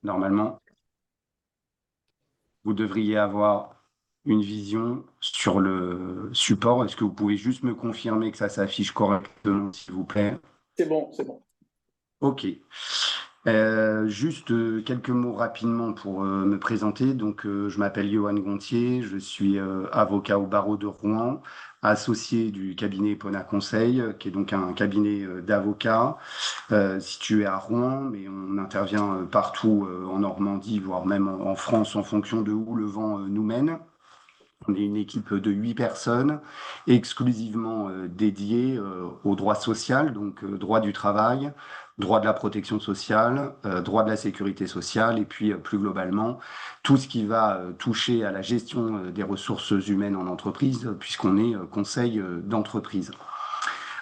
Normalement, vous devriez avoir une vision sur le support. Est-ce que vous pouvez juste me confirmer que ça s'affiche correctement, s'il vous plaît? C'est bon, c'est bon. Ok. Juste quelques mots rapidement pour me présenter. Donc, je m'appelle Johan Gontier, je suis avocat au barreau de Rouen, associé du cabinet Epona Conseil, qui est donc un cabinet d'avocats situé à Rouen, mais on intervient partout en Normandie, voire même en France, en fonction de où le vent nous mène. On est une équipe de 8 personnes exclusivement dédiées au droit social, donc droit du travail, droit de la protection sociale, droit de la sécurité sociale, et puis plus globalement, tout ce qui va toucher à la gestion des ressources humaines en entreprise, puisqu'on est conseil d'entreprise.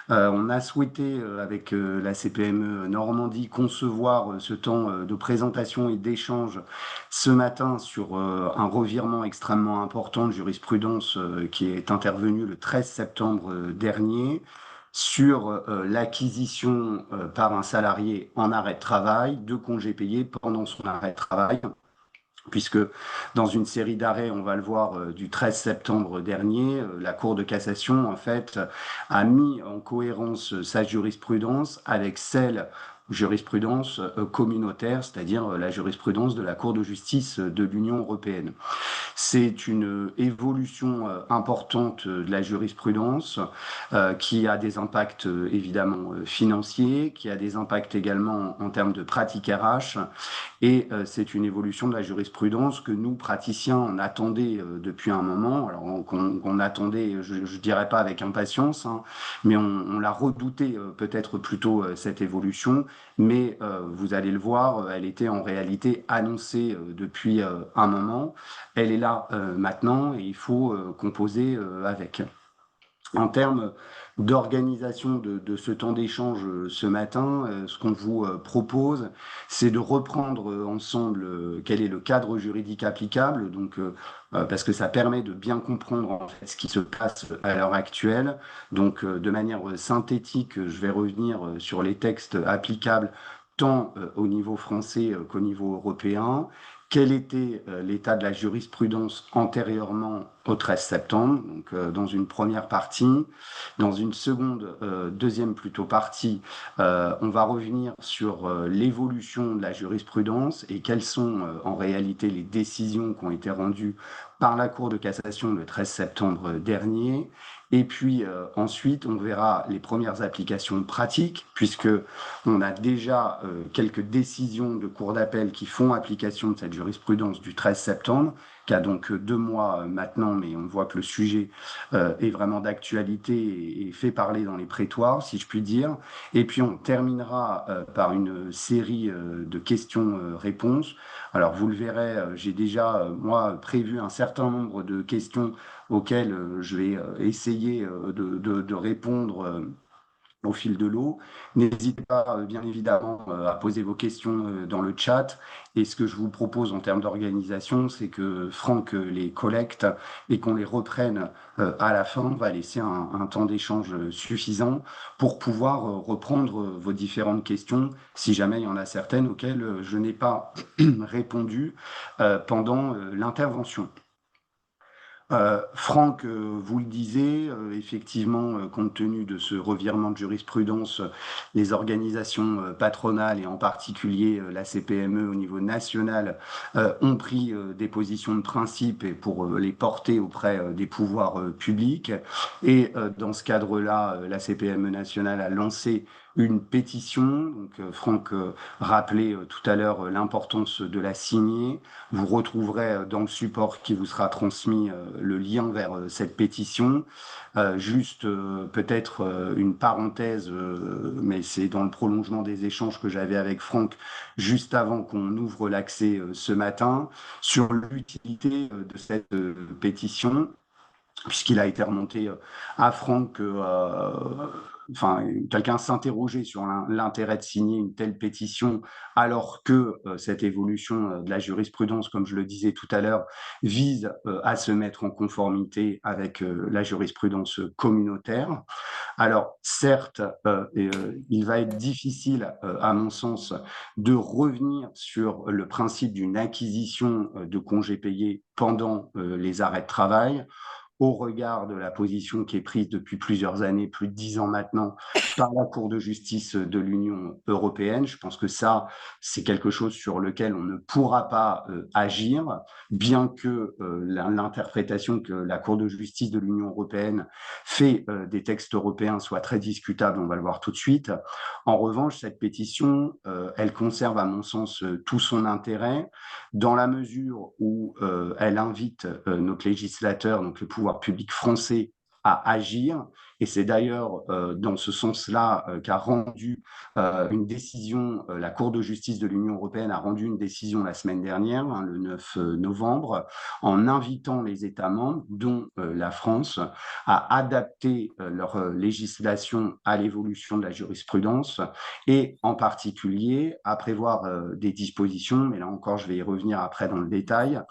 On a souhaité, avec la CPME Normandie, concevoir ce temps de présentation et d'échange ce matin sur un revirement extrêmement important de jurisprudence qui est intervenu le 13 septembre dernier sur l'acquisition par un salarié en arrêt de travail de congés payés pendant son arrêt de travail, puisque dans une série d'arrêts, on va le voir, du 13 septembre dernier, la Cour de cassation, en fait, a mis en cohérence sa jurisprudence avec celle jurisprudence communautaire, c'est-à-dire la jurisprudence de la Cour de justice de l'Union européenne. C'est une évolution importante de la jurisprudence qui a des impacts évidemment financiers, qui a des impacts également en termes de pratiques RH, et c'est une évolution de la jurisprudence que nous, praticiens, on attendait depuis un moment, alors qu'on attendait, je ne dirais pas avec impatience, hein, mais on l'a redouté peut-être plutôt cette évolution, mais vous allez le voir, elle était en réalité annoncée depuis un moment. Elle est là maintenant et il faut composer avec. En termes d'organisation de ce temps d'échange ce matin, ce qu'on vous propose, c'est de reprendre ensemble quel est le cadre juridique applicable, donc, parce que ça permet de bien comprendre en fait, ce qui se passe à l'heure actuelle. Donc, de manière synthétique, je vais revenir sur les textes applicables tant au niveau français qu'au niveau européen. Quel était l'état de la jurisprudence antérieurement au 13 septembre, donc dans une première partie. Dans une deuxième plutôt partie, on va revenir sur l'évolution de la jurisprudence et quelles sont en réalité les décisions qui ont été rendues par la Cour de cassation le 13 septembre dernier. Et puis ensuite, on verra les premières applications pratiques, puisque on a déjà quelques décisions de cour d'appel qui font application de cette jurisprudence du 13 septembre, qui a donc 2 mois maintenant, mais on voit que le sujet est vraiment d'actualité et fait parler dans les prétoires, si je puis dire. Et puis on terminera par une série de questions-réponses. Alors vous le verrez, j'ai déjà, moi, prévu un certain nombre de questions auxquelles je vais essayer de répondre au fil de l'eau. N'hésitez pas, bien évidemment, à poser vos questions dans le chat. Et ce que je vous propose en termes d'organisation, c'est que Franck les collecte et qu'on les reprenne à la fin. On va laisser un temps d'échange suffisant pour pouvoir reprendre vos différentes questions, si jamais il y en a certaines auxquelles je n'ai pas répondu pendant l'intervention. Franck, vous le disiez, effectivement, compte tenu de ce revirement de jurisprudence, les organisations patronales et en particulier la CPME au niveau national ont pris des positions de principe et pour les porter auprès des pouvoirs publics. Et dans ce cadre-là, la CPME nationale a lancé une pétition. Donc, Franck rappelait tout à l'heure l'importance de la signer. Vous retrouverez dans le support qui vous sera transmis le lien vers cette pétition. Juste peut-être une parenthèse, mais c'est dans le prolongement des échanges que j'avais avec Franck juste avant qu'on ouvre l'accès ce matin, sur l'utilité de cette pétition, puisqu'il a été remonté à Franck enfin, quelqu'un s'interrogeait sur l'intérêt de signer une telle pétition alors que cette évolution de la jurisprudence, comme je le disais tout à l'heure, vise à se mettre en conformité avec la jurisprudence communautaire. Alors, certes, il va être difficile, à mon sens, de revenir sur le principe d'une acquisition de congés payés pendant les arrêts de travail, au regard de la position qui est prise depuis plusieurs années, plus de 10 ans maintenant, par la Cour de justice de l'Union européenne. Je pense que ça, c'est quelque chose sur lequel on ne pourra pas agir, bien que l'interprétation que la Cour de justice de l'Union européenne fait des textes européens soit très discutable, on va le voir tout de suite. En revanche, cette pétition, elle conserve, à mon sens, tout son intérêt, dans la mesure où elle invite notre législateur, donc le pouvoir public français, à agir. Et c'est d'ailleurs dans ce sens-là qu'a rendu une décision, la Cour de justice de l'Union européenne a rendu une décision la semaine dernière, hein, le 9 novembre, en invitant les États membres, dont la France, à adapter leur législation à l'évolution de la jurisprudence et en particulier à prévoir des dispositions, mais là encore je vais y revenir après dans le détail,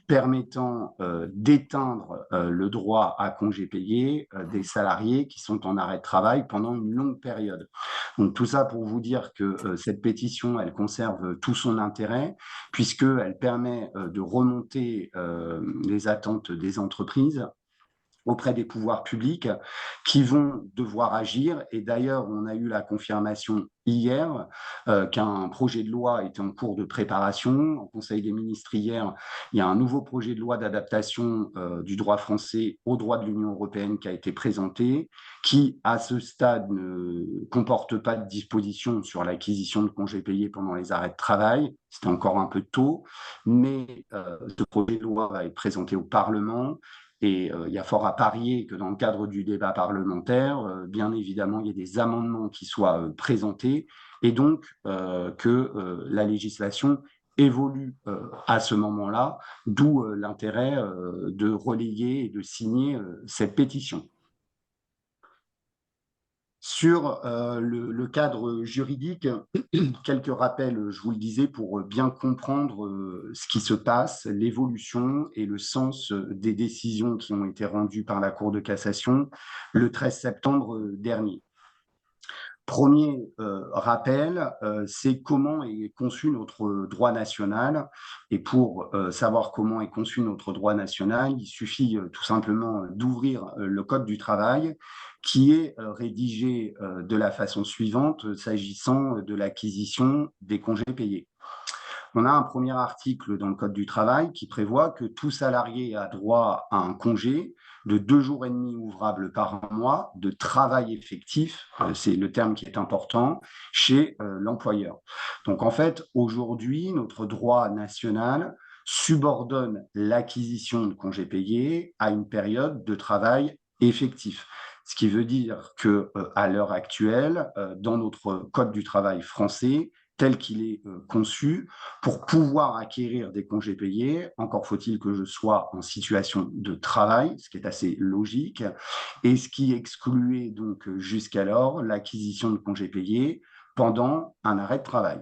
permettant d'éteindre le droit à congé payé des salariés qui sont en arrêt de travail pendant une longue période. Donc tout ça pour vous dire que cette pétition, elle conserve tout son intérêt, puisqu'elle permet de remonter les attentes des entreprises auprès des pouvoirs publics qui vont devoir agir. Et d'ailleurs, on a eu la confirmation hier qu'un projet de loi était en cours de préparation. Au Conseil des ministres hier, il y a un nouveau projet de loi d'adaptation du droit français au droit de l'Union européenne qui a été présenté, qui, à ce stade, ne comporte pas de disposition sur l'acquisition de congés payés pendant les arrêts de travail. C'était encore un peu tôt, mais ce projet de loi va être présenté au Parlement. Et il y a fort à parier que dans le cadre du débat parlementaire, bien évidemment, il y ait des amendements qui soient présentés et donc que la législation évolue à ce moment-là, d'où l'intérêt de relayer et de signer cette pétition. Sur le cadre juridique, quelques rappels, je vous le disais, pour bien comprendre ce qui se passe, l'évolution et le sens des décisions qui ont été rendues par la Cour de cassation le 13 septembre dernier. Premier rappel, c'est comment est conçu notre droit national. Et pour savoir comment est conçu notre droit national, il suffit tout simplement d'ouvrir le Code du travail, qui est rédigé de la façon suivante s'agissant de l'acquisition des congés payés. On a un premier article dans le Code du travail qui prévoit que tout salarié a droit à un congé de 2 jours et demi ouvrables par mois de travail effectif, c'est le terme qui est important, chez l'employeur. Donc en fait, aujourd'hui, notre droit national subordonne l'acquisition de congés payés à une période de travail effectif. Ce qui veut dire que à l'heure actuelle, dans notre Code du travail français, tel qu'il est conçu, pour pouvoir acquérir des congés payés, encore faut-il que je sois en situation de travail, ce qui est assez logique, et ce qui excluait donc jusqu'alors l'acquisition de congés payés pendant un arrêt de travail.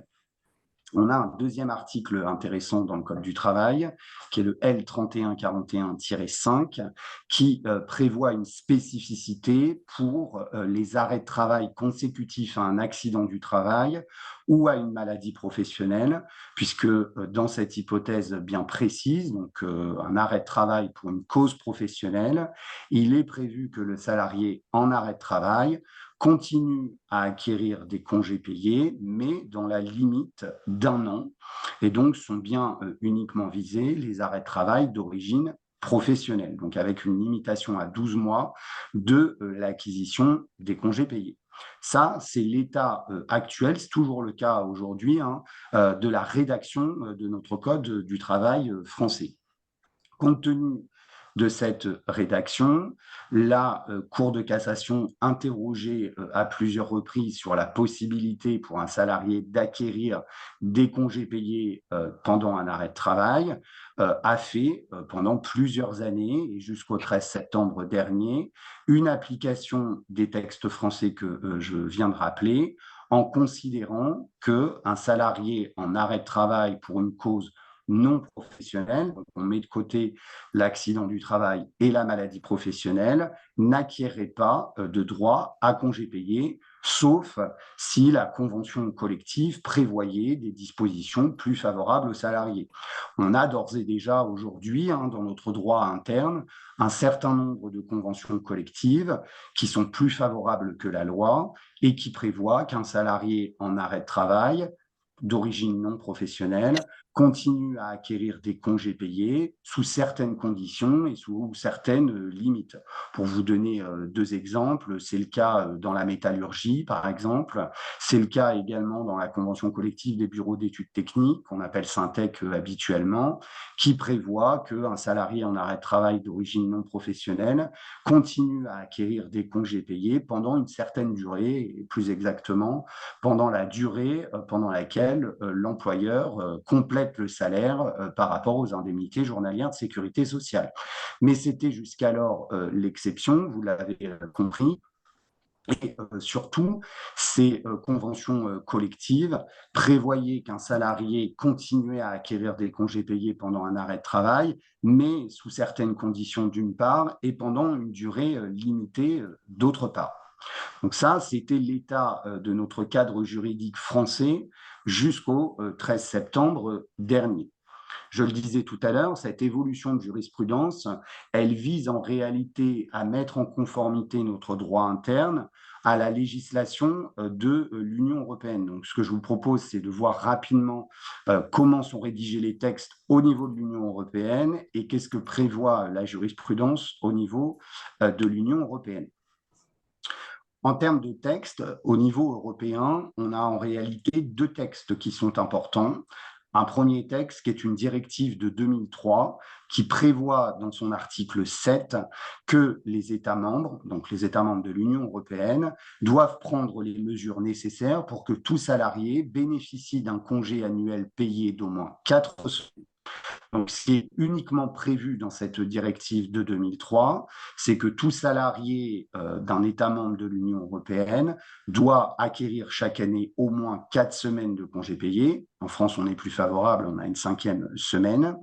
On a un deuxième article intéressant dans le Code du travail, qui est le L3141-5, qui prévoit une spécificité pour les arrêts de travail consécutifs à un accident du travail ou à une maladie professionnelle, puisque dans cette hypothèse bien précise, donc un arrêt de travail pour une cause professionnelle, il est prévu que le salarié en arrêt de travail continue à acquérir des congés payés, mais dans la limite d'1 an. Et donc, sont bien uniquement visés les arrêts de travail d'origine professionnelle, donc avec une limitation à 12 mois de l'acquisition des congés payés. Ça, c'est l'état actuel, c'est toujours le cas aujourd'hui, hein, de la rédaction de notre Code du travail français. Compte tenu de cette rédaction. La Cour de cassation interrogée à plusieurs reprises sur la possibilité pour un salarié d'acquérir des congés payés pendant un arrêt de travail a fait pendant plusieurs années et jusqu'au 13 septembre dernier une application des textes français que je viens de rappeler en considérant qu'un salarié en arrêt de travail pour une cause non professionnelle, donc on met de côté l'accident du travail et la maladie professionnelle, n'acquérait pas de droit à congé payé, sauf si la convention collective prévoyait des dispositions plus favorables aux salariés. On a d'ores et déjà aujourd'hui, dans notre droit interne, un certain nombre de conventions collectives qui sont plus favorables que la loi et qui prévoient qu'un salarié en arrêt de travail d'origine non professionnelle continue à acquérir des congés payés sous certaines conditions et sous certaines limites. Pour vous donner deux exemples, c'est le cas dans la métallurgie, par exemple. C'est le cas également dans la convention collective des bureaux d'études techniques, qu'on appelle Syntec habituellement, qui prévoit qu'un salarié en arrêt de travail d'origine non professionnelle continue à acquérir des congés payés pendant une certaine durée, et plus exactement pendant la durée pendant laquelle l'employeur complète le salaire par rapport aux indemnités journalières de sécurité sociale. Mais c'était jusqu'alors l'exception, vous l'avez compris. Et surtout, ces conventions collectives prévoyaient qu'un salarié continuait à acquérir des congés payés pendant un arrêt de travail, mais sous certaines conditions d'une part et pendant une durée limitée d'autre part. Donc ça, c'était l'état de notre cadre juridique français jusqu'au 13 septembre dernier. Je le disais tout à l'heure, cette évolution de jurisprudence, elle vise en réalité à mettre en conformité notre droit interne à la législation de l'Union européenne. Donc, ce que je vous propose, c'est de voir rapidement comment sont rédigés les textes au niveau de l'Union européenne et qu'est-ce que prévoit la jurisprudence au niveau de l'Union européenne. En termes de texte, au niveau européen, on a en réalité deux textes qui sont importants. Un premier texte qui est une directive de 2003 qui prévoit dans son article 7 que les États membres, donc les États membres de l'Union européenne, doivent prendre les mesures nécessaires pour que tout salarié bénéficie d'un congé annuel payé d'au moins 4 semaines. Donc, ce qui est uniquement prévu dans cette directive de 2003, c'est que tout salarié d'un État membre de l'Union européenne doit acquérir chaque année au moins 4 semaines de congés payés. En France, on est plus favorable, on a une 5e semaine.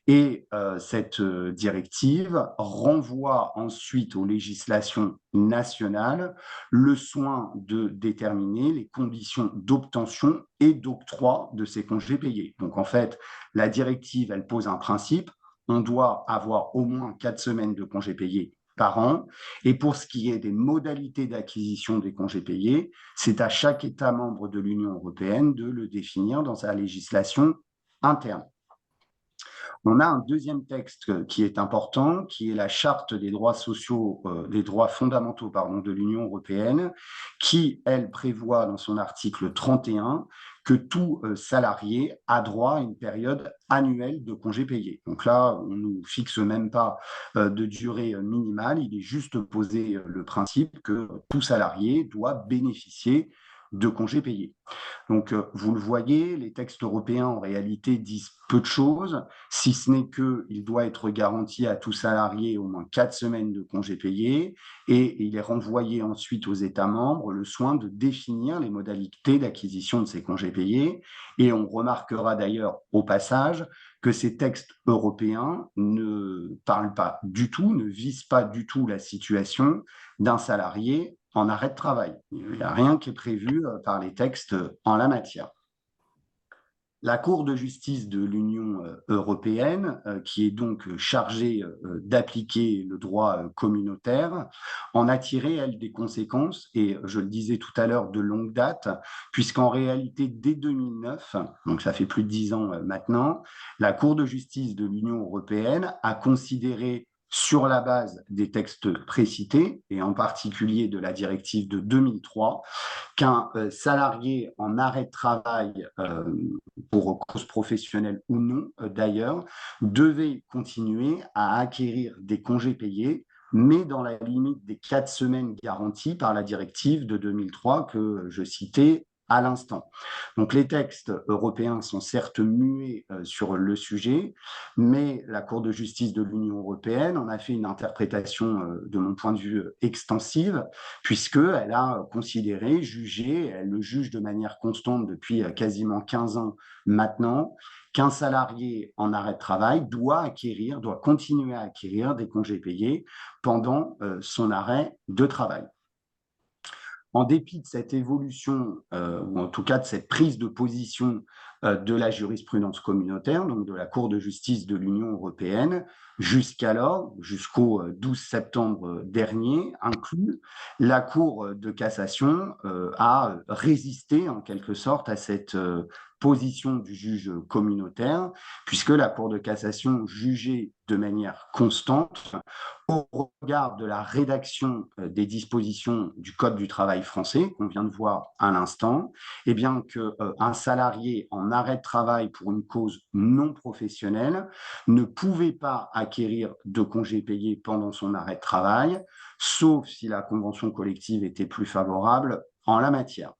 Et cette directive renvoie ensuite aux législations nationales le soin de déterminer les conditions d'obtention et d'octroi de ces congés payés. Donc en fait, la directive, elle pose un principe, on doit avoir au moins 4 semaines de congés payés par an. Et pour ce qui est des modalités d'acquisition des congés payés, c'est à chaque État membre de l'Union européenne de le définir dans sa législation interne. On a un deuxième texte qui est important, qui est la Charte des droits sociaux, des droits fondamentaux de l'Union européenne, qui, elle, prévoit dans son article 31 que tout salarié a droit à une période annuelle de congés payés. Donc là, on ne nous fixe même pas de durée minimale, il est juste posé le principe que tout salarié doit bénéficier de congés payés. Donc, vous le voyez, les textes européens, en réalité, disent peu de choses, si ce n'est qu'il doit être garanti à tout salarié au moins 4 semaines de congés payés, et il est renvoyé ensuite aux États membres le soin de définir les modalités d'acquisition de ces congés payés. Et on remarquera d'ailleurs au passage que ces textes européens ne parlent pas du tout, ne visent pas du tout la situation d'un salarié en arrêt de travail. Il n'y a rien qui est prévu par les textes en la matière. La Cour de justice de l'Union européenne, qui est donc chargée d'appliquer le droit communautaire, en a tiré, elle, des conséquences, et je le disais tout à l'heure, de longue date, puisqu'en réalité, dès 2009, donc ça fait plus de 10 ans maintenant, la Cour de justice de l'Union européenne a considéré sur la base des textes précités, et en particulier de la directive de 2003, qu'un salarié en arrêt de travail pour cause professionnelle ou non d'ailleurs, devait continuer à acquérir des congés payés, mais dans la limite des 4 semaines garanties par la directive de 2003 que je citais à l'instant. Donc les textes européens sont certes muets sur le sujet, mais la Cour de justice de l'Union européenne en a fait une interprétation, de mon point de vue, extensive, puisqu'elle a considéré, jugé, elle le juge de manière constante depuis quasiment 15 ans maintenant, qu'un salarié en arrêt de travail doit continuer à acquérir des congés payés pendant son arrêt de travail. En dépit de cette évolution, ou en tout cas de cette prise de position de la jurisprudence communautaire, donc de la Cour de justice de l'Union européenne, jusqu'alors, jusqu'au 12 septembre dernier inclus, la Cour de cassation a résisté en quelque sorte à cette position du juge communautaire, puisque la Cour de cassation jugeait de manière constante au regard de la rédaction des dispositions du Code du travail français, qu'on vient de voir à l'instant, eh bien qu'un salarié en arrêt de travail pour une cause non professionnelle ne pouvait pas acquérir de congés payés pendant son arrêt de travail, sauf si la convention collective était plus favorable en la matière.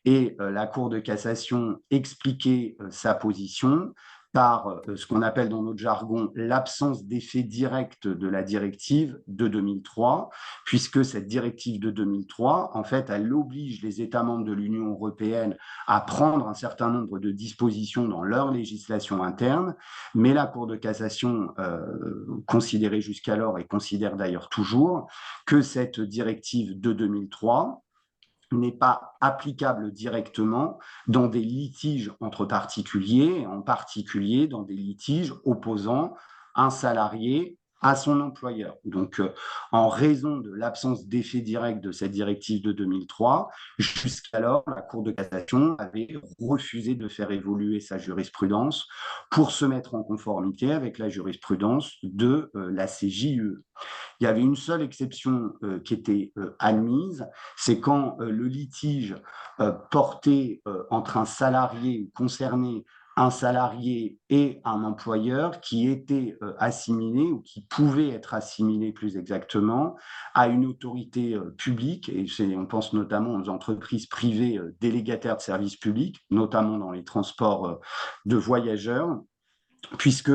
Et la Cour de cassation expliquait sa position par ce qu'on appelle dans notre jargon l'absence d'effet direct de la directive de 2003, puisque cette directive de 2003, en fait, elle oblige les États membres de l'Union européenne à prendre un certain nombre de dispositions dans leur législation interne, mais la Cour de cassation considérait jusqu'alors et considère d'ailleurs toujours que cette directive de 2003 n'est pas applicable directement dans des litiges entre particuliers, en particulier dans des litiges opposant un salarié à son employeur. Donc, en raison de l'absence d'effet direct de cette directive de 2003, jusqu'alors, la Cour de cassation avait refusé de faire évoluer sa jurisprudence pour se mettre en conformité avec la jurisprudence de la CJUE. Il y avait une seule exception qui était admise, c'est quand le litige portait entre un salarié concerné, un salarié et un employeur qui était assimilé ou qui pouvait être assimilé plus exactement à une autorité publique, et on pense notamment aux entreprises privées délégataires de services publics, notamment dans les transports de voyageurs, puisque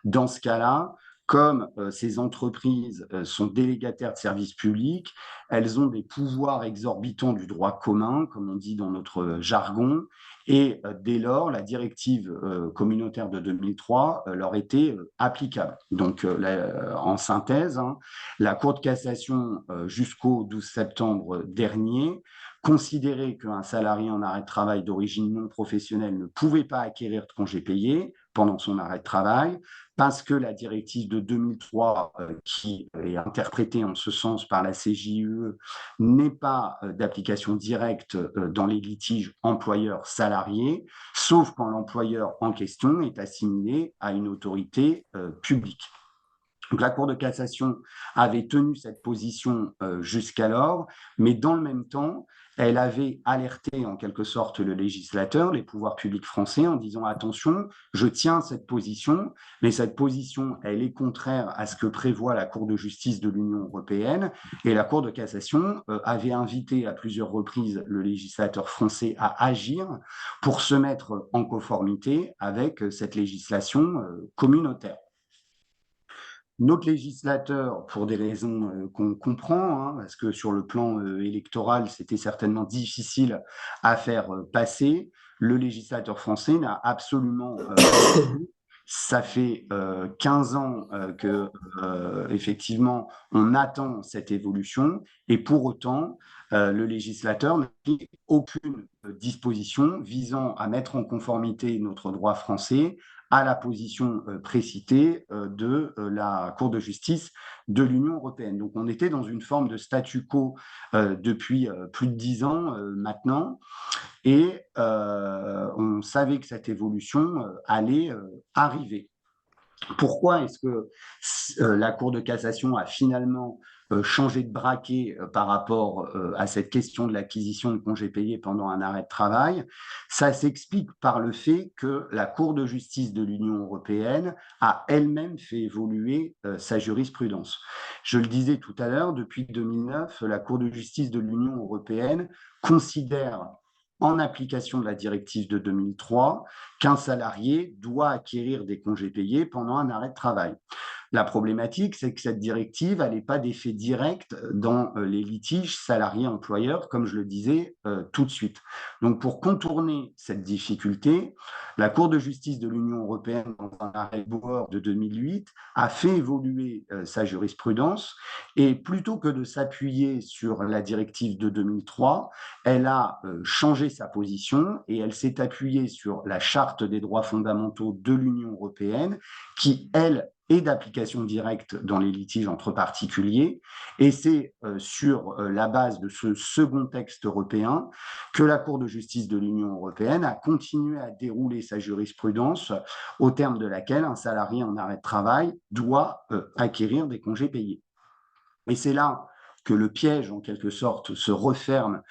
dans ce cas-là, comme ces entreprises sont délégataires de services publics, elles ont des pouvoirs exorbitants du droit commun, comme on dit dans notre jargon, et dès lors, la directive communautaire de 2003 leur était applicable. Donc, en synthèse, hein, la Cour de cassation, jusqu'au 12 septembre dernier, considérait qu'un salarié en arrêt de travail d'origine non professionnelle ne pouvait pas acquérir de congés payés pendant son arrêt de travail, parce que la directive de 2003, qui est interprétée en ce sens par la CJUE, n'est pas d'application directe dans les litiges employeur-salarié, sauf quand l'employeur en question est assimilé à une autorité publique. Donc, la Cour de cassation avait tenu cette position jusqu'alors, mais dans le même temps, elle avait alerté en quelque sorte le législateur, les pouvoirs publics français, en disant attention, je tiens cette position, mais cette position, elle est contraire à ce que prévoit la Cour de justice de l'Union européenne, et la Cour de cassation avait invité à plusieurs reprises le législateur français à agir pour se mettre en conformité avec cette législation communautaire. Notre législateur, pour des raisons qu'on comprend, hein, parce que sur le plan électoral, c'était certainement difficile à faire passer, le législateur français n'a absolument pas voulu. Ça fait 15 ans que effectivement on attend cette évolution, et pour autant le législateur n'a pris aucune disposition visant à mettre en conformité notre droit français à la position précitée de la Cour de justice de l'Union européenne. Donc on était dans une forme de statu quo depuis plus de 10 ans maintenant, et on savait que cette évolution allait arriver. Pourquoi est-ce que la Cour de cassation a finalement changé de braquet par rapport à cette question de l'acquisition de congés payés pendant un arrêt de travail? Ça s'explique par le fait que la Cour de justice de l'Union européenne a elle-même fait évoluer sa jurisprudence. Je le disais tout à l'heure, depuis 2009, la Cour de justice de l'Union européenne considère, en application de la directive de 2003, qu'un salarié doit acquérir des congés payés pendant un arrêt de travail. La problématique, c'est que cette directive, elle n'est pas d'effet direct dans les litiges salariés-employeurs, comme je le disais tout de suite. Donc, pour contourner cette difficulté, la Cour de justice de l'Union européenne, dans un arrêt Bauer de 2008, a fait évoluer sa jurisprudence et plutôt que de s'appuyer sur la directive de 2003, elle a changé sa position et elle s'est appuyée sur la Charte des droits fondamentaux de l'Union européenne qui, elle, est d'application directe dans les litiges entre particuliers. Et c'est sur la base de ce second texte européen que la Cour de justice de l'Union européenne a continué à dérouler sa jurisprudence au terme de laquelle un salarié en arrêt de travail doit acquérir des congés payés. Et c'est là que le piège, en quelque sorte, se referme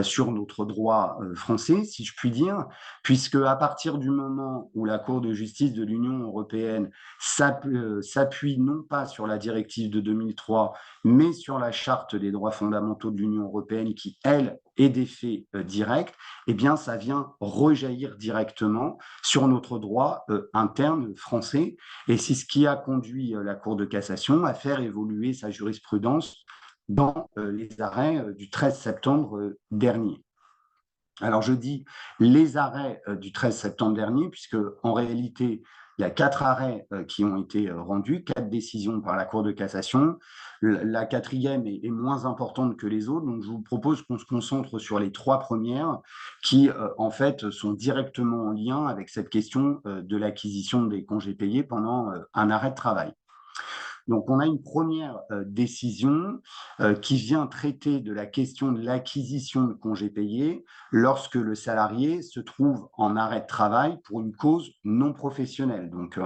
sur notre droit français, si je puis dire, puisque à partir du moment où la Cour de justice de l'Union européenne s'appuie non pas sur la directive de 2003, mais sur la Charte des droits fondamentaux de l'Union européenne, qui, elle, est d'effet direct, eh bien, ça vient rejaillir directement sur notre droit interne français. Et c'est ce qui a conduit la Cour de cassation à faire évoluer sa jurisprudence dans les arrêts du 13 septembre dernier. Alors je dis les arrêts du 13 septembre dernier, puisque en réalité, il y a 4 arrêts qui ont été rendus, 4 décisions par la Cour de cassation. La quatrième est moins importante que les autres, donc je vous propose qu'on se concentre sur les 3 premières qui, en fait, sont directement en lien avec cette question de l'acquisition des congés payés pendant un arrêt de travail. Donc, on a une première décision qui vient traiter de la question de l'acquisition de congés payés lorsque le salarié se trouve en arrêt de travail pour une cause non professionnelle, donc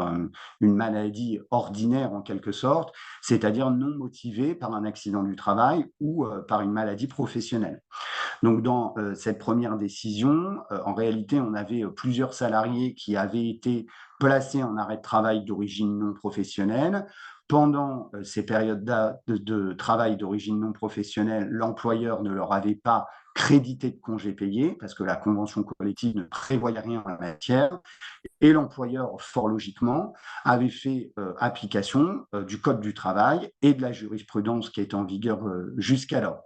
une maladie ordinaire en quelque sorte, c'est-à-dire non motivée par un accident du travail ou par une maladie professionnelle. Donc, dans cette première décision, en réalité, on avait plusieurs salariés qui avaient été placés en arrêt de travail d'origine non professionnelle. Pendant ces périodes de travail d'origine non professionnelle, l'employeur ne leur avait pas crédité de congés payés parce que la convention collective ne prévoyait rien en la matière. Et l'employeur, fort logiquement, avait fait application du Code du travail et de la jurisprudence qui est en vigueur jusqu'alors.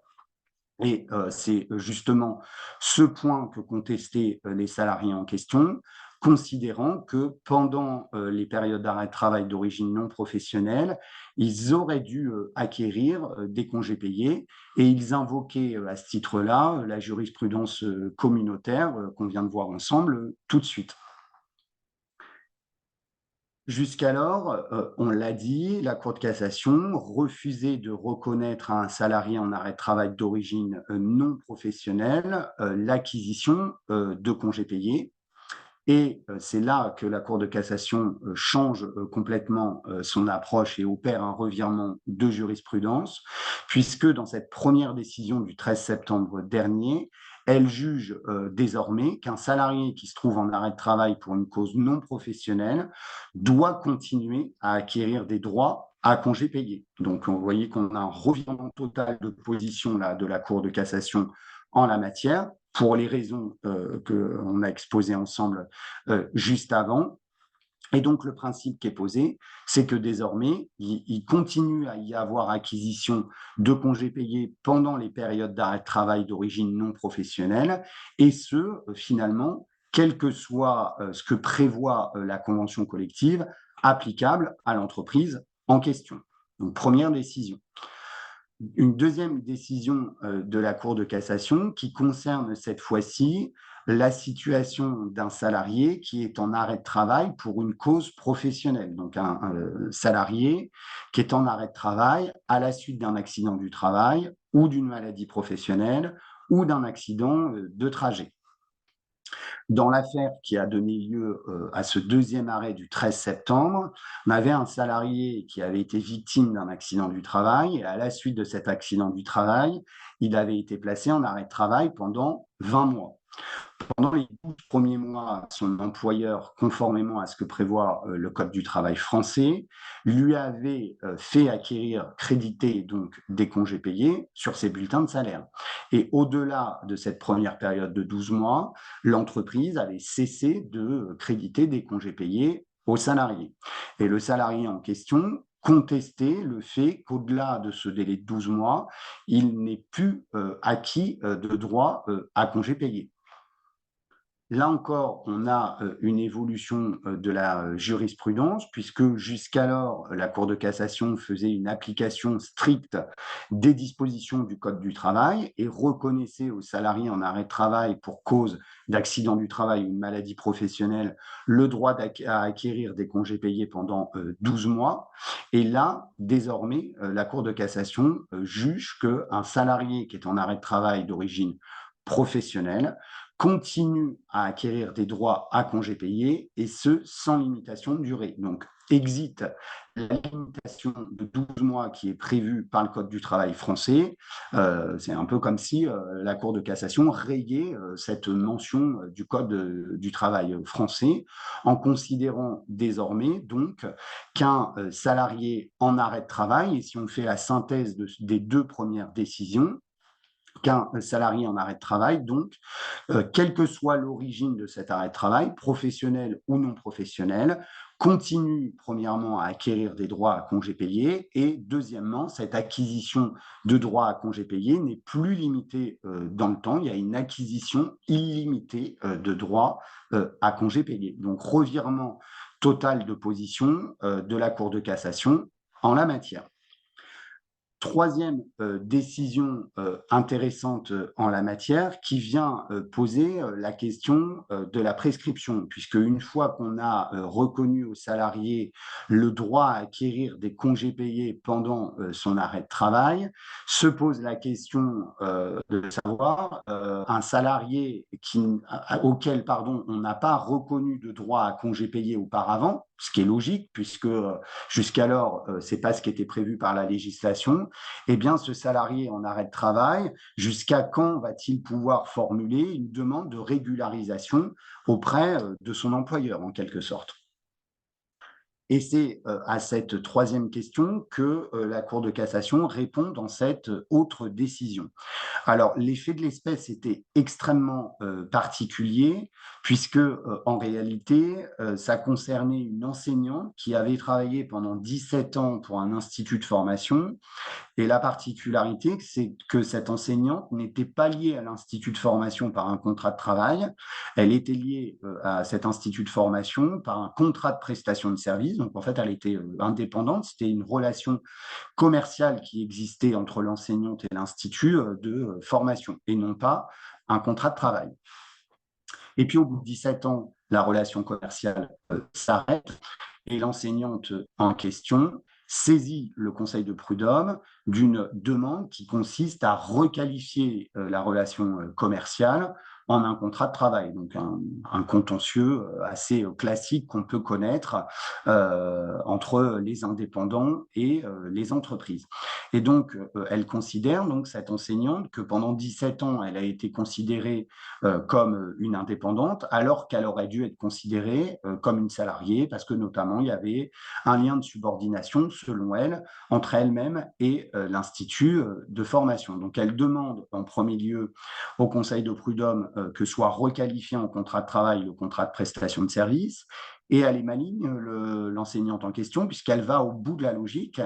Et c'est justement ce point que contestaient les salariés en question, considérant que pendant les périodes d'arrêt de travail d'origine non professionnelle, ils auraient dû acquérir des congés payés et ils invoquaient à ce titre-là la jurisprudence communautaire qu'on vient de voir ensemble tout de suite. Jusqu'alors, on l'a dit, la Cour de cassation refusait de reconnaître à un salarié en arrêt de travail d'origine non professionnelle l'acquisition de congés payés. Et c'est là que la Cour de cassation change complètement son approche et opère un revirement de jurisprudence, puisque dans cette première décision du 13 septembre dernier, elle juge désormais qu'un salarié qui se trouve en arrêt de travail pour une cause non professionnelle doit continuer à acquérir des droits à congés payés. Donc, vous voyez qu'on a un revirement total de position là, de la Cour de cassation en la matière, pour les raisons qu'on a exposées ensemble juste avant. Et donc, le principe qui est posé, c'est que désormais, il continue à y avoir acquisition de congés payés pendant les périodes d'arrêt de travail d'origine non professionnelle, et ce, finalement, quel que soit ce que prévoit la convention collective applicable à l'entreprise en question. Donc, première décision. Une deuxième décision de la Cour de cassation qui concerne cette fois-ci la situation d'un salarié qui est en arrêt de travail pour une cause professionnelle. Donc un salarié qui est en arrêt de travail à la suite d'un accident du travail ou d'une maladie professionnelle ou d'un accident de trajet. Dans l'affaire qui a donné lieu à ce deuxième arrêt du 13 septembre, on avait un salarié qui avait été victime d'un accident du travail et à la suite de cet accident du travail, il avait été placé en arrêt de travail pendant 20 mois. Pendant les 12 premiers mois, son employeur, conformément à ce que prévoit le Code du travail français, lui avait fait acquérir, créditer donc des congés payés sur ses bulletins de salaire. Et au-delà de cette première période de 12 mois, l'entreprise avait cessé de créditer des congés payés aux salariés. Et le salarié en question contestait le fait qu'au-delà de ce délai de 12 mois, il n'ait plus acquis de droit à congés payés. Là encore, on a une évolution de la jurisprudence, puisque jusqu'alors, la Cour de cassation faisait une application stricte des dispositions du Code du travail et reconnaissait aux salariés en arrêt de travail pour cause d'accident du travail ou une maladie professionnelle le droit à acquérir des congés payés pendant 12 mois. Et là, désormais, la Cour de cassation juge qu'un salarié qui est en arrêt de travail d'origine professionnelle continue à acquérir des droits à congés payés et ce, sans limitation de durée. Donc, exit la limitation de 12 mois qui est prévue par le Code du travail français. C'est un peu comme si la Cour de cassation rayait cette mention du Code du travail français en considérant désormais donc qu'un salarié en arrêt de travail, et si on fait la synthèse des deux premières décisions, qu'un salarié en arrêt de travail, donc, quelle que soit l'origine de cet arrêt de travail, professionnel ou non professionnel, continue premièrement à acquérir des droits à congés payés et deuxièmement, cette acquisition de droits à congés payés n'est plus limitée dans le temps, il y a une acquisition illimitée de droits à congés payés. Donc, revirement total de position de la Cour de cassation en la matière. Troisième décision intéressante en la matière qui vient poser la question de la prescription, puisque une fois qu'on a reconnu au salarié le droit à acquérir des congés payés pendant son arrêt de travail, se pose la question de savoir un salarié auquel on n'a pas reconnu de droit à congés payés auparavant, ce qui est logique puisque jusqu'alors ce n'est pas ce qui était prévu par la législation. Eh bien, ce salarié en arrêt de travail, jusqu'à quand va-t-il pouvoir formuler une demande de régularisation auprès de son employeur, en quelque sorte? Et c'est à cette troisième question que la Cour de cassation répond dans cette autre décision. Alors, l'effet de l'espèce était extrêmement particulier, puisque en réalité, ça concernait une enseignante qui avait travaillé pendant 17 ans pour un institut de formation et la particularité, c'est que cette enseignante n'était pas liée à l'institut de formation par un contrat de travail, elle était liée à cet institut de formation par un contrat de prestation de service. Donc en fait, elle était indépendante, c'était une relation commerciale qui existait entre l'enseignante et l'institut de formation, et non pas un contrat de travail. Et puis au bout de 17 ans, la relation commerciale s'arrête et l'enseignante en question saisit le Conseil de prud'homme d'une demande qui consiste à requalifier la relation commerciale en un contrat de travail, donc un contentieux assez classique qu'on peut connaître entre les indépendants et les entreprises. Et donc, elle considère, donc, cette enseignante, que pendant 17 ans, elle a été considérée comme une indépendante, alors qu'elle aurait dû être considérée comme une salariée, parce que notamment, il y avait un lien de subordination, selon elle, entre elle-même et l'institut de formation. Donc, elle demande en premier lieu au Conseil de prud'homme que soit requalifié en contrat de travail le contrat de prestation de service. Et elle est maligne, l'enseignante en question, puisqu'elle va au bout de la logique.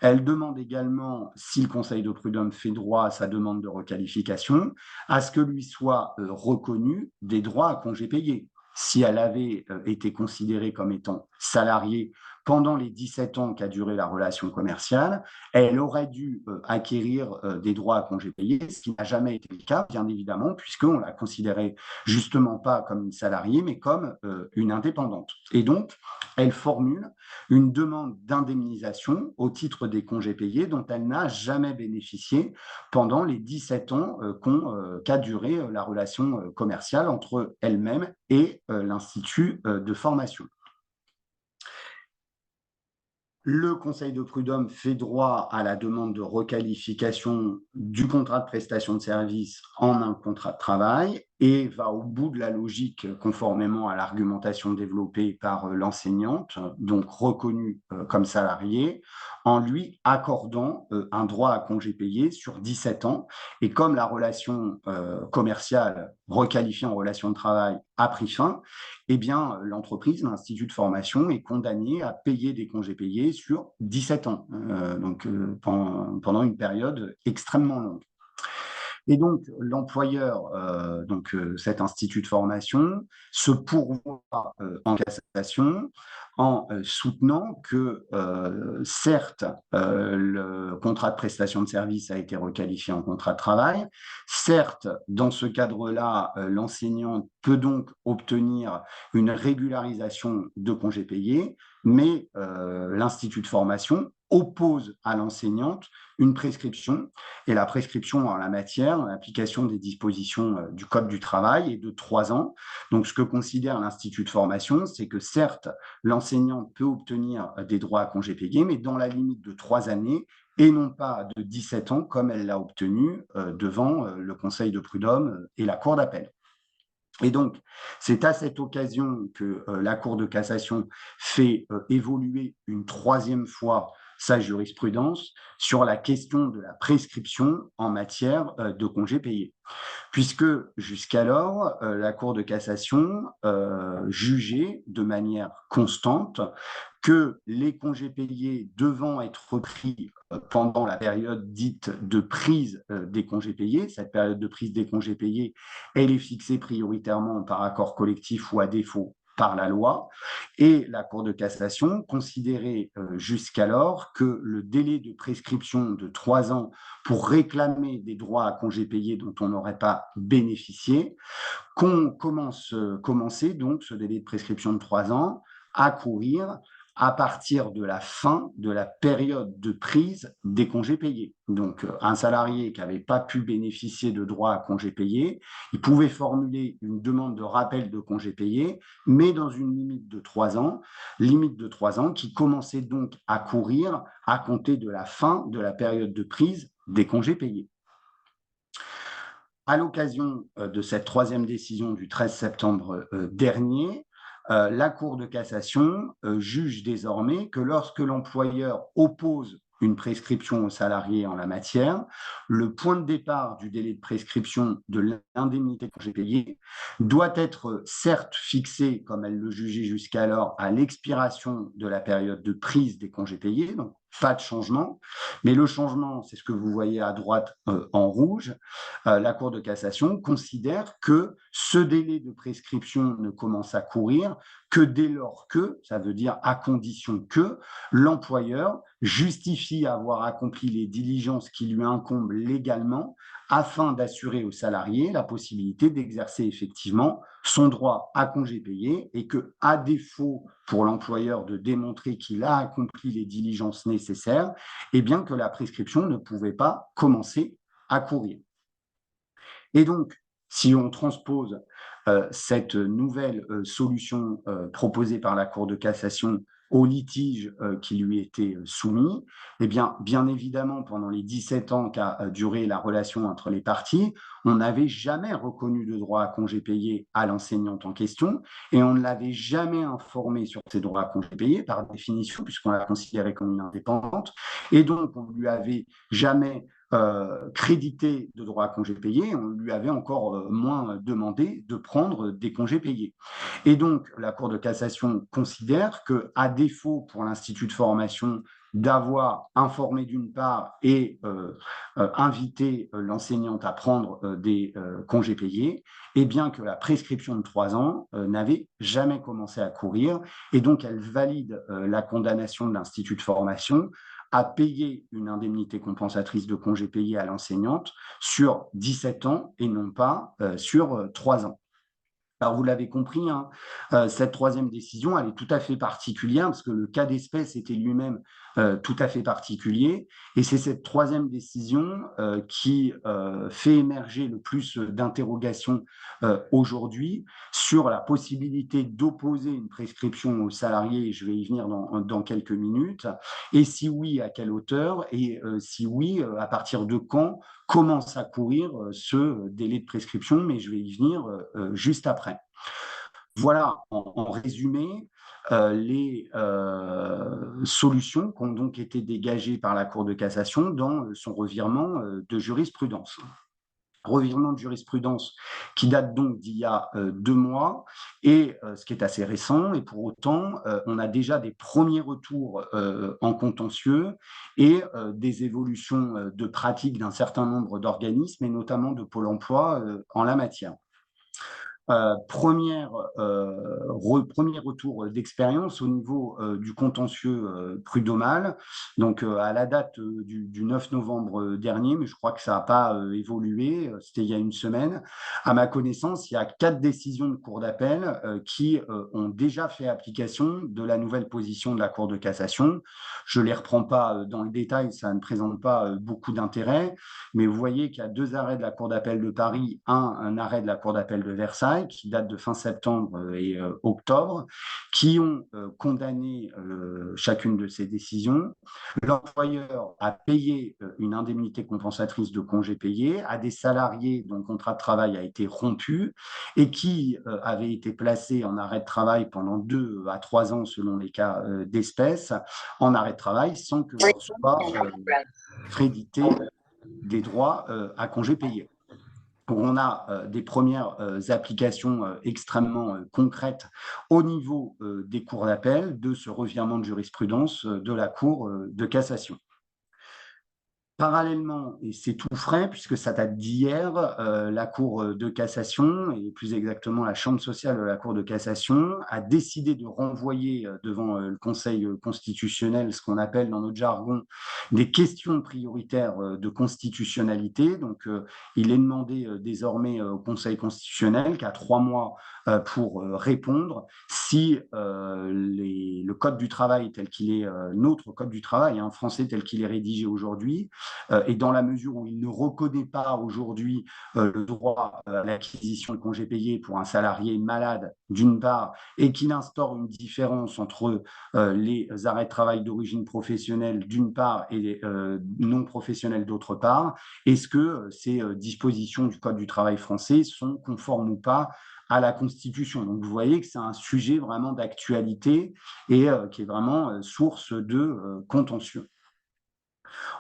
Elle demande également, si le Conseil de prud'homme fait droit à sa demande de requalification, à ce que lui soient reconnus des droits à congés payés. Si elle avait été considérée comme étant salariée pendant les 17 ans qu'a duré la relation commerciale, elle aurait dû acquérir des droits à congés payés, ce qui n'a jamais été le cas, bien évidemment, puisqu'on la considérait justement pas comme une salariée, mais comme une indépendante. Et donc, elle formule une demande d'indemnisation au titre des congés payés dont elle n'a jamais bénéficié pendant les 17 ans qu'a duré la relation commerciale entre elle-même et l'Institut de formation. Le Conseil de prud'homme fait droit à la demande de requalification du contrat de prestation de service en un contrat de travail et va au bout de la logique conformément à l'argumentation développée par l'enseignante, donc reconnue comme salariée, en lui accordant un droit à congé payé sur 17 ans. Et comme la relation commerciale requalifiée en relation de travail a pris fin, eh bien, l'entreprise, l'institut de formation, est condamné à payer des congés payés sur 17 ans, pendant une période extrêmement longue. Et donc, l'employeur, cet institut de formation, se pourvoit en cassation en soutenant que, certes, le contrat de prestation de service a été requalifié en contrat de travail, certes, dans ce cadre-là, l'enseignant peut donc obtenir une régularisation de congés payés, mais l'institut de formation oppose à l'enseignante une prescription, et la prescription en la matière, l'application des dispositions du Code du travail est de 3 ans. Donc, ce que considère l'Institut de formation, c'est que certes, l'enseignant peut obtenir des droits à congés payés, mais dans la limite de 3 années et non pas de 17 ans comme elle l'a obtenu devant le Conseil de prud'homme et la Cour d'appel. Et donc, c'est à cette occasion que la Cour de cassation fait évoluer une troisième fois sa jurisprudence sur la question de la prescription en matière de congés payés. Puisque jusqu'alors, la Cour de cassation jugeait de manière constante que les congés payés devant être pris pendant la période dite de prise des congés payés, cette période de prise des congés payés, elle est fixée prioritairement par accord collectif ou à défaut par la loi, et la Cour de cassation considérait jusqu'alors que le délai de prescription de 3 ans pour réclamer des droits à congés payés dont on n'aurait pas bénéficié, commençait donc ce délai de prescription de 3 ans à courir à partir de la fin de la période de prise des congés payés. Donc, un salarié qui n'avait pas pu bénéficier de droits à congés payés, il pouvait formuler une demande de rappel de congés payés, mais dans une limite de 3 ans, qui commençait donc à courir à compter de la fin de la période de prise des congés payés. À l'occasion de cette troisième décision du 13 septembre dernier, la Cour de cassation juge désormais que lorsque l'employeur oppose une prescription au salarié en la matière, le point de départ du délai de prescription de l'indemnité de congé payé doit être certes fixé, comme elle le jugeait jusqu'alors, à l'expiration de la période de prise des congés payés, donc pas de changement, mais le changement, c'est ce que vous voyez à droite en rouge. La Cour de cassation considère que ce délai de prescription ne commence à courir que dès lors que, ça veut dire à condition que, l'employeur justifie avoir accompli les diligences qui lui incombent légalement afin d'assurer au salarié la possibilité d'exercer effectivement son droit à congé payé, et que, à défaut pour l'employeur de démontrer qu'il a accompli les diligences nécessaires, eh bien que la prescription ne pouvait pas commencer à courir. Et donc, si on transpose cette nouvelle solution proposée par la Cour de cassation au litige qui lui était soumis, eh bien évidemment, pendant les 17 ans qu'a duré la relation entre les parties, on n'avait jamais reconnu de droit à congé payé à l'enseignante en question, et on ne l'avait jamais informée sur ses droits à congé payé, par définition, puisqu'on la considérait comme une indépendante, et donc on ne lui avait jamais crédité de droits à congés payés, on lui avait encore moins demandé de prendre des congés payés. Et donc, la Cour de cassation considère qu'à défaut pour l'Institut de formation d'avoir informé d'une part et invité l'enseignante à prendre des congés payés, et bien que la prescription de 3 ans n'avait jamais commencé à courir, et donc elle valide la condamnation de l'Institut de formation à payer une indemnité compensatrice de congés payés à l'enseignante sur 17 ans et non pas sur 3 ans. Alors, vous l'avez compris, hein, cette troisième décision, elle est tout à fait particulière parce que le cas d'espèce était lui-même tout à fait particulier. Et c'est cette troisième décision qui fait émerger le plus d'interrogations aujourd'hui sur la possibilité d'opposer une prescription aux salariés, et je vais y venir dans quelques minutes, et si oui, à quelle hauteur, et si oui, à partir de quand commence à courir ce délai de prescription, mais je vais y venir juste après. Voilà, en résumé, les solutions qui ont donc été dégagées par la Cour de cassation dans son revirement de jurisprudence. Revirement de jurisprudence qui date donc d'il y a 2 mois, et ce qui est assez récent, et pour autant, on a déjà des premiers retours en contentieux et des évolutions de pratiques d'un certain nombre d'organismes, et notamment de Pôle emploi en la matière. Premier retour d'expérience au niveau du contentieux prud'homal, donc à la date du 9 novembre dernier, mais je crois que ça n'a pas évolué, c'était il y a une semaine. À ma connaissance, il y a 4 décisions de cour d'appel qui ont déjà fait application de la nouvelle position de la Cour de cassation. Je ne les reprends pas dans le détail, ça ne présente pas beaucoup d'intérêt, mais vous voyez qu'il y a 2 arrêts de la Cour d'appel de Paris, un arrêt de la Cour d'appel de Versailles, qui date de fin septembre et octobre, qui ont condamné chacune de ces décisions. L'employeur a payé une indemnité compensatrice de congés payés à des salariés dont le contrat de travail a été rompu et qui avaient été placés en arrêt de travail pendant 2 à 3 ans, selon les cas d'espèce, en arrêt de travail sans que leur soit crédité des droits à congés payés. On a des premières applications extrêmement concrètes au niveau des cours d'appel de ce revirement de jurisprudence de la Cour de cassation. Parallèlement, et c'est tout frais puisque ça date d'hier, la Cour de cassation, et plus exactement la Chambre sociale de la Cour de cassation, a décidé de renvoyer devant le Conseil constitutionnel ce qu'on appelle dans notre jargon des questions prioritaires de constitutionnalité. Donc, il est demandé désormais au Conseil constitutionnel qui a 3 mois pour répondre si le Code du travail tel qu'il est, notre Code du travail, français tel qu'il est rédigé aujourd'hui, et dans la mesure où il ne reconnaît pas aujourd'hui le droit à l'acquisition de congés payés pour un salarié malade, d'une part, et qu'il instaure une différence entre les arrêts de travail d'origine professionnelle, d'une part, et les non professionnels, d'autre part, est-ce que ces dispositions du Code du travail français sont conformes ou pas à la Constitution. Donc, vous voyez que c'est un sujet vraiment d'actualité et qui est vraiment source de contentieux.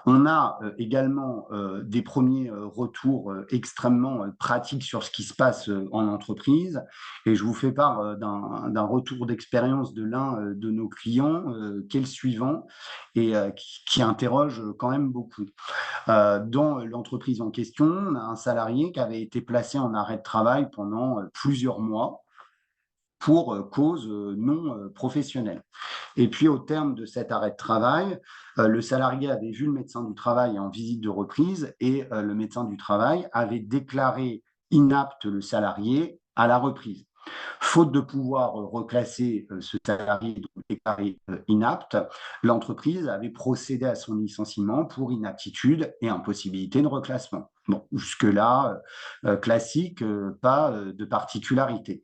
On a également des premiers retours extrêmement pratiques sur ce qui se passe en entreprise, et je vous fais part d'un retour d'expérience de l'un de nos clients qui est le suivant et qui interroge quand même beaucoup. Dans l'entreprise en question, on a un salarié qui avait été placé en arrêt de travail pendant plusieurs mois pour cause non professionnelle. Et puis, au terme de cet arrêt de travail, le salarié avait vu le médecin du travail en visite de reprise, et le médecin du travail avait déclaré inapte le salarié à la reprise. Faute de pouvoir reclasser ce salarié déclaré inapte, l'entreprise avait procédé à son licenciement pour inaptitude et impossibilité de reclassement. Bon, jusque-là, classique, pas de particularité.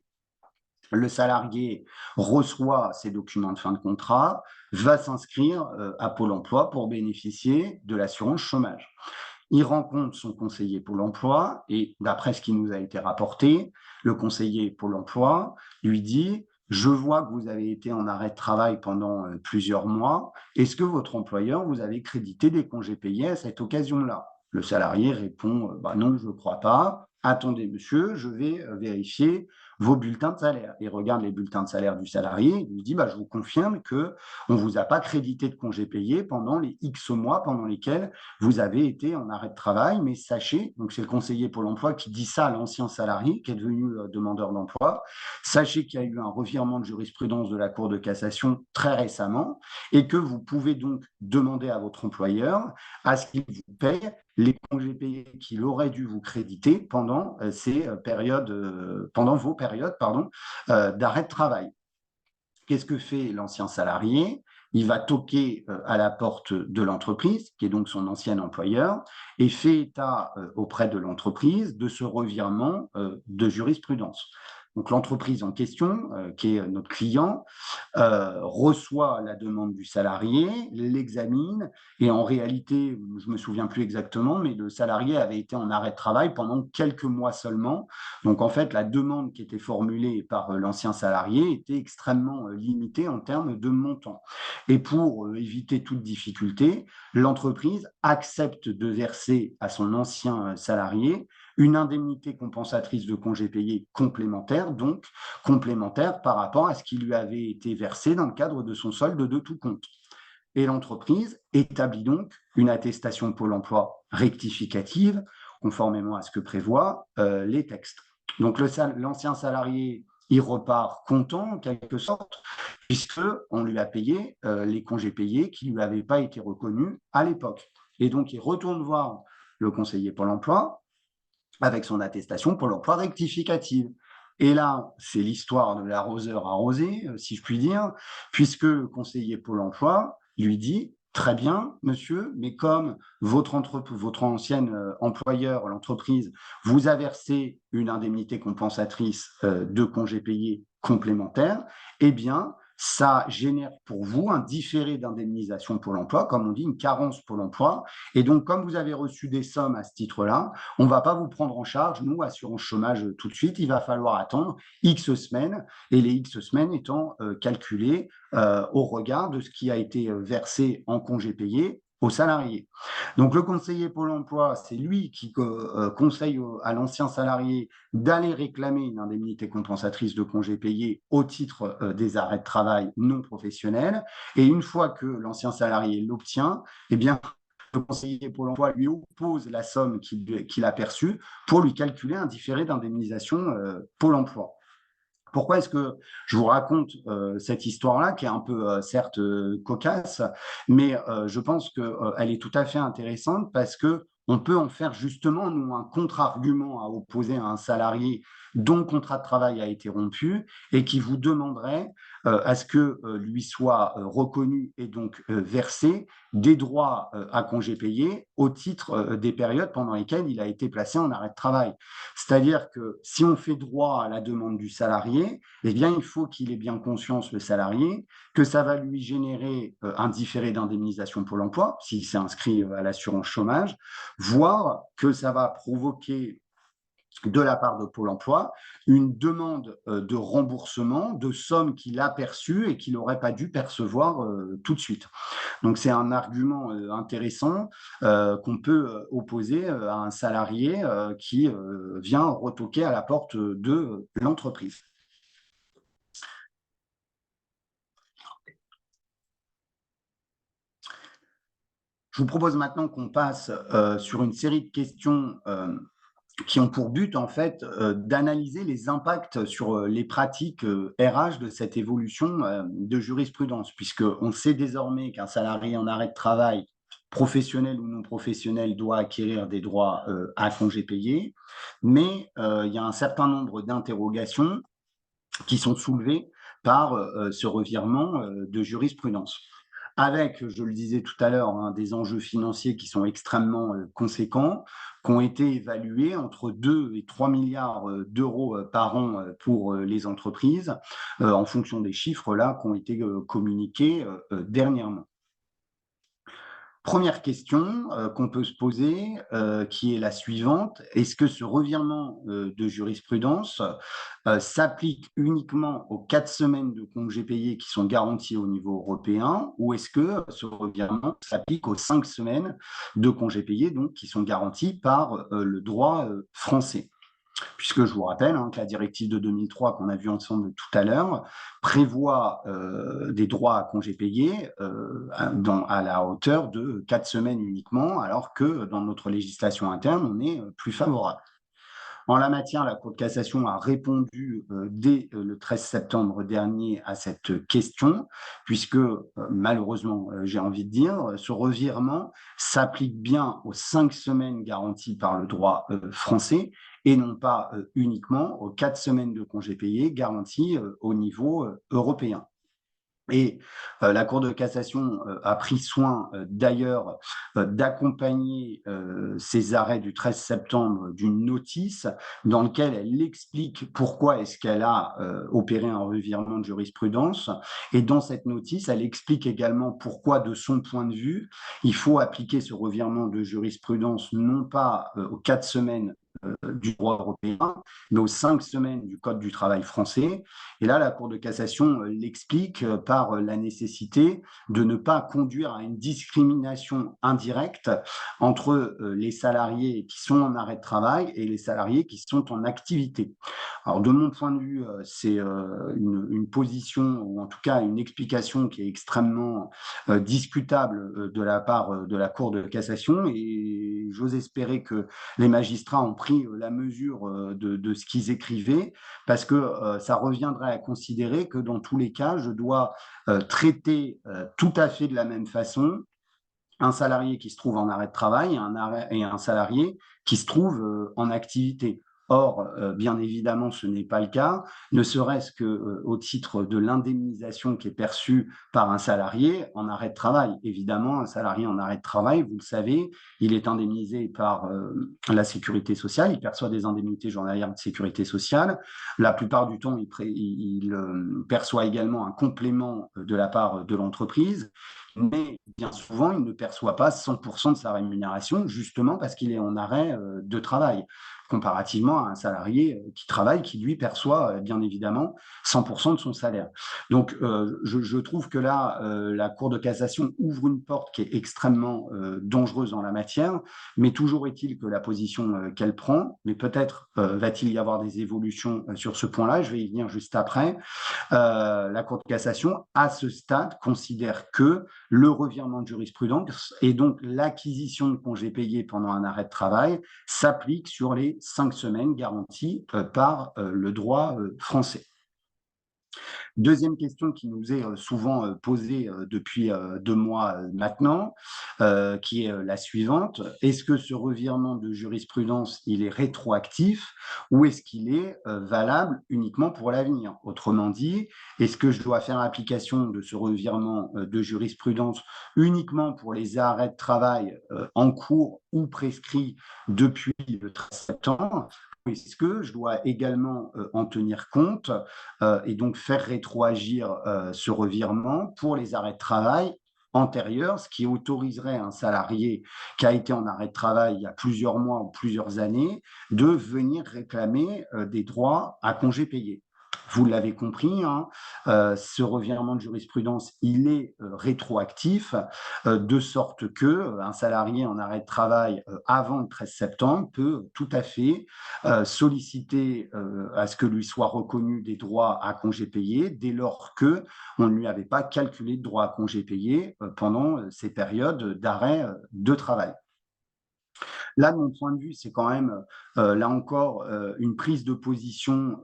Le salarié reçoit ses documents de fin de contrat, va s'inscrire à Pôle emploi pour bénéficier de l'assurance chômage. Il rencontre son conseiller Pôle emploi et, d'après ce qui nous a été rapporté, le conseiller Pôle emploi lui dit « Je vois que vous avez été en arrêt de travail pendant plusieurs mois. Est-ce que votre employeur vous avait crédité des congés payés à cette occasion-là » Le salarié répond « Non, je ne crois pas ». attendez monsieur, je vais vérifier vos bulletins de salaire. Il regarde les bulletins de salaire du salarié, il lui dit, bah, je vous confirme qu'on ne vous a pas crédité de congés payés pendant les X mois pendant lesquels vous avez été en arrêt de travail, mais sachez, donc c'est le conseiller Pôle emploi qui dit ça à l'ancien salarié qui est devenu demandeur d'emploi, sachez qu'il y a eu un revirement de jurisprudence de la Cour de cassation très récemment et que vous pouvez donc demander à votre employeur à ce qu'il vous paye les congés payés qu'il aurait dû vous créditer pendant pendant vos périodes d'arrêt de travail. Qu'est-ce que fait l'ancien salarié? Il va toquer à la porte de l'entreprise, qui est donc son ancien employeur, et fait état auprès de l'entreprise de ce revirement de jurisprudence. Donc l'entreprise en question, qui est notre client, reçoit la demande du salarié, l'examine, et en réalité, je ne me souviens plus exactement, mais le salarié avait été en arrêt de travail pendant quelques mois seulement. Donc en fait, la demande qui était formulée par l'ancien salarié était extrêmement limitée en termes de montant. Et pour éviter toute difficulté, l'entreprise accepte de verser à son ancien salarié une indemnité compensatrice de congés payés complémentaire, donc complémentaire par rapport à ce qui lui avait été versé dans le cadre de son solde de tout compte. Et l'entreprise établit donc une attestation Pôle emploi rectificative, conformément à ce que prévoient les textes. Donc l'ancien salarié, il repart content en quelque sorte, puisqu'on lui a payé les congés payés qui ne lui avaient pas été reconnus à l'époque. Et donc il retourne voir le conseiller Pôle emploi avec son attestation Pôle emploi rectificative. Et là, c'est l'histoire de l'arroseur arrosé, si je puis dire, puisque le conseiller Pôle emploi lui dit, très bien, monsieur, mais comme votre ancienne employeur, l'entreprise, vous a versé une indemnité compensatrice de congés payés complémentaires, eh bien, ça génère pour vous un différé d'indemnisation Pôle emploi, comme on dit, une carence Pôle emploi. Et donc, comme vous avez reçu des sommes à ce titre-là, on ne va pas vous prendre en charge, nous, assurance chômage, tout de suite. Il va falloir attendre X semaines, et les X semaines étant calculées au regard de ce qui a été versé en congés payés aux salariés. Donc le conseiller Pôle emploi, c'est lui qui conseille à l'ancien salarié d'aller réclamer une indemnité compensatrice de congés payés au titre des arrêts de travail non professionnels. Et une fois que l'ancien salarié l'obtient, eh bien, le conseiller Pôle emploi lui oppose la somme qu'il a perçue pour lui calculer un différé d'indemnisation Pôle emploi. Pourquoi est-ce que je vous raconte cette histoire-là, qui est un peu, certes, cocasse, mais je pense qu'elle est tout à fait intéressante parce qu'on peut en faire justement, nous, un contre-argument à opposer à un salarié dont le contrat de travail a été rompu et qui vous demanderait à ce que lui soit reconnu et donc versé des droits à congés payés au titre des périodes pendant lesquelles il a été placé en arrêt de travail. C'est-à-dire que si on fait droit à la demande du salarié, eh bien, il faut qu'il ait bien conscience, le salarié, que ça va lui générer un différé d'indemnisation Pôle emploi, s'il s'est inscrit à l'assurance chômage, voire que ça va provoquer de la part de Pôle emploi une demande de remboursement de sommes qu'il a perçues et qu'il n'aurait pas dû percevoir tout de suite. Donc c'est un argument intéressant qu'on peut opposer à un salarié qui vient retoquer à la porte de l'entreprise. Je vous propose maintenant qu'on passe sur une série de questions qui ont pour but en fait d'analyser les impacts sur les pratiques RH de cette évolution de jurisprudence, puisqu'on sait désormais qu'un salarié en arrêt de travail, professionnel ou non professionnel, doit acquérir des droits à congés payés, mais il y a un certain nombre d'interrogations qui sont soulevées par ce revirement de jurisprudence. Avec, je le disais tout à l'heure, hein, des enjeux financiers qui sont extrêmement conséquents, qui ont été évalués entre 2 et 3 milliards d'euros par an pour les entreprises, en fonction des chiffres là qui ont été communiqués dernièrement. Première question qu'on peut se poser, qui est la suivante. Est-ce que ce revirement de jurisprudence s'applique uniquement aux 4 semaines de congés payés qui sont garantis au niveau européen, ou est-ce que ce revirement s'applique aux 5 semaines de congés payés donc, qui sont garantis par le droit français? puisque je vous rappelle que la directive de 2003 qu'on a vue ensemble tout à l'heure prévoit des droits à congés payés à la hauteur de 4 semaines uniquement, alors que dans notre législation interne, on est plus favorable. En la matière, la Cour de cassation a répondu dès le 13 septembre dernier à cette question, puisque malheureusement, j'ai envie de dire, ce revirement s'applique bien aux 5 semaines garanties par le droit français et non pas uniquement aux 4 semaines de congés payés garanties au niveau européen. Et la Cour de cassation a pris soin d'ailleurs d'accompagner ces arrêts du 13 septembre d'une notice dans laquelle elle explique pourquoi est-ce qu'elle a opéré un revirement de jurisprudence. Et dans cette notice, elle explique également pourquoi, de son point de vue, il faut appliquer ce revirement de jurisprudence non pas aux 4 semaines du droit européen, mais aux 5 semaines du Code du travail français. Et là, la Cour de cassation l'explique par la nécessité de ne pas conduire à une discrimination indirecte entre les salariés qui sont en arrêt de travail et les salariés qui sont en activité. Alors, de mon point de vue, c'est une position, ou en tout cas une explication qui est extrêmement discutable de la part de la Cour de cassation, et j'ose espérer que les magistrats ont pris la mesure de ce qu'ils écrivaient, parce que ça reviendrait à considérer que dans tous les cas, je dois traiter tout à fait de la même façon un salarié qui se trouve en arrêt de travail et un salarié qui se trouve en activité. Or, bien évidemment, ce n'est pas le cas, ne serait-ce qu'au titre de l'indemnisation qui est perçue par un salarié en arrêt de travail. Évidemment, un salarié en arrêt de travail, vous le savez, il est indemnisé par la sécurité sociale, il perçoit des indemnités journalières de sécurité sociale. La plupart du temps, il perçoit également un complément de la part de l'entreprise, mais bien souvent, il ne perçoit pas 100% de sa rémunération, justement parce qu'il est en arrêt de travail, comparativement à un salarié qui travaille, qui lui perçoit bien évidemment 100% de son salaire. Donc, je trouve que là, la Cour de cassation ouvre une porte qui est extrêmement dangereuse en la matière, mais toujours est-il que la position qu'elle prend, mais peut-être va-t-il y avoir des évolutions sur ce point-là, je vais y venir juste après, la Cour de cassation, à ce stade, considère que le revirement de jurisprudence et donc l'acquisition de congés payés pendant un arrêt de travail s'applique sur les 5 semaines garanties par le droit français. Deuxième question qui nous est souvent posée depuis 2 mois maintenant, qui est la suivante. Est-ce que ce revirement de jurisprudence, il est rétroactif ou est-ce qu'il est valable uniquement pour l'avenir? Autrement dit, est-ce que je dois faire application de ce revirement de jurisprudence uniquement pour les arrêts de travail en cours ou prescrits depuis le 13 septembre? Est-ce que je dois également en tenir compte et donc faire rétroagir ce revirement pour les arrêts de travail antérieurs, ce qui autoriserait un salarié qui a été en arrêt de travail il y a plusieurs mois ou plusieurs années de venir réclamer des droits à congés payés. Vous l'avez compris, ce revirement de jurisprudence, il est rétroactif, de sorte que un salarié en arrêt de travail avant le 13 septembre peut tout à fait solliciter à ce que lui soient reconnus des droits à congés payés dès lors que on ne lui avait pas calculé de droits à congés payés pendant ces périodes d'arrêt de travail. Là, de mon point de vue, c'est quand même, là encore, une prise de position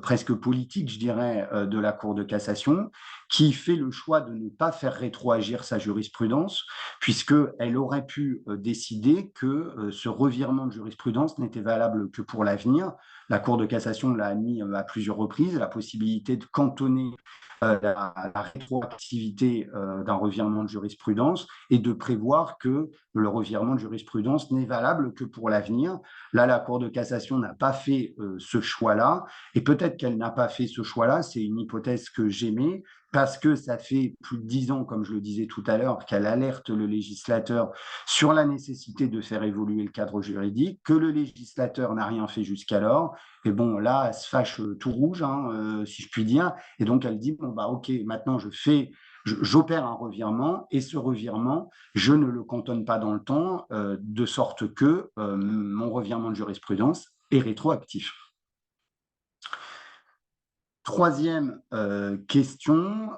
presque politique, je dirais, de la Cour de cassation, qui fait le choix de ne pas faire rétroagir sa jurisprudence, puisqu'elle aurait pu décider que ce revirement de jurisprudence n'était valable que pour l'avenir. La Cour de cassation l'a admis à plusieurs reprises, la possibilité de cantonner la rétroactivité d'un revirement de jurisprudence et de prévoir que le revirement de jurisprudence n'est valable que pour l'avenir. Là, la Cour de cassation n'a pas fait ce choix-là, et peut-être qu'elle n'a pas fait ce choix-là, c'est une hypothèse que j'émets, parce que ça fait plus de 10 ans, comme je le disais tout à l'heure, qu'elle alerte le législateur sur la nécessité de faire évoluer le cadre juridique, que le législateur n'a rien fait jusqu'alors, et bon, là, elle se fâche tout rouge, si je puis dire, et donc elle dit, bon, bah ok, maintenant j'opère un revirement, et ce revirement, je ne le cantonne pas dans le temps, de sorte que mon revirement de jurisprudence et rétroactif. Troisième question,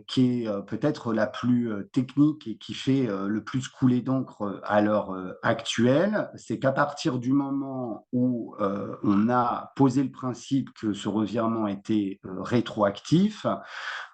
qui est peut-être la plus technique et qui fait le plus couler d'encre à l'heure actuelle, c'est qu'à partir du moment où on a posé le principe que ce revirement était rétroactif,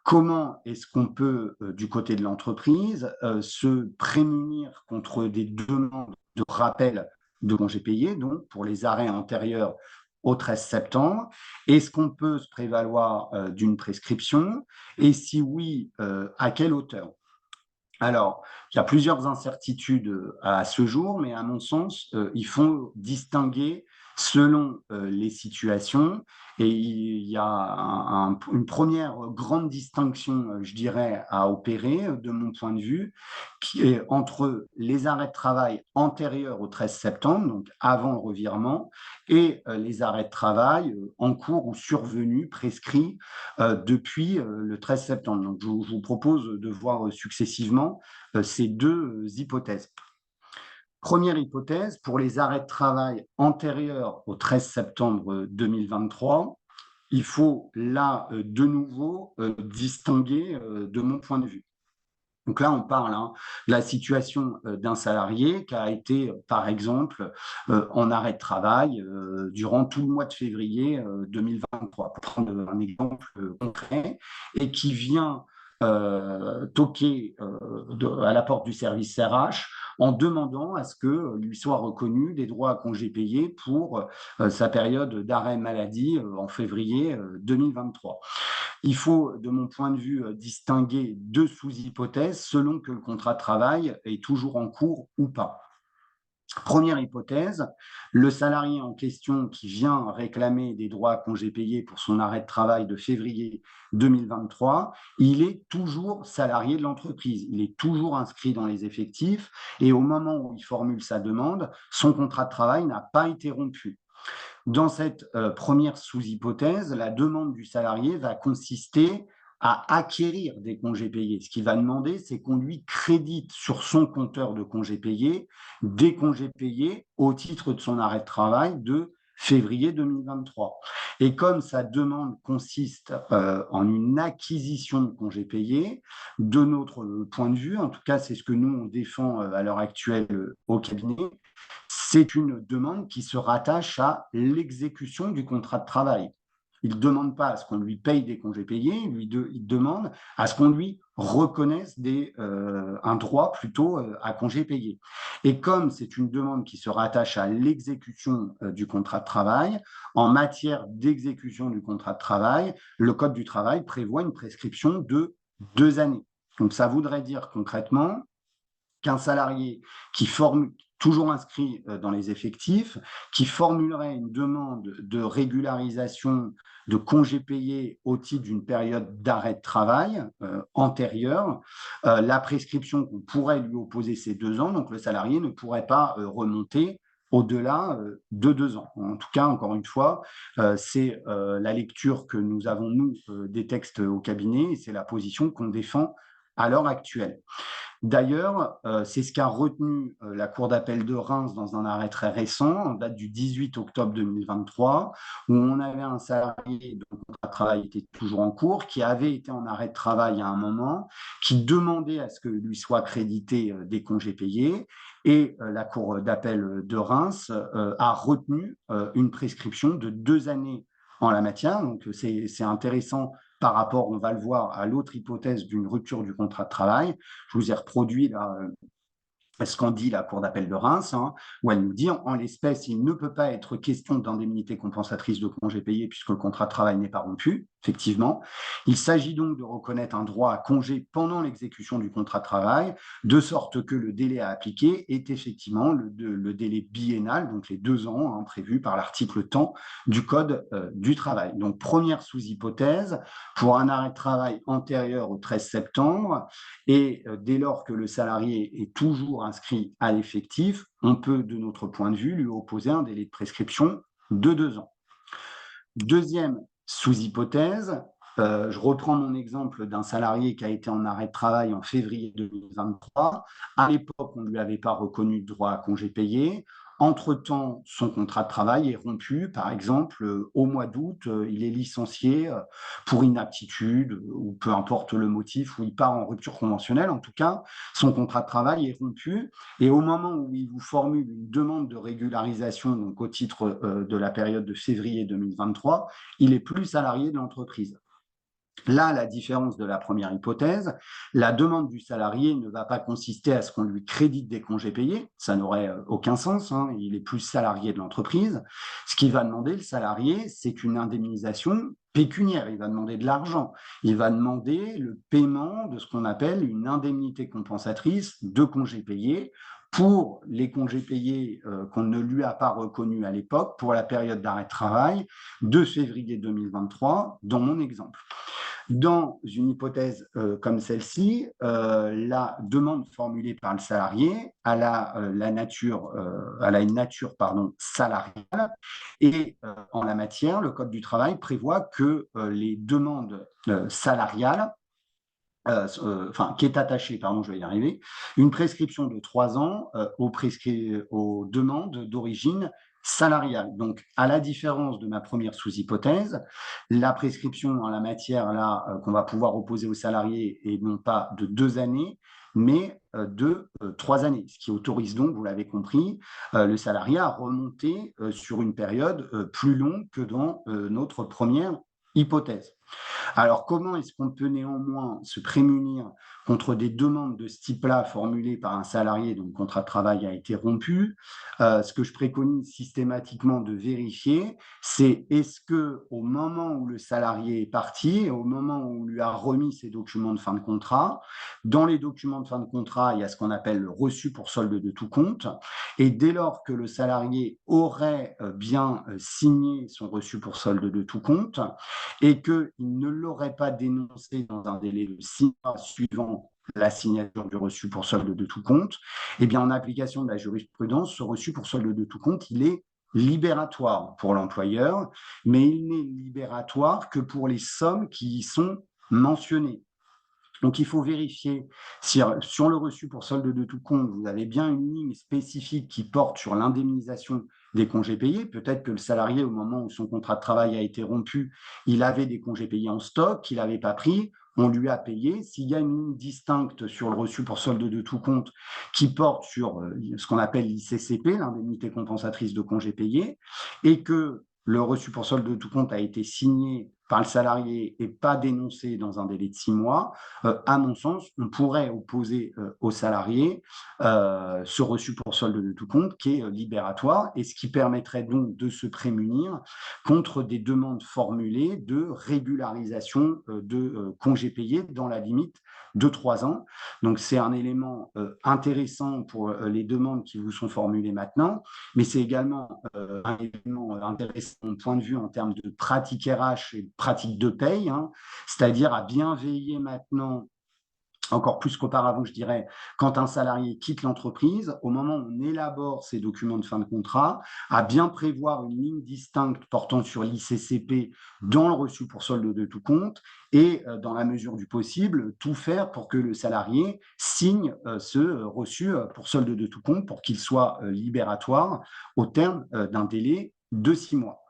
comment est-ce qu'on peut, du côté de l'entreprise, se prémunir contre des demandes de rappel de congés payés, donc pour les arrêts antérieurs au 13 septembre? Est-ce qu'on peut se prévaloir d'une prescription? Et si oui, à quelle hauteur? Alors, il y a plusieurs incertitudes à ce jour, mais à mon sens, il faut distinguer selon les situations. Et il y a une première grande distinction, je dirais, à opérer de mon point de vue, qui est entre les arrêts de travail antérieurs au 13 septembre, donc avant le revirement, et les arrêts de travail en cours ou survenus, prescrits depuis le 13 septembre. Donc, je vous propose de voir successivement ces deux hypothèses. Première hypothèse, pour les arrêts de travail antérieurs au 13 septembre 2023, il faut là de nouveau distinguer de mon point de vue. Donc là, on parle de la situation d'un salarié qui a été, par exemple, en arrêt de travail durant tout le mois de février 2023, pour prendre un exemple concret, et qui vient toquer à la porte du service RH en demandant à ce que lui soient reconnus des droits à congés payés pour sa période d'arrêt maladie en février 2023. Il faut, de mon point de vue, distinguer deux sous-hypothèses selon que le contrat de travail est toujours en cours ou pas. Première hypothèse, le salarié en question qui vient réclamer des droits à congés payés pour son arrêt de travail de février 2023, il est toujours salarié de l'entreprise, il est toujours inscrit dans les effectifs et au moment où il formule sa demande, son contrat de travail n'a pas été rompu. Dans cette première sous-hypothèse, la demande du salarié va consister à acquérir des congés payés. Ce qu'il va demander, c'est qu'on lui crédite sur son compteur de congés payés des congés payés au titre de son arrêt de travail de février 2023. Et comme sa demande consiste en une acquisition de congés payés, de notre point de vue, en tout cas c'est ce que nous on défend à l'heure actuelle au cabinet, c'est une demande qui se rattache à l'exécution du contrat de travail. Il ne demande pas à ce qu'on lui paye des congés payés, il demande à ce qu'on lui reconnaisse un droit plutôt à congés payés. Et comme c'est une demande qui se rattache à l'exécution du contrat de travail, en matière d'exécution du contrat de travail, le Code du travail prévoit une prescription de 2 années. Donc ça voudrait dire concrètement qu'un salarié qui forme toujours inscrit dans les effectifs, qui formulerait une demande de régularisation de congés payés au titre d'une période d'arrêt de travail antérieure, la prescription qu'on pourrait lui opposer, c'est 2 ans, donc le salarié ne pourrait pas remonter au-delà de 2 ans. En tout cas, encore une fois, c'est la lecture que nous avons, nous, des textes au cabinet, et c'est la position qu'on défend à l'heure actuelle. D'ailleurs, c'est ce qu'a retenu la Cour d'appel de Reims dans un arrêt très récent, en date du 18 octobre 2023, où on avait un salarié dont le contrat de travail était toujours en cours, qui avait été en arrêt de travail à un moment, qui demandait à ce que lui soient crédités des congés payés, et la Cour d'appel de Reims a retenu une prescription de 2 années en la matière. Donc, c'est intéressant par rapport, on va le voir, à l'autre hypothèse d'une rupture du contrat de travail. Je vous ai reproduit là, ce qu'en dit la Cour d'appel de Reims, où elle nous dit, en l'espèce, il ne peut pas être question d'indemnité compensatrice de congés payés puisque le contrat de travail n'est pas rompu, effectivement. Il s'agit donc de reconnaître un droit à congé pendant l'exécution du contrat de travail, de sorte que le délai à appliquer est effectivement le délai biennal, donc les 2 ans prévus par l'article temps du Code du travail. Donc, première sous-hypothèse, pour un arrêt de travail antérieur au 13 septembre, et dès lors que le salarié est toujours inscrit à l'effectif, on peut, de notre point de vue, lui opposer un délai de prescription de 2 ans. Deuxième sous-hypothèse, je reprends mon exemple d'un salarié qui a été en arrêt de travail en février 2023. À l'époque, on ne lui avait pas reconnu de droit à congé payé. Entre-temps, son contrat de travail est rompu. Par exemple, au mois d'août, il est licencié pour inaptitude ou peu importe le motif, où il part en rupture conventionnelle. En tout cas, son contrat de travail est rompu. Et au moment où il vous formule une demande de régularisation, donc au titre de la période de février 2023, il est plus salarié de l'entreprise. Là, la différence de la première hypothèse, la demande du salarié ne va pas consister à ce qu'on lui crédite des congés payés, ça n'aurait aucun sens, hein, il est plus salarié de l'entreprise. Ce qu'il va demander, le salarié, c'est une indemnisation pécuniaire, il va demander de l'argent, il va demander le paiement de ce qu'on appelle une indemnité compensatrice de congés payés pour les congés payés qu'on ne lui a pas reconnus à l'époque pour la période d'arrêt de travail de février 2023, dans mon exemple. Dans une hypothèse comme celle-ci, la demande formulée par le salarié a une nature salariale et en la matière, le Code du travail prévoit que les demandes salariales qui est attachée, je vais y arriver, une prescription de 3 ans aux demandes d'origine salariale. Donc, à la différence de ma première sous-hypothèse, la prescription en la matière là qu'on va pouvoir opposer aux salariés est non pas de 2 années, mais de 3 années, ce qui autorise donc, vous l'avez compris, le salarié à remonter sur une période plus longue que dans notre première hypothèse. Alors, comment est-ce qu'on peut néanmoins se prémunir contre des demandes de ce type-là formulées par un salarié dont le contrat de travail a été rompu? Ce que je préconise systématiquement de vérifier, c'est est-ce que au moment où le salarié est parti, au moment où on lui a remis ses documents de fin de contrat, dans les documents de fin de contrat, il y a ce qu'on appelle le reçu pour solde de tout compte, et dès lors que le salarié aurait bien signé son reçu pour solde de tout compte, et qu'il ne l'aurait pas dénoncé dans un délai de 6 mois suivant la signature du reçu pour solde de tout compte, eh bien, en application de la jurisprudence, ce reçu pour solde de tout compte, il est libératoire pour l'employeur, mais il n'est libératoire que pour les sommes qui y sont mentionnées. Donc, il faut vérifier si sur le reçu pour solde de tout compte, vous avez bien une ligne spécifique qui porte sur l'indemnisation des congés payés. Peut-être que le salarié, au moment où son contrat de travail a été rompu, il avait des congés payés en stock qu'il n'avait pas pris. On lui a payé. S'il y a une ligne distincte sur le reçu pour solde de tout compte qui porte sur ce qu'on appelle l'ICCP, l'indemnité compensatrice de congés payés, et que le reçu pour solde de tout compte a été signé par le salarié et pas dénoncé dans un délai de 6 mois, à mon sens, on pourrait opposer au salarié ce reçu pour solde de tout compte qui est libératoire et ce qui permettrait donc de se prémunir contre des demandes formulées de régularisation de congés payés dans la limite de 3 ans. Donc, c'est un élément intéressant pour les demandes qui vous sont formulées maintenant, mais c'est également un élément intéressant de point de vue en termes de pratique RH et de pratique de paye, hein, c'est-à-dire à bien veiller maintenant, encore plus qu'auparavant, je dirais, quand un salarié quitte l'entreprise, au moment où on élabore ses documents de fin de contrat, à bien prévoir une ligne distincte portant sur l'ICCP dans le reçu pour solde de tout compte et, dans la mesure du possible, tout faire pour que le salarié signe ce reçu pour solde de tout compte pour qu'il soit libératoire au terme d'un délai de 6 mois.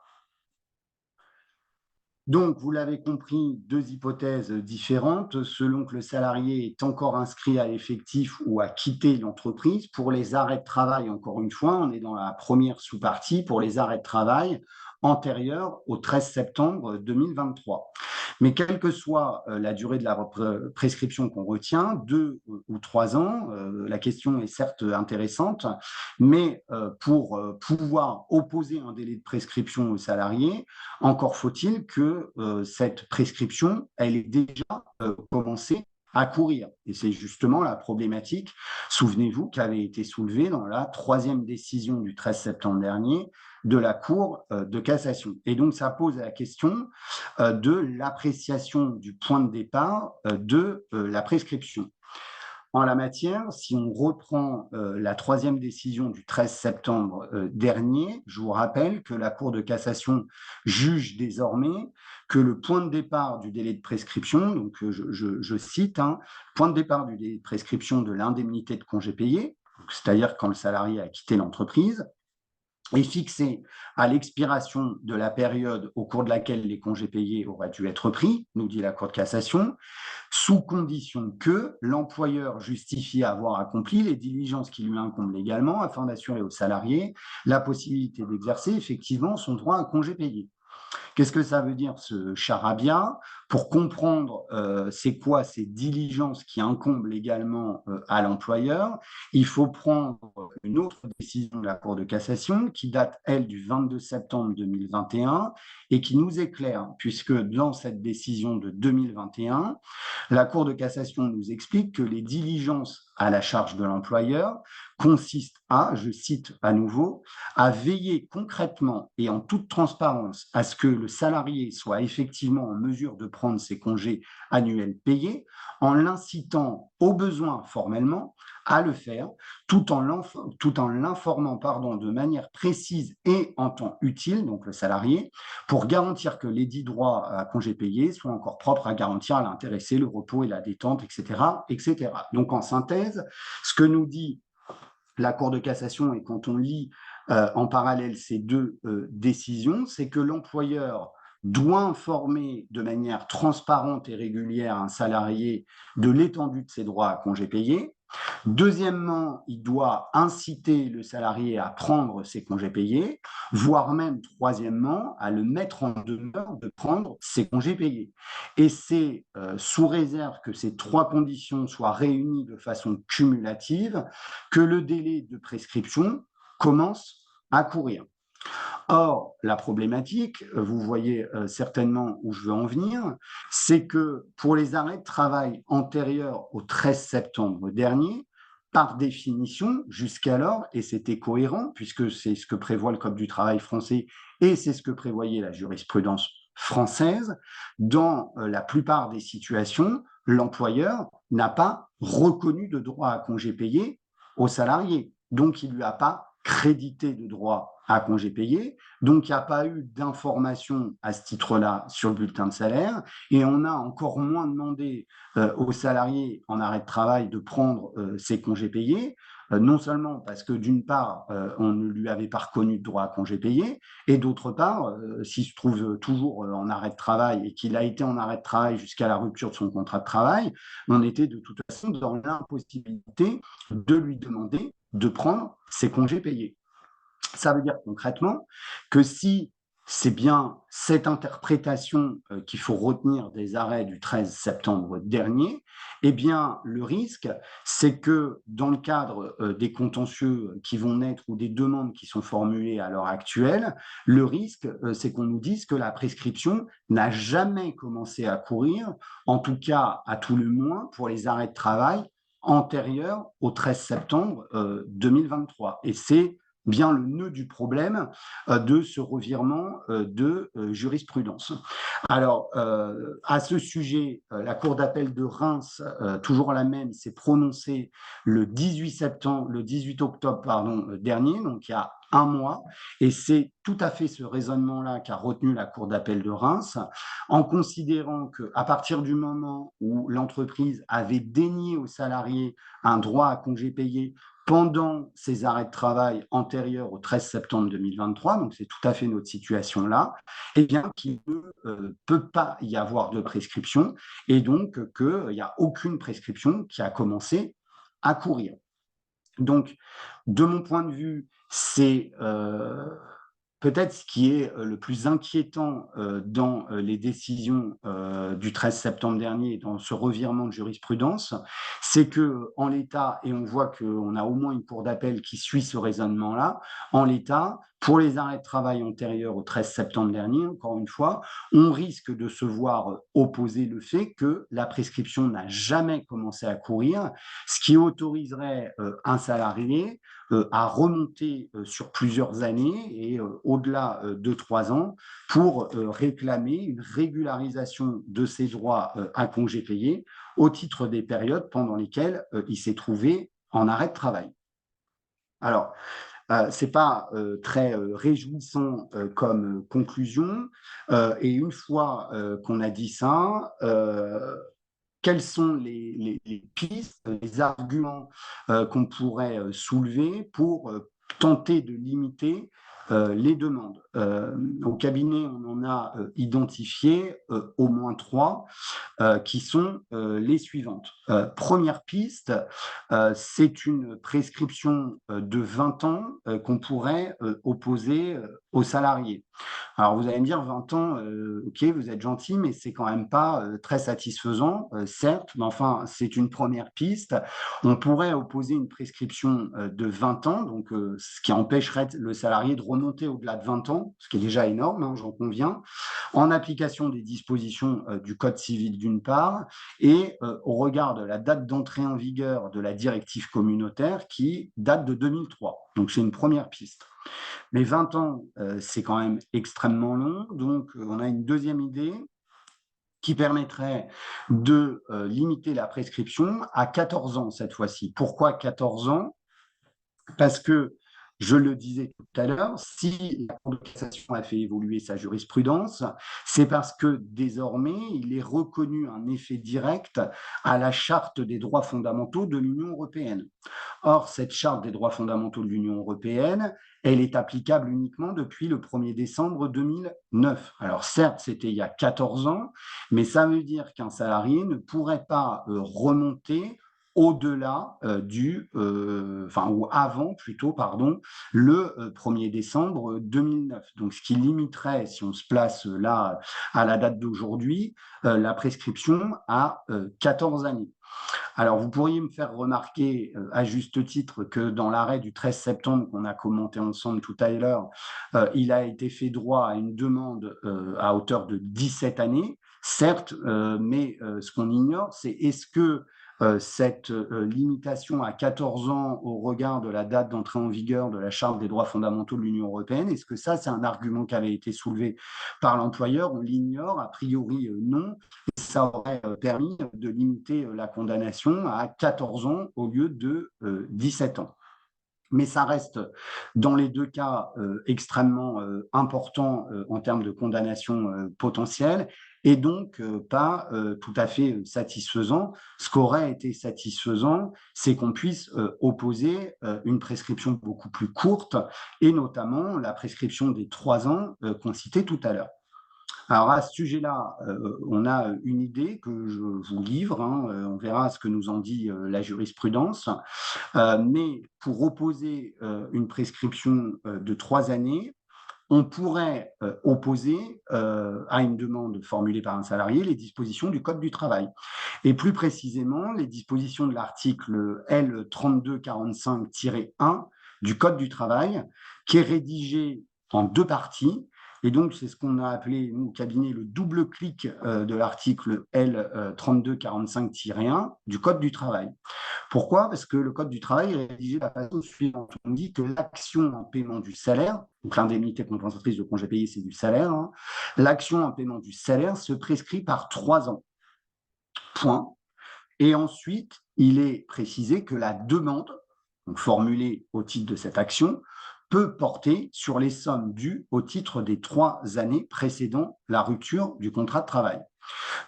Donc, vous l'avez compris, 2 hypothèses différentes selon que le salarié est encore inscrit à l'effectif ou a quitté l'entreprise. Pour les arrêts de travail, encore une fois, on est dans la première sous-partie, pour les arrêts de travail antérieurs au 13 septembre 2023. Mais quelle que soit la durée de la prescription qu'on retient, 2 ou 3 ans, la question est certes intéressante, mais pour pouvoir opposer un délai de prescription au salarié, encore faut-il que cette prescription, elle ait déjà commencé à courir. Et c'est justement la problématique, souvenez-vous, qui avait été soulevée dans la 3e décision du 13 septembre dernier de la Cour de cassation. Et donc, ça pose la question de l'appréciation du point de départ de la prescription. En la matière, si on reprend la 3e décision du 13 septembre dernier, je vous rappelle que la Cour de cassation juge désormais que le point de départ du délai de prescription, donc je cite, hein, point de départ du délai de prescription de l'indemnité de congé payé, c'est-à-dire quand le salarié a quitté l'entreprise, est fixé à l'expiration de la période au cours de laquelle les congés payés auraient dû être pris, nous dit la Cour de cassation, sous condition que l'employeur justifie avoir accompli les diligences qui lui incombent légalement afin d'assurer aux salariés la possibilité d'exercer effectivement son droit à congé payé. Qu'est-ce que ça veut dire ce charabia? Pour comprendre c'est quoi ces diligences qui incombent légalement à l'employeur, il faut prendre une autre décision de la Cour de cassation qui date, elle, du 22 septembre 2021 et qui nous éclaire, puisque dans cette décision de 2021, la Cour de cassation nous explique que les diligences à la charge de l'employeur consistent à, je cite à nouveau, à veiller concrètement et en toute transparence à ce que le salarié soit effectivement en mesure de prendre ses congés annuels payés en l'incitant au besoin formellement à le faire tout en l'informant de manière précise et en temps utile, donc le salarié, pour garantir que les dits droits à congés payés soient encore propres à garantir à l'intéressé le repos et la détente, etc., etc. Donc en synthèse, ce que nous dit la Cour de cassation et quand on lit en parallèle ces deux décisions, c'est que l'employeur doit informer de manière transparente et régulière un salarié de l'étendue de ses droits à congés payés. Deuxièmement, il doit inciter le salarié à prendre ses congés payés, voire même, troisièmement, à le mettre en demeure de prendre ses congés payés. Et c'est sous réserve que ces trois conditions soient réunies de façon cumulative que le délai de prescription commence à courir. Or, la problématique, vous voyez certainement où je veux en venir, c'est que pour les arrêts de travail antérieurs au 13 septembre dernier, par définition, jusqu'alors, et c'était cohérent, puisque c'est ce que prévoit le Code du travail français et c'est ce que prévoyait la jurisprudence française, dans la plupart des situations, l'employeur n'a pas reconnu de droit à congé payé au salarié. Donc, il ne lui a pas crédité de droit à congé payé. Donc, il n'y a pas eu d'information à ce titre-là sur le bulletin de salaire et on a encore moins demandé aux salariés en arrêt de travail de prendre ses congés payés. Non seulement parce que d'une part, on ne lui avait pas reconnu de droit à congé payé, et d'autre part, s'il se trouve toujours en arrêt de travail et qu'il a été en arrêt de travail jusqu'à la rupture de son contrat de travail, on était de toute façon dans l'impossibilité de lui demander de prendre ses congés payés. Ça veut dire concrètement que si c'est bien cette interprétation qu'il faut retenir des arrêts du 13 septembre dernier, eh bien, le risque, c'est que dans le cadre des contentieux qui vont naître ou des demandes qui sont formulées à l'heure actuelle, le risque, c'est qu'on nous dise que la prescription n'a jamais commencé à courir, en tout cas, à tout le moins, pour les arrêts de travail antérieurs au 13 septembre 2023. Et c'est bien le nœud du problème de ce revirement de jurisprudence. Alors, à ce sujet, la Cour d'appel de Reims, toujours la même, s'est prononcée le 18 octobre dernier, donc il y a un mois, et c'est tout à fait ce raisonnement-là qu'a retenu la Cour d'appel de Reims, en considérant qu'à partir du moment où l'entreprise avait dénié aux salariés un droit à congé payé pendant ces arrêts de travail antérieurs au 13 septembre 2023, donc c'est tout à fait notre situation là, eh bien qu'il ne peut pas y avoir de prescription et donc qu'il n'y a aucune prescription qui a commencé à courir. Donc, de mon point de vue, c'est peut-être ce qui est le plus inquiétant dans les décisions du 13 septembre dernier, dans ce revirement de jurisprudence, c'est que en l'état, et on voit qu'on a au moins une cour d'appel qui suit ce raisonnement-là, en l'état, pour les arrêts de travail antérieurs au 13 septembre dernier, encore une fois, on risque de se voir opposer le fait que la prescription n'a jamais commencé à courir, ce qui autoriserait un salarié à remonter sur plusieurs années et au-delà de 3 ans pour réclamer une régularisation de ses droits à congés payés au titre des périodes pendant lesquelles il s'est trouvé en arrêt de travail. Alors, ce n'est pas très réjouissant comme conclusion. Et une fois qu'on a dit ça, quelles sont les pistes, les arguments qu'on pourrait soulever pour tenter de limiter les demandes. Au cabinet, on en a identifié au moins trois qui sont les suivantes. Première piste, c'est une prescription de 20 ans qu'on pourrait opposer aux salariés. Alors, vous allez me dire 20 ans, ok, vous êtes gentil, mais c'est quand même pas très satisfaisant, certes, mais enfin, c'est une première piste. On pourrait opposer une prescription de 20 ans, donc ce qui empêcherait le salarié de remonter au-delà de 20 ans, ce qui est déjà énorme, hein, j'en conviens, en application des dispositions du Code civil d'une part, et au regard de la date d'entrée en vigueur de la directive communautaire qui date de 2003. Donc, c'est une première piste. Mais 20 ans, c'est quand même extrêmement long. Donc, on a une deuxième idée qui permettrait de limiter la prescription à 14 ans cette fois-ci. Pourquoi 14 ans? Parce que, je le disais tout à l'heure, si la Cour de cassation a fait évoluer sa jurisprudence, c'est parce que désormais, il est reconnu un effet direct à la Charte des droits fondamentaux de l'Union européenne. Or, cette Charte des droits fondamentaux de l'Union européenne, elle est applicable uniquement depuis le 1er décembre 2009. Alors certes, c'était il y a 14 ans, mais ça veut dire qu'un salarié ne pourrait pas remonter au-delà ou avant plutôt, pardon, le 1er décembre 2009. Donc, ce qui limiterait, si on se place là à la date d'aujourd'hui, la prescription à 14 années. Alors, vous pourriez me faire remarquer, à juste titre, que dans l'arrêt du 13 septembre qu'on a commenté ensemble tout à l'heure, il a été fait droit à une demande à hauteur de 17 années, certes, mais ce qu'on ignore, c'est est-ce que cette limitation à 14 ans au regard de la date d'entrée en vigueur de la Charte des droits fondamentaux de l'Union européenne, est-ce que ça, c'est un argument qui avait été soulevé par l'employeur? On l'ignore, a priori non. Ça aurait permis de limiter la condamnation à 14 ans au lieu de 17 ans. Mais ça reste, dans les deux cas, extrêmement important en termes de condamnation potentielle et donc pas tout à fait satisfaisant. Ce qui aurait été satisfaisant, c'est qu'on puisse opposer une prescription beaucoup plus courte et notamment la prescription des 3 ans qu'on citait tout à l'heure. Alors à ce sujet-là, on a une idée que je vous livre, hein, on verra ce que nous en dit la jurisprudence, mais pour opposer une prescription de 3 années, on pourrait opposer à une demande formulée par un salarié les dispositions du Code du travail. Et plus précisément, les dispositions de l'article L3245-1 du Code du travail, qui est rédigé en deux parties. Et donc, c'est ce qu'on a appelé, nous, au cabinet, le double clic de l'article L3245-1 du Code du travail. Pourquoi? Parce que le Code du travail est rédigé de la façon suivante. On dit que l'action en paiement du salaire, donc l'indemnité compensatrice de congé payé, c'est du salaire, hein, l'action en paiement du salaire se prescrit par 3 ans. Point. Et ensuite, il est précisé que la demande, donc formulée au titre de cette action, peut porter sur les sommes dues au titre des 3 années précédant la rupture du contrat de travail.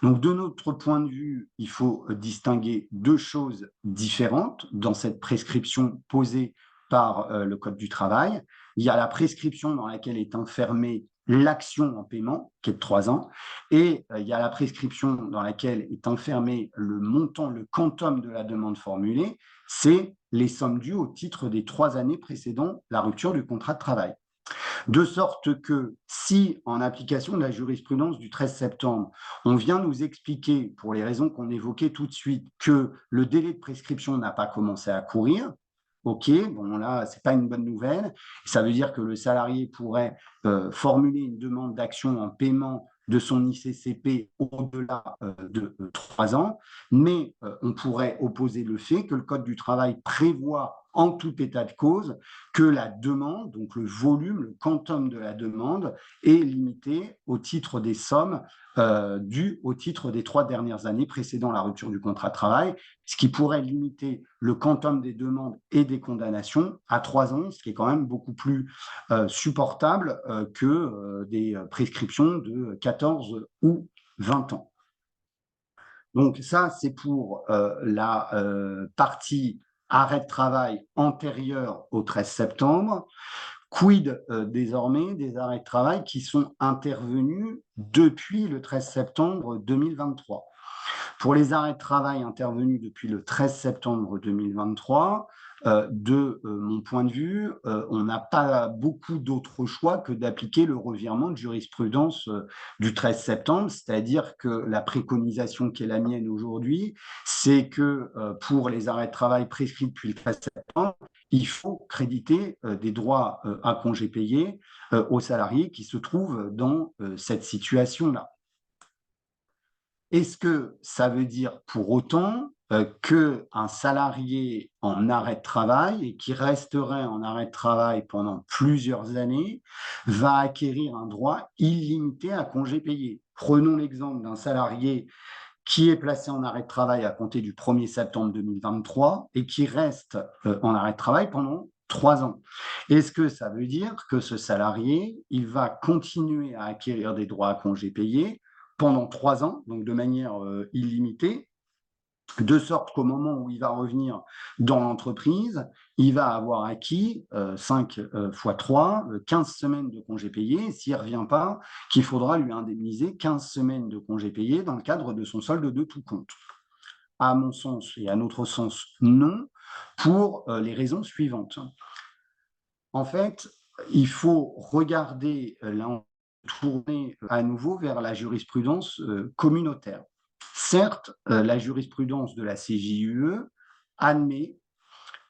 Donc, de notre point de vue, il faut distinguer deux choses différentes dans cette prescription posée par le Code du travail. Il y a la prescription dans laquelle est enfermée l'action en paiement, qui est de 3 ans, et il y a la prescription dans laquelle est enfermé le montant, le quantum de la demande formulée, c'est les sommes dues au titre des 3 années précédant la rupture du contrat de travail. De sorte que si, en application de la jurisprudence du 13 septembre, on vient nous expliquer, pour les raisons qu'on évoquait tout de suite, que le délai de prescription n'a pas commencé à courir, ok, bon là, ce n'est pas une bonne nouvelle. Ça veut dire que le salarié pourrait formuler une demande d'action en paiement de son ICCP au-delà de 3 ans, mais on pourrait opposer le fait que le Code du travail prévoit en tout état de cause que la demande, donc le volume, le quantum de la demande, est limité au titre des sommes dues au titre des 3 dernières années précédant la rupture du contrat de travail, ce qui pourrait limiter le quantum des demandes et des condamnations à 3 ans, ce qui est quand même beaucoup plus supportable que des prescriptions de 14 ou 20 ans. Donc ça, c'est pour la partie arrêt de travail antérieur au 13 septembre. Quid désormais des arrêts de travail qui sont intervenus depuis le 13 septembre 2023? Pour les arrêts de travail intervenus depuis le 13 septembre 2023, mon point de vue, on n'a pas beaucoup d'autres choix que d'appliquer le revirement de jurisprudence du 13 septembre, c'est-à-dire que la préconisation qui est la mienne aujourd'hui, c'est que pour les arrêts de travail prescrits depuis le 13 septembre, il faut créditer des droits à congés payés aux salariés qui se trouvent dans cette situation-là. Est-ce que ça veut dire pour autant qu'un salarié en arrêt de travail et qui resterait en arrêt de travail pendant plusieurs années va acquérir un droit illimité à congé payé? Prenons l'exemple d'un salarié qui est placé en arrêt de travail à compter du 1er septembre 2023 et qui reste en arrêt de travail pendant 3 ans. Est-ce que ça veut dire que ce salarié, il va continuer à acquérir des droits à congés payés pendant 3 ans, donc de manière illimitée, de sorte qu'au moment où il va revenir dans l'entreprise, il va avoir acquis 5 fois 3, 15 semaines de congés payés, et s'il ne revient pas, qu'il faudra lui indemniser 15 semaines de congés payés dans le cadre de son solde de tout compte? À mon sens et à notre sens, non, pour les raisons suivantes. En fait, il faut regarder, tourner à nouveau vers la jurisprudence communautaire. Certes, la jurisprudence de la CJUE admet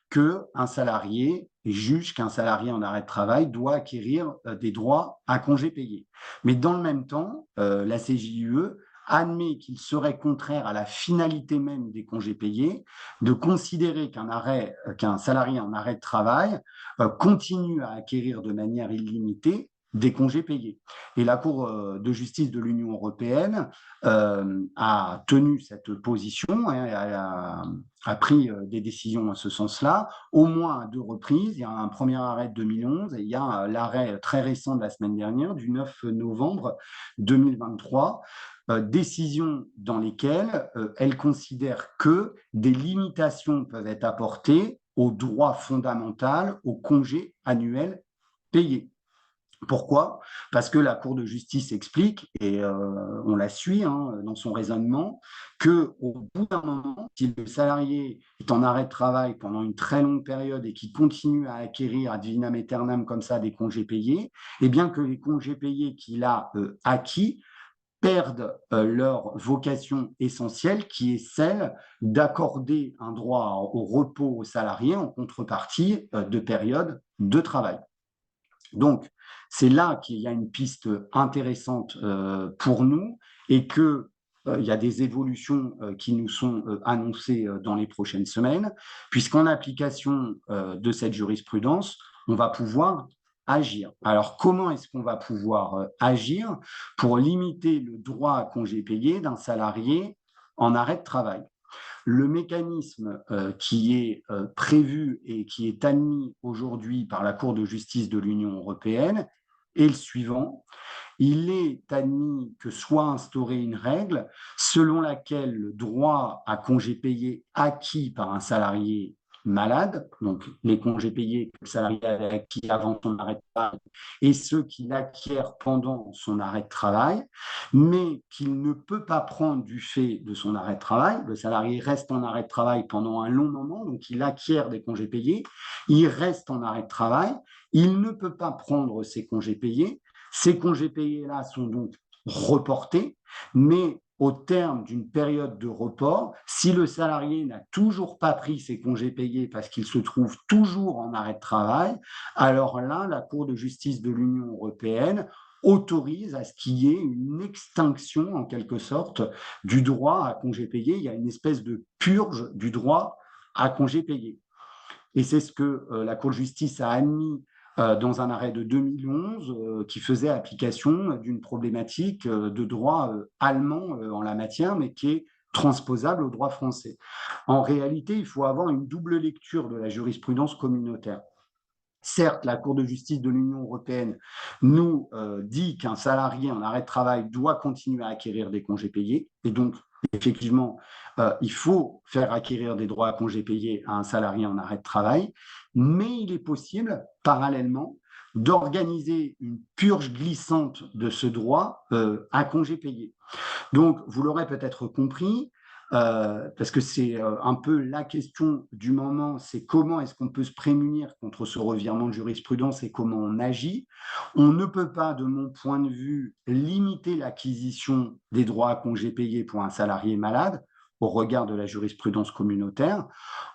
qu'un salarié juge qu'un salarié en arrêt de travail doit acquérir des droits à congés payés. Mais dans le même temps, la CJUE admet qu'il serait contraire à la finalité même des congés payés de considérer qu'un salarié en arrêt de travail continue à acquérir de manière illimitée des congés payés. Et la Cour de justice de l'Union européenne a tenu cette position, a pris des décisions dans ce sens-là, au moins à 2 reprises. Il y a un premier arrêt de 2011 et il y a l'arrêt très récent de la semaine dernière, du 9 novembre 2023, décisions dans lesquelles elle considère que des limitations peuvent être apportées au droit fondamental au congé annuel payé. Pourquoi? Parce que la Cour de justice explique, et on la suit dans son raisonnement, qu'au bout d'un moment, si le salarié est en arrêt de travail pendant une très longue période et qu'il continue à acquérir ad vitam aeternam comme ça des congés payés, eh bien que les congés payés qu'il a acquis perdent leur vocation essentielle, qui est celle d'accorder un droit au repos aux salariés en contrepartie de périodes de travail. Donc, c'est là qu'il y a une piste intéressante pour nous et qu'il y a des évolutions qui nous sont annoncées dans les prochaines semaines, puisqu'en application de cette jurisprudence, on va pouvoir agir. Alors, comment est-ce qu'on va pouvoir agir pour limiter le droit à congé payé d'un salarié en arrêt de travail? Le mécanisme qui est prévu et qui est admis aujourd'hui par la Cour de justice de l'Union européenne est le suivant. Il est admis que soit instaurée une règle selon laquelle le droit à congé payé acquis par un salarié malade, donc les congés payés que le salarié avait acquis avant son arrêt de travail et ceux qu'il acquiert pendant son arrêt de travail, mais qu'il ne peut pas prendre du fait de son arrêt de travail. Le salarié reste en arrêt de travail pendant un long moment, donc il acquiert des congés payés, il reste en arrêt de travail, il ne peut pas prendre ses congés payés. Ces congés payés-là sont donc reportés, mais au terme d'une période de report, si le salarié n'a toujours pas pris ses congés payés parce qu'il se trouve toujours en arrêt de travail, alors là, la Cour de justice de l'Union européenne autorise à ce qu'il y ait une extinction, en quelque sorte, du droit à congé payé. Il y a une espèce de purge du droit à congé payé. Et c'est ce que la Cour de justice a admis dans un arrêt de 2011 qui faisait application d'une problématique de droit allemand en la matière, mais qui est transposable au droit français. En réalité, il faut avoir une double lecture de la jurisprudence communautaire. Certes, la Cour de justice de l'Union européenne nous dit qu'un salarié en arrêt de travail doit continuer à acquérir des congés payés, et donc effectivement, il faut faire acquérir des droits à congés payés à un salarié en arrêt de travail, mais il est possible, parallèlement, d'organiser une purge glissante de ce droit à congé payé. Donc, vous l'aurez peut-être compris, parce que c'est un peu la question du moment, c'est comment est-ce qu'on peut se prémunir contre ce revirement de jurisprudence et comment on agit. On ne peut pas, de mon point de vue, limiter l'acquisition des droits à congés payés pour un salarié malade au regard de la jurisprudence communautaire.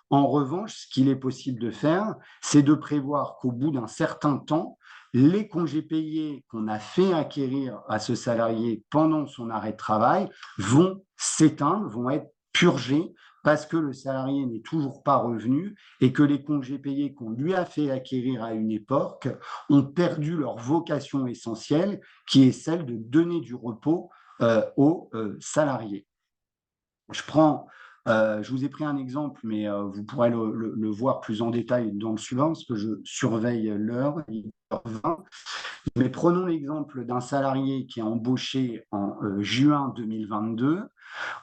En revanche, ce qu'il est possible de faire, c'est de prévoir qu'au bout d'un certain temps, les congés payés qu'on a fait acquérir à ce salarié pendant son arrêt de travail vont s'éteindre, vont être purgés parce que le salarié n'est toujours pas revenu et que les congés payés qu'on lui a fait acquérir à une époque ont perdu leur vocation essentielle, qui est celle de donner du repos aux salariés. Je vous ai pris un exemple, mais vous pourrez le voir plus en détail dans le suivant, parce que je surveille l'heure, il est 20. Mais prenons l'exemple d'un salarié qui est embauché en juin 2022.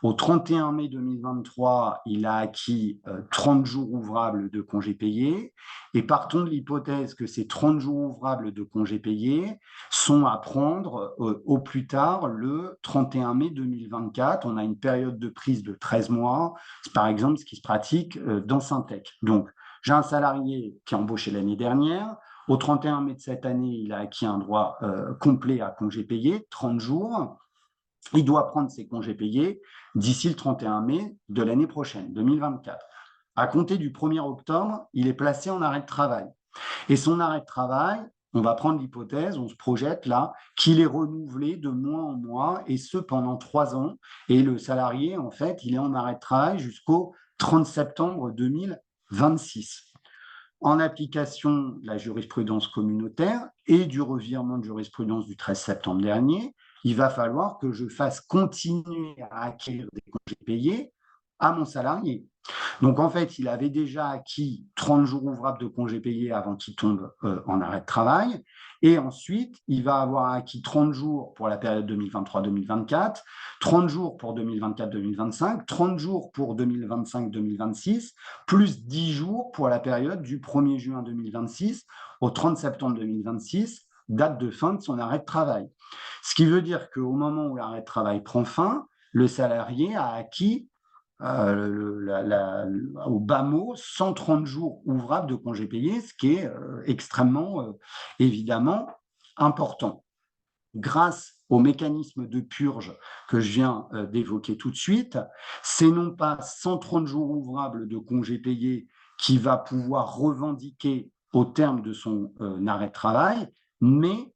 Au 31 mai 2023, il a acquis 30 jours ouvrables de congés payés et partons de l'hypothèse que ces 30 jours ouvrables de congés payés sont à prendre au plus tard le 31 mai 2024. On a une période de prise de 13 mois, c'est par exemple ce qui se pratique dans Syntec. Donc, j'ai un salarié qui est embauché l'année dernière. Au 31 mai de cette année, il a acquis un droit complet à congés payés, 30 jours. Il doit prendre ses congés payés d'ici le 31 mai de l'année prochaine, 2024. À compter du 1er octobre, il est placé en arrêt de travail. Et son arrêt de travail, on va prendre l'hypothèse, on se projette là, qu'il est renouvelé de mois en mois, et ce pendant 3 ans. Et le salarié, en fait, il est en arrêt de travail jusqu'au 30 septembre 2026. En application de la jurisprudence communautaire et du revirement de jurisprudence du 13 septembre dernier, il va falloir que je fasse continuer à acquérir des congés payés à mon salarié. Donc, en fait, il avait déjà acquis 30 jours ouvrables de congés payés avant qu'il tombe en arrêt de travail. Et ensuite, il va avoir acquis 30 jours pour la période 2023-2024, 30 jours pour 2024-2025, 30 jours pour 2025-2026, plus 10 jours pour la période du 1er juin 2026 au 30 septembre 2026, date de fin de son arrêt de travail. Ce qui veut dire qu'au moment où l'arrêt de travail prend fin, le salarié a acquis au bas mot 130 jours ouvrables de congés payés, ce qui est extrêmement évidemment important. Grâce au mécanisme de purge que je viens d'évoquer tout de suite, c'est non pas 130 jours ouvrables de congés payés qui va pouvoir revendiquer au terme de son arrêt de travail, mais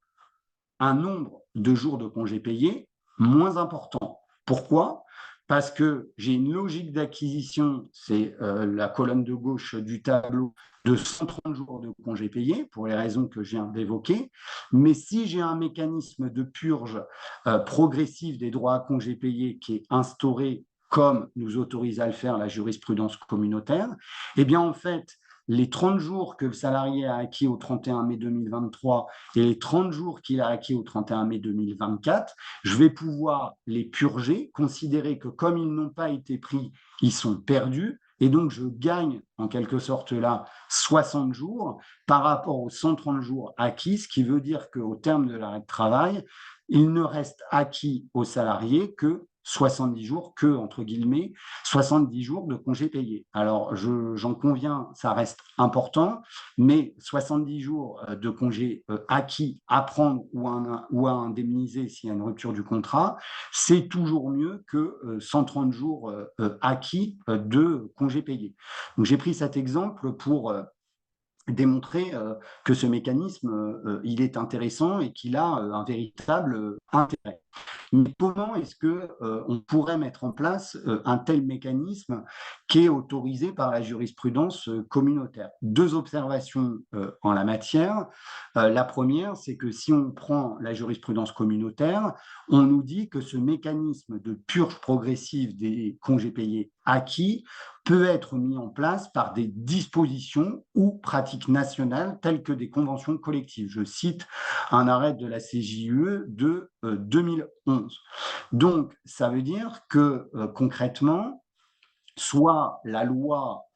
un nombre de jours de congés payés moins important. Pourquoi ? Parce que j'ai une logique d'acquisition, c'est la colonne de gauche du tableau, de 130 jours de congés payés, pour les raisons que je viens d'évoquer. Mais si j'ai un mécanisme de purge progressive des droits à congés payés qui est instauré comme nous autorise à le faire la jurisprudence communautaire, eh bien en fait, les 30 jours que le salarié a acquis au 31 mai 2023 et les 30 jours qu'il a acquis au 31 mai 2024, je vais pouvoir les purger, considérer que comme ils n'ont pas été pris, ils sont perdus, et donc je gagne en quelque sorte là 60 jours par rapport aux 130 jours acquis, ce qui veut dire qu'au terme de l'arrêt de travail, il ne reste acquis aux salariés que 70 jours, entre guillemets, 70 jours de congés payés. Alors, j'en conviens, ça reste important, mais 70 jours de congés acquis à prendre ou à indemniser s'il y a une rupture du contrat, c'est toujours mieux que 130 jours acquis de congés payés. Donc, j'ai pris cet exemple pour démontrer que ce mécanisme, il est intéressant et qu'il a un véritable intérêt. Mais comment est-ce qu'on pourrait mettre en place un tel mécanisme qui est autorisé par la jurisprudence communautaire? Deux observations en la matière. La première, c'est que si on prend la jurisprudence communautaire, on nous dit que ce mécanisme de purge progressive des congés payés acquis peut être mis en place par des dispositions ou pratiques nationales telles que des conventions collectives. Je cite un arrêt de la CJUE de 2011. Donc, ça veut dire que concrètement, soit la loi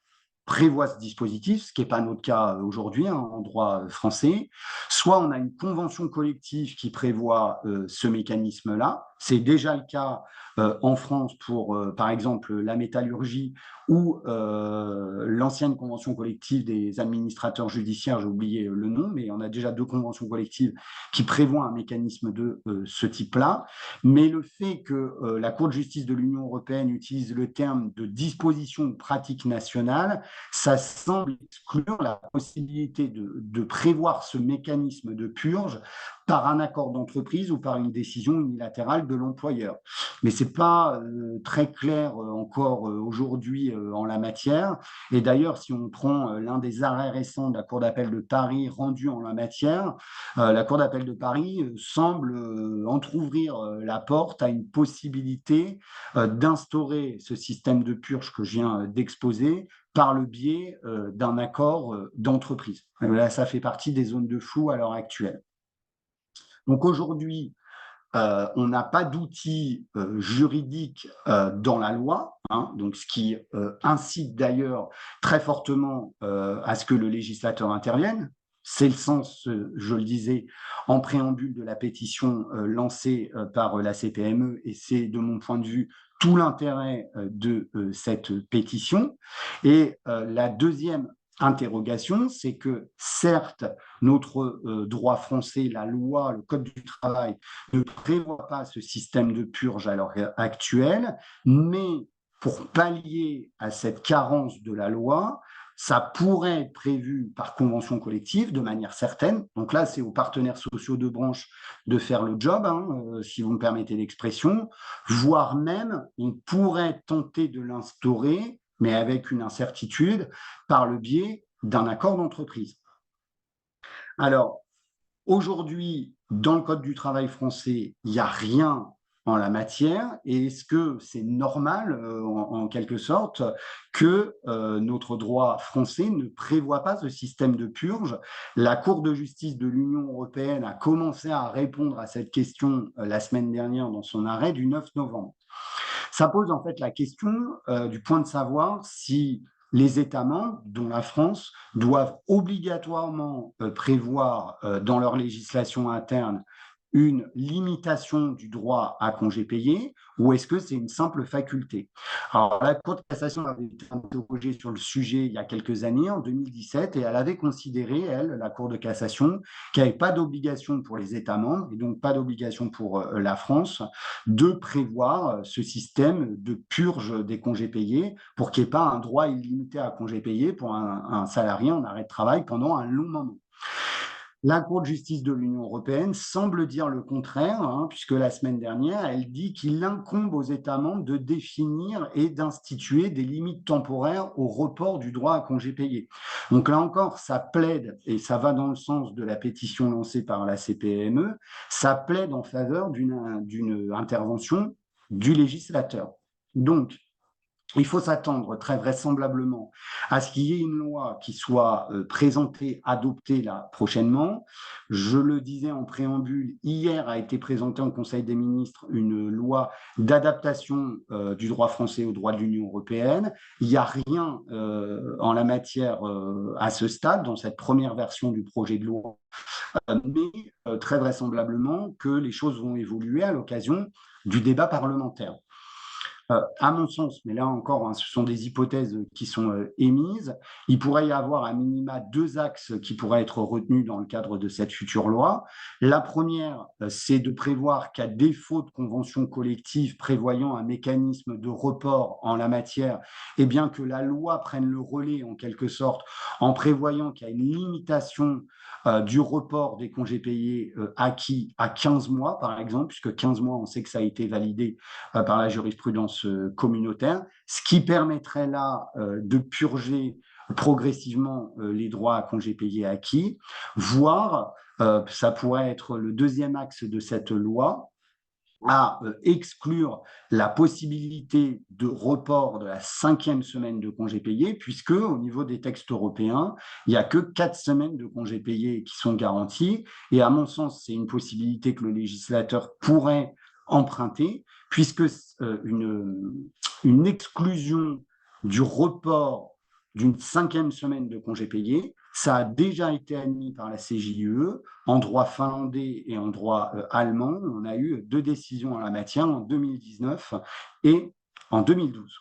prévoit ce dispositif, ce qui n'est pas notre cas aujourd'hui en droit français. Soit on a une convention collective qui prévoit ce mécanisme-là. C'est déjà le cas en France pour, par exemple, la métallurgie ou l'ancienne convention collective des administrateurs judiciaires, j'ai oublié le nom, mais on a déjà 2 conventions collectives qui prévoient un mécanisme de ce type-là. Mais le fait que la Cour de justice de l'Union européenne utilise le terme de disposition ou pratique nationale, ça semble exclure la possibilité de prévoir ce mécanisme de purge par un accord d'entreprise ou par une décision unilatérale de l'employeur. Mais ce n'est pas très clair encore aujourd'hui en la matière. Et d'ailleurs, si on prend l'un des arrêts récents de la Cour d'appel de Paris rendu en la matière, la Cour d'appel de Paris semble entrouvrir la porte à une possibilité d'instaurer ce système de purge que je viens d'exposer par le biais d'un accord d'entreprise. Là, ça fait partie des zones de flou à l'heure actuelle. Donc aujourd'hui, on n'a pas d'outils juridiques dans la loi, hein, donc ce qui incite d'ailleurs très fortement à ce que le législateur intervienne. C'est le sens, je le disais, en préambule de la pétition lancée par la CPME, et c'est de mon point de vue tout l'intérêt de cette pétition. Et la deuxième interrogation, c'est que certes, notre droit français, la loi, le Code du travail, ne prévoit pas ce système de purge à l'heure actuelle, mais pour pallier à cette carence de la loi, ça pourrait être prévu par convention collective de manière certaine. Donc là, c'est aux partenaires sociaux de branche de faire le job, hein, si vous me permettez l'expression, voire même on pourrait tenter de l'instaurer, mais avec une incertitude, par le biais d'un accord d'entreprise. Alors, aujourd'hui, dans le Code du travail français, il n'y a rien en la matière. Et est-ce que c'est normal, en quelque sorte, que notre droit français ne prévoit pas ce système de purge? La Cour de justice de l'Union européenne a commencé à répondre à cette question la semaine dernière dans son arrêt du 9 novembre. Ça pose en fait la question du point de savoir si les États membres, dont la France, doivent obligatoirement prévoir dans leur législation interne une limitation du droit à congé payé, ou est-ce que c'est une simple faculté? Alors, la Cour de cassation avait été interrogée sur le sujet il y a quelques années, en 2017, et elle avait considéré, elle, la Cour de cassation, qu'il n'y avait pas d'obligation pour les États membres, et donc pas d'obligation pour la France, de prévoir ce système de purge des congés payés pour qu'il n'y ait pas un droit illimité à congés payés pour un salarié en arrêt de travail pendant un long moment. La Cour de justice de l'Union européenne semble dire le contraire, hein, puisque la semaine dernière, elle dit qu'il incombe aux États membres de définir et d'instituer des limites temporaires au report du droit à congé payé. Donc là encore, ça plaide, et ça va dans le sens de la pétition lancée par la CPME, ça plaide en faveur d'une intervention du législateur. Donc, il faut s'attendre très vraisemblablement à ce qu'il y ait une loi qui soit présentée, adoptée là prochainement. Je le disais en préambule, hier a été présentée en Conseil des ministres une loi d'adaptation du droit français au droit de l'Union européenne. Il n'y a rien en la matière à ce stade, dans cette première version du projet de loi, mais très vraisemblablement que les choses vont évoluer à l'occasion du débat parlementaire. À mon sens, mais là encore, hein, ce sont des hypothèses qui sont émises, il pourrait y avoir à minima 2 axes qui pourraient être retenus dans le cadre de cette future loi. La première, c'est de prévoir qu'à défaut de convention collective prévoyant un mécanisme de report en la matière, eh bien que la loi prenne le relais en quelque sorte en prévoyant qu'il y a une limitation du report des congés payés acquis à 15 mois, par exemple, puisque 15 mois, on sait que ça a été validé par la jurisprudence communautaire, ce qui permettrait là de purger progressivement les droits à congés payés acquis, voire, ça pourrait être le deuxième axe de cette loi, à exclure la possibilité de report de la 5e semaine de congés payés, puisque au niveau des textes européens, il n'y a que 4 semaines de congés payés qui sont garanties. Et à mon sens, c'est une possibilité que le législateur pourrait emprunter, puisque une exclusion du report d'une 5e semaine de congé payé. Ça a déjà été admis par la CJUE en droit finlandais et en droit allemand. On a eu 2 décisions en la matière en 2019 et en 2012.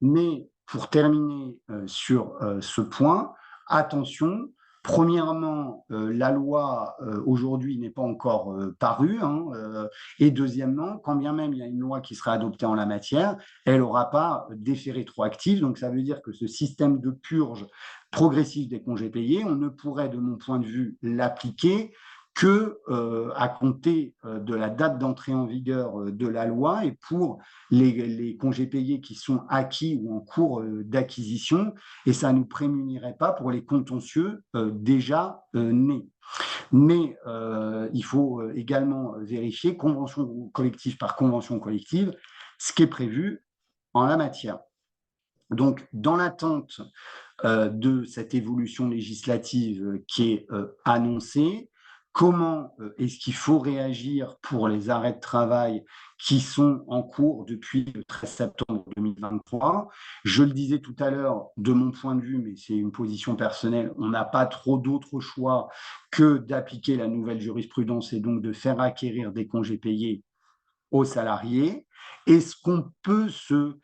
Mais pour terminer sur ce point, attention, premièrement, la loi aujourd'hui n'est pas encore parue, hein, et deuxièmement, quand bien même il y a une loi qui sera adoptée en la matière, elle n'aura pas d'effet rétroactif. Donc ça veut dire que ce système de purge progressif des congés payés, on ne pourrait, de mon point de vue, l'appliquer que à compter de la date d'entrée en vigueur de la loi et pour les congés payés qui sont acquis ou en cours d'acquisition, et ça ne nous prémunirait pas pour les contentieux déjà nés. Mais il faut également vérifier, convention collective par convention collective, ce qui est prévu en la matière. Donc, dans l'attente de cette évolution législative qui est annoncée, comment est-ce qu'il faut réagir pour les arrêts de travail qui sont en cours depuis le 13 septembre 2023. Je le disais tout à l'heure, de mon point de vue, mais c'est une position personnelle, on n'a pas trop d'autre choix que d'appliquer la nouvelle jurisprudence et donc de faire acquérir des congés payés aux salariés. Est-ce qu'on peut se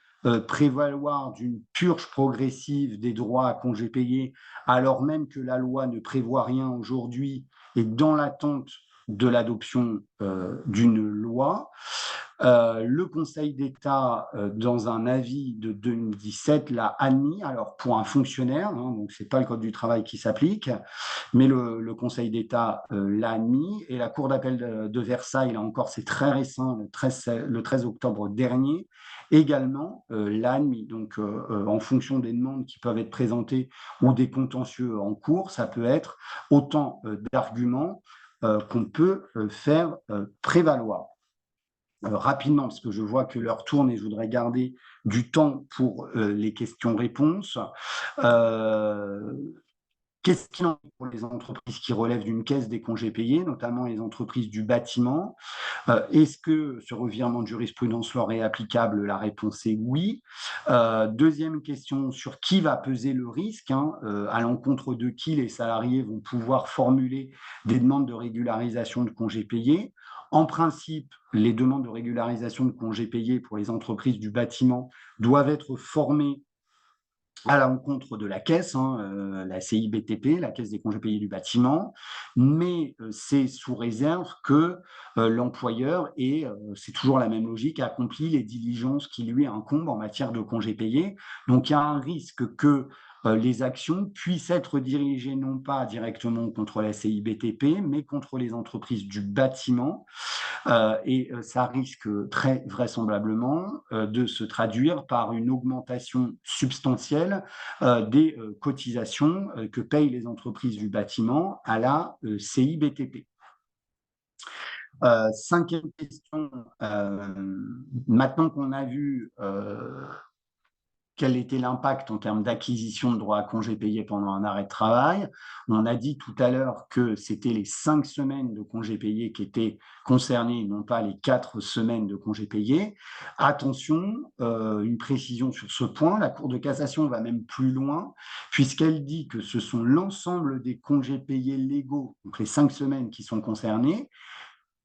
prévaloir d'une purge progressive des droits à congés payés alors même que la loi ne prévoit rien aujourd'hui et dans l'attente de l'adoption d'une loi? Le Conseil d'État, dans un avis de 2017, l'a admis, alors pour un fonctionnaire, hein, donc ce n'est pas le Code du travail qui s'applique, mais le Conseil d'État l'a admis, et la Cour d'appel de Versailles, là encore c'est très récent, le 13 octobre dernier, également l'a admis. Donc en fonction des demandes qui peuvent être présentées ou des contentieux en cours, ça peut être autant d'arguments qu'on peut faire prévaloir. Rapidement, parce que je vois que l'heure tourne et je voudrais garder du temps pour les questions-réponses. Qu'est-ce qu'il en est pour les entreprises qui relèvent d'une caisse des congés payés, notamment les entreprises du bâtiment? Est-ce que ce revirement de jurisprudence leur est applicable? La réponse est oui. Deuxième question, sur qui va peser le risque, hein, à l'encontre de qui les salariés vont pouvoir formuler des demandes de régularisation de congés payés? En principe, les demandes de régularisation de congés payés pour les entreprises du bâtiment doivent être formées à l'encontre de la caisse, hein, la CIBTP, la Caisse des congés payés du bâtiment, mais c'est sous réserve que l'employeur ait, c'est toujours la même logique, accompli les diligences qui lui incombent en matière de congés payés. Donc il y a un risque que les actions puissent être dirigées non pas directement contre la CIBTP, mais contre les entreprises du bâtiment. Et ça risque très vraisemblablement de se traduire par une augmentation substantielle des cotisations que payent les entreprises du bâtiment à la CIBTP. Cinquième question, maintenant qu'on a vu quel était l'impact en termes d'acquisition de droits à congés payés pendant un arrêt de travail. On a dit tout à l'heure que c'était les 5 semaines de congés payés qui étaient concernées, non pas les 4 semaines de congés payés. Attention, une précision sur ce point, la Cour de cassation va même plus loin, puisqu'elle dit que ce sont l'ensemble des congés payés légaux, donc les 5 semaines qui sont concernées,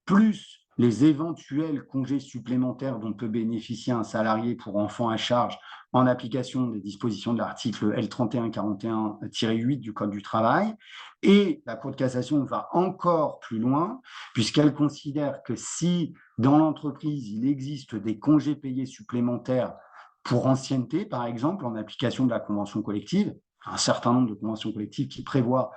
plus les éventuels congés supplémentaires dont peut bénéficier un salarié pour enfant à charge en application des dispositions de l'article L3141-8 du Code du travail. Et la Cour de cassation va encore plus loin, puisqu'elle considère que si dans l'entreprise, il existe des congés payés supplémentaires pour ancienneté, par exemple, en application de la convention collective, un certain nombre de conventions collectives qui prévoient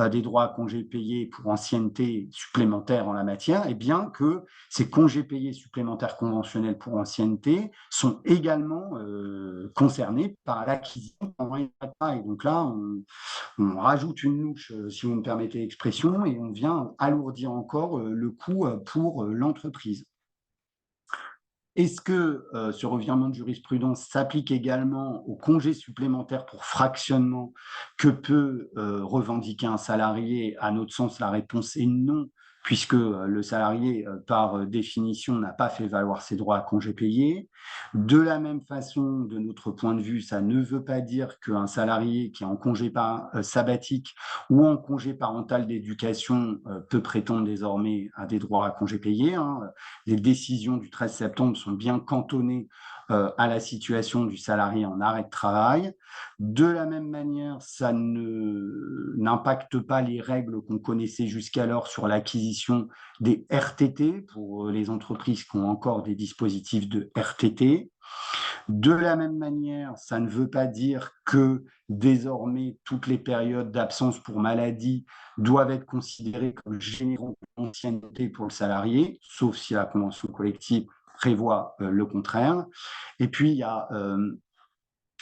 des droits à congés payés pour ancienneté supplémentaire en la matière, et bien que ces congés payés supplémentaires conventionnels pour ancienneté sont également concernés par l'acquisition pendant une bataille. Donc là, on rajoute une louche, si vous me permettez l'expression, et on vient alourdir encore le coût pour l'entreprise. Est-ce que ce revirement de jurisprudence s'applique également aux congés supplémentaires pour fractionnement que peut revendiquer un salarié? À notre sens, la réponse est non, puisque le salarié, par définition, n'a pas fait valoir ses droits à congés payés. De la même façon, de notre point de vue, ça ne veut pas dire qu'un salarié qui est en congé sabbatique ou en congé parental d'éducation peut prétendre désormais à des droits à congés payés, hein. Les décisions du 13 septembre sont bien cantonnées à la situation du salarié en arrêt de travail. De la même manière, ça n'impacte pas les règles qu'on connaissait jusqu'alors sur l'acquisition des RTT pour les entreprises qui ont encore des dispositifs de RTT. De la même manière, ça ne veut pas dire que désormais toutes les périodes d'absence pour maladie doivent être considérées comme générant d'ancienneté pour le salarié, sauf si la convention collective prévoit le contraire. Et puis, il y a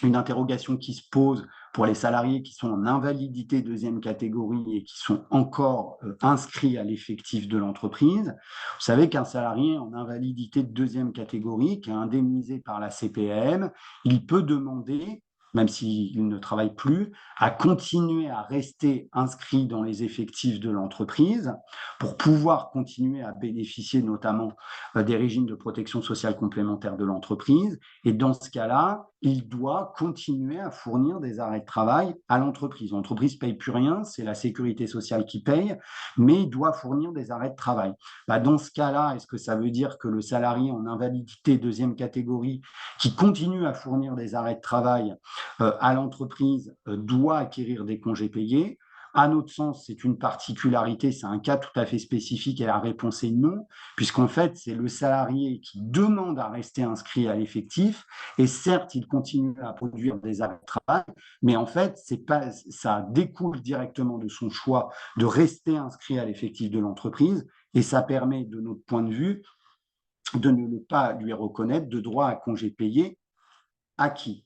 une interrogation qui se pose pour les salariés qui sont en invalidité deuxième catégorie et qui sont encore inscrits à l'effectif de l'entreprise. Vous savez qu'un salarié en invalidité de deuxième catégorie, qui est indemnisé par la CPAM, il peut demander, même s'il ne travaille plus, à continuer à rester inscrit dans les effectifs de l'entreprise pour pouvoir continuer à bénéficier notamment des régimes de protection sociale complémentaire de l'entreprise. Et dans ce cas-là, il doit continuer à fournir des arrêts de travail à l'entreprise. L'entreprise ne paye plus rien, c'est la sécurité sociale qui paye, mais il doit fournir des arrêts de travail. Dans ce cas-là, est-ce que ça veut dire que le salarié en invalidité deuxième catégorie qui continue à fournir des arrêts de travail à l'entreprise doit acquérir des congés payés? À notre sens, c'est une particularité, c'est un cas tout à fait spécifique et la réponse est non, puisqu'en fait, c'est le salarié qui demande à rester inscrit à l'effectif et certes, il continue à produire des arrêts de travail, mais en fait, ça découle directement de son choix de rester inscrit à l'effectif de l'entreprise et ça permet, de notre point de vue, de ne pas lui reconnaître de droit à congé payé acquis.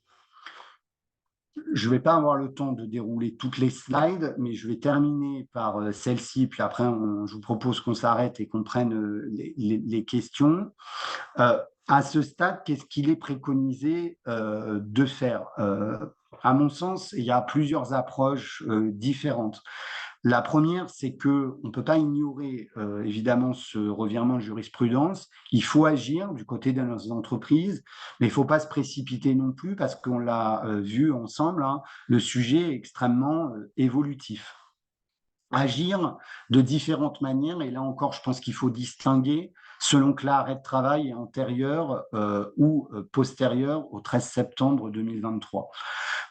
Je ne vais pas avoir le temps de dérouler toutes les slides, mais je vais terminer par celle-ci, puis après, je vous propose qu'on s'arrête et qu'on prenne les questions. À ce stade, qu'est-ce qu'il est préconisé de faire? À mon sens, il y a plusieurs approches différentes. La première, c'est qu'on ne peut pas ignorer évidemment ce revirement de jurisprudence. Il faut agir du côté de nos entreprises, mais il ne faut pas se précipiter non plus parce qu'on l'a vu ensemble, hein, le sujet est extrêmement évolutif. Agir de différentes manières, et là encore, je pense qu'il faut distinguer selon que l'arrêt de travail est antérieur ou postérieur au 13 septembre 2023.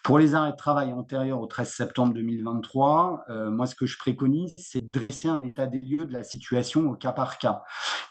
Pour les arrêts de travail antérieurs au 13 septembre 2023, moi, ce que je préconise, c'est de dresser un état des lieux de la situation au cas par cas.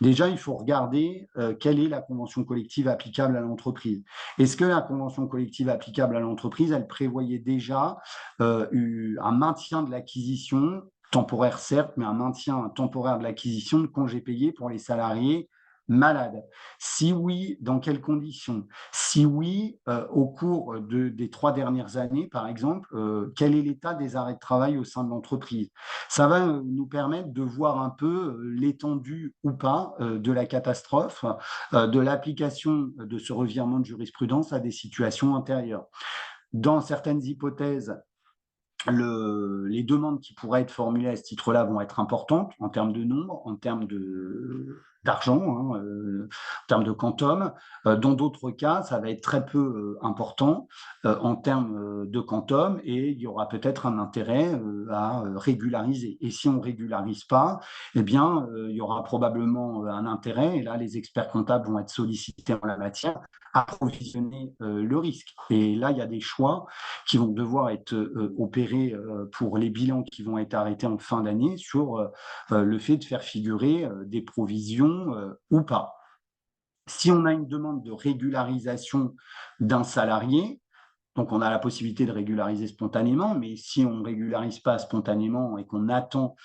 Déjà, il faut regarder quelle est la convention collective applicable à l'entreprise. Est-ce que la convention collective applicable à l'entreprise, elle prévoyait déjà un maintien de l'acquisition temporaire certes, mais un maintien temporaire de l'acquisition de congés payés pour les salariés malades? Si oui, dans quelles conditions? Si oui, au cours des 3 dernières années, par exemple, quel est l'état des arrêts de travail au sein de l'entreprise? Ça va nous permettre de voir un peu l'étendue ou pas de la catastrophe, de l'application de ce revirement de jurisprudence à des situations antérieures. Dans certaines hypothèses, les demandes qui pourraient être formulées à ce titre-là vont être importantes en termes de nombre, en termes d'argent, hein, en termes de quantum. Dans d'autres cas, ça va être très peu important en termes de quantum et il y aura peut-être un intérêt à régulariser. Et si on ne régularise pas, eh bien, il y aura probablement un intérêt, et là, les experts comptables vont être sollicités en la matière, à provisionner le risque. Et là, il y a des choix qui vont devoir être opérés pour les bilans qui vont être arrêtés en fin d'année sur le fait de faire figurer des provisions ou pas. Si on a une demande de régularisation d'un salarié, donc on a la possibilité de régulariser spontanément, mais si on ne régularise pas spontanément et qu'on attend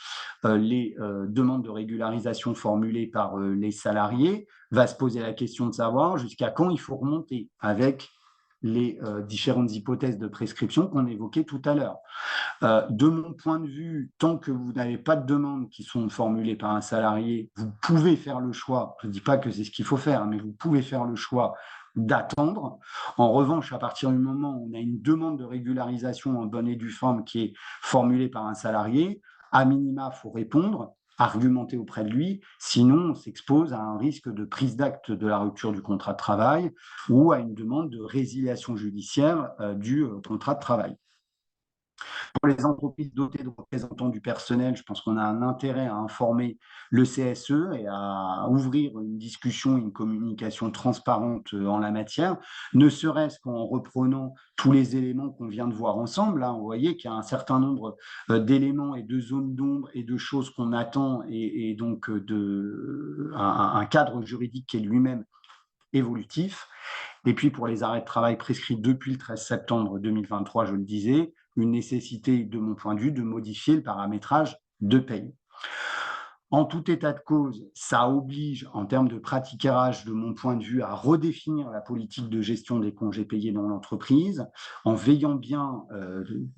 les demandes de régularisation formulées par les salariés, va se poser la question de savoir jusqu'à quand il faut remonter avec les différentes hypothèses de prescription qu'on évoquait tout à l'heure. De mon point de vue, tant que vous n'avez pas de demandes qui sont formulées par un salarié, vous pouvez faire le choix, je ne dis pas que c'est ce qu'il faut faire, mais vous pouvez faire le choix d'attendre. En revanche, à partir du moment où on a une demande de régularisation en bonne et due forme qui est formulée par un salarié, à minima, il faut répondre. argumenter auprès de lui, sinon on s'expose à un risque de prise d'acte de la rupture du contrat de travail ou à une demande de résiliation judiciaire du contrat de travail. Pour les entreprises dotées de représentants du personnel, je pense qu'on a un intérêt à informer le CSE et à ouvrir une discussion, une communication transparente en la matière, ne serait-ce qu'en reprenant tous les éléments qu'on vient de voir ensemble. Là, vous voyez qu'il y a un certain nombre d'éléments et de zones d'ombre et de choses qu'on attend et donc un cadre juridique qui est lui-même évolutif. Et puis pour les arrêts de travail prescrits depuis le 13 septembre 2023, je le disais, une nécessité, de mon point de vue, de modifier le paramétrage de paye. En tout état de cause, ça oblige, en termes de pratique RH, de mon point de vue, à redéfinir la politique de gestion des congés payés dans l'entreprise, en veillant bien,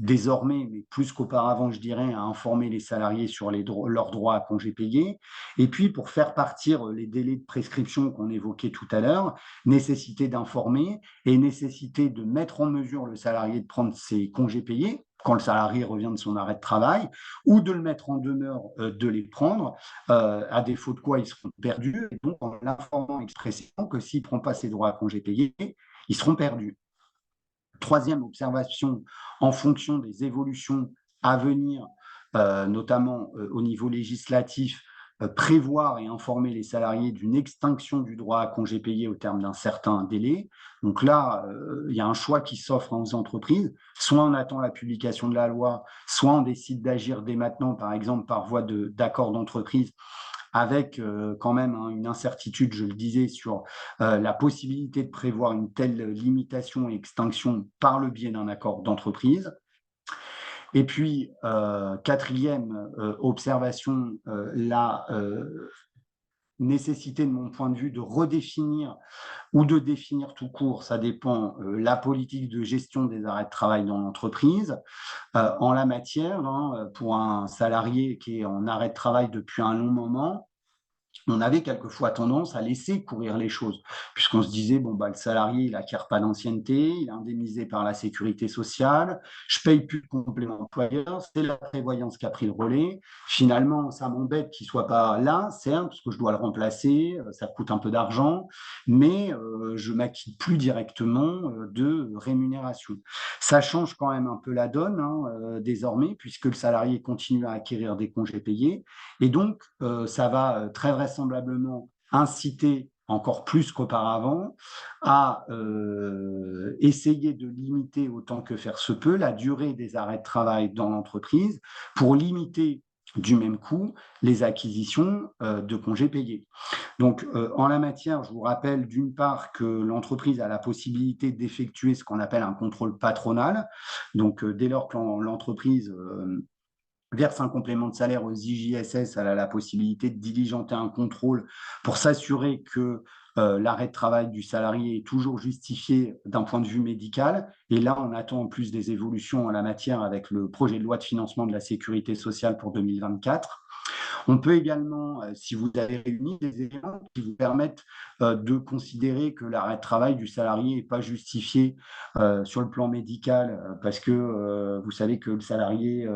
désormais, mais plus qu'auparavant, je dirais, à informer les salariés sur leurs droits à congés payés. Et puis, pour faire partir les délais de prescription qu'on évoquait tout à l'heure, nécessité d'informer et nécessité de mettre en mesure le salarié de prendre ses congés payés quand le salarié revient de son arrêt de travail, ou de le mettre en demeure de les prendre, à défaut de quoi ils seront perdus, et donc en informant expressément que s'il ne prend pas ses droits à congés payés, ils seront perdus. Troisième observation, en fonction des évolutions à venir, notamment au niveau législatif, prévoir et informer les salariés d'une extinction du droit à congé payé au terme d'un certain délai. Donc là, il y a un choix qui s'offre aux entreprises. Soit on attend la publication de la loi, soit on décide d'agir dès maintenant, par exemple par voie d'accord d'entreprise, avec quand même une incertitude, je le disais, sur la possibilité de prévoir une telle limitation et extinction par le biais d'un accord d'entreprise. Et puis, quatrième observation, la nécessité, de mon point de vue, de redéfinir ou de définir tout court, ça dépend, la politique de gestion des arrêts de travail dans l'entreprise. En la matière, pour un salarié qui est en arrêt de travail depuis un long moment, on avait quelquefois tendance à laisser courir les choses, puisqu'on se disait, bon, bah, le salarié, il n'acquiert pas d'ancienneté, il est indemnisé par la sécurité sociale, je ne paye plus de complément employeur, c'est la prévoyance qui a pris le relais. Finalement, ça m'embête qu'il ne soit pas là, certes, parce que je dois le remplacer, ça coûte un peu d'argent, mais je ne m'acquitte plus directement de rémunération. Ça change quand même un peu la donne, désormais, puisque le salarié continue à acquérir des congés payés, et donc ça va très vraisemblablement inciter encore plus qu'auparavant à essayer de limiter autant que faire se peut la durée des arrêts de travail dans l'entreprise pour limiter du même coup les acquisitions de congés payés. Donc, en la matière, je vous rappelle d'une part que l'entreprise a la possibilité d'effectuer ce qu'on appelle un contrôle patronal. Donc, dès lors que l'entreprise verse un complément de salaire aux IJSS, elle a la possibilité de diligenter un contrôle pour s'assurer que l'arrêt de travail du salarié est toujours justifié d'un point de vue médical. Et là, on attend en plus des évolutions en la matière avec le projet de loi de financement de la sécurité sociale pour 2024. On peut également, si vous avez réuni des éléments qui vous permettent de considérer que l'arrêt de travail du salarié n'est pas justifié sur le plan médical parce que vous savez que le salarié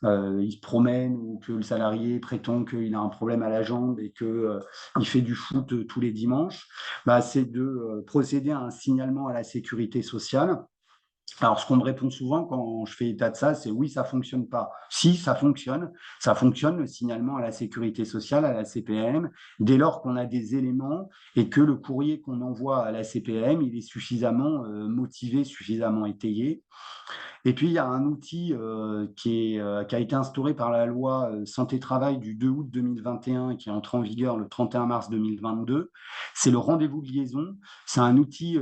il se promène ou que le salarié prétend qu'il a un problème à la jambe et qu'il fait du foot tous les dimanches, bah, c'est de procéder à un signalement à la sécurité sociale. Alors, ce qu'on me répond souvent quand je fais état de ça, c'est oui, ça ne fonctionne pas. Si, ça fonctionne. Ça fonctionne, le signalement à la sécurité sociale, à la CPAM, dès lors qu'on a des éléments et que le courrier qu'on envoie à la CPAM, il est suffisamment motivé, suffisamment étayé. Et puis, il y a un outil qui a été instauré par la loi Santé-Travail du 2 août 2021 et qui est entré en vigueur le 31 mars 2022. C'est le rendez-vous de liaison. C'est un outil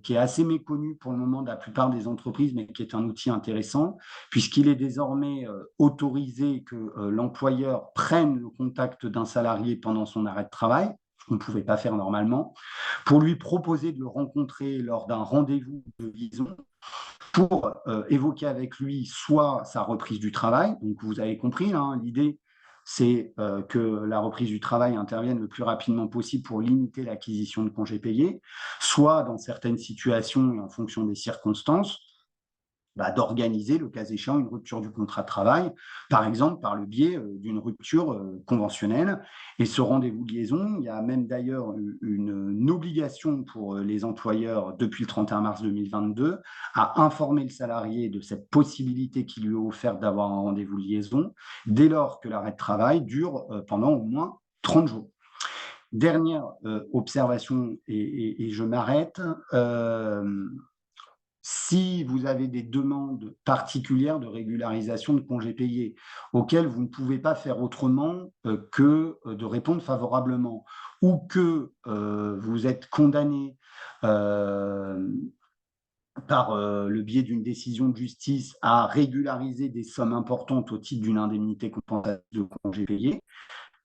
qui est assez méconnu pour le moment de la plupart des entreprises, mais qui est un outil intéressant, puisqu'il est désormais autorisé que l'employeur prenne le contact d'un salarié pendant son arrêt de travail, ce qu'on ne pouvait pas faire normalement, pour lui proposer de le rencontrer lors d'un rendez-vous de liaison pour évoquer avec lui soit sa reprise du travail, donc vous avez compris, l'idée c'est que la reprise du travail intervienne le plus rapidement possible pour limiter l'acquisition de congés payés, soit dans certaines situations et en fonction des circonstances, d'organiser, le cas échéant, une rupture du contrat de travail, par exemple par le biais d'une rupture conventionnelle. Et ce rendez-vous de liaison, il y a même d'ailleurs une obligation pour les employeurs depuis le 31 mars 2022 à informer le salarié de cette possibilité qui lui est offerte d'avoir un rendez-vous de liaison dès lors que l'arrêt de travail dure pendant au moins 30 jours. Dernière observation, et je m'arrête. Si vous avez des demandes particulières de régularisation de congés payés auxquelles vous ne pouvez pas faire autrement que de répondre favorablement, ou que vous êtes condamné par le biais d'une décision de justice à régulariser des sommes importantes au titre d'une indemnité compensatoire de congés payés,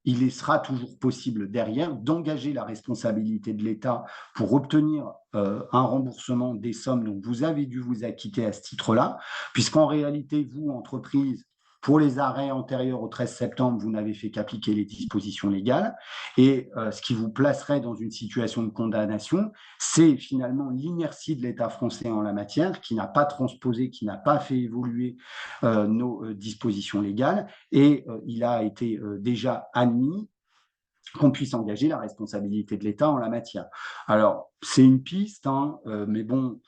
il sera toujours possible derrière d'engager la responsabilité de l'État pour obtenir un remboursement des sommes dont vous avez dû vous acquitter à ce titre-là, puisqu'en réalité, vous, entreprise, pour les arrêts antérieurs au 13 septembre, vous n'avez fait qu'appliquer les dispositions légales. Et ce qui vous placerait dans une situation de condamnation, c'est finalement l'inertie de l'État français en la matière, qui n'a pas transposé, qui n'a pas fait évoluer nos dispositions légales. Et il a été déjà admis qu'on puisse engager la responsabilité de l'État en la matière. Alors, c'est une piste, hein, mais bon,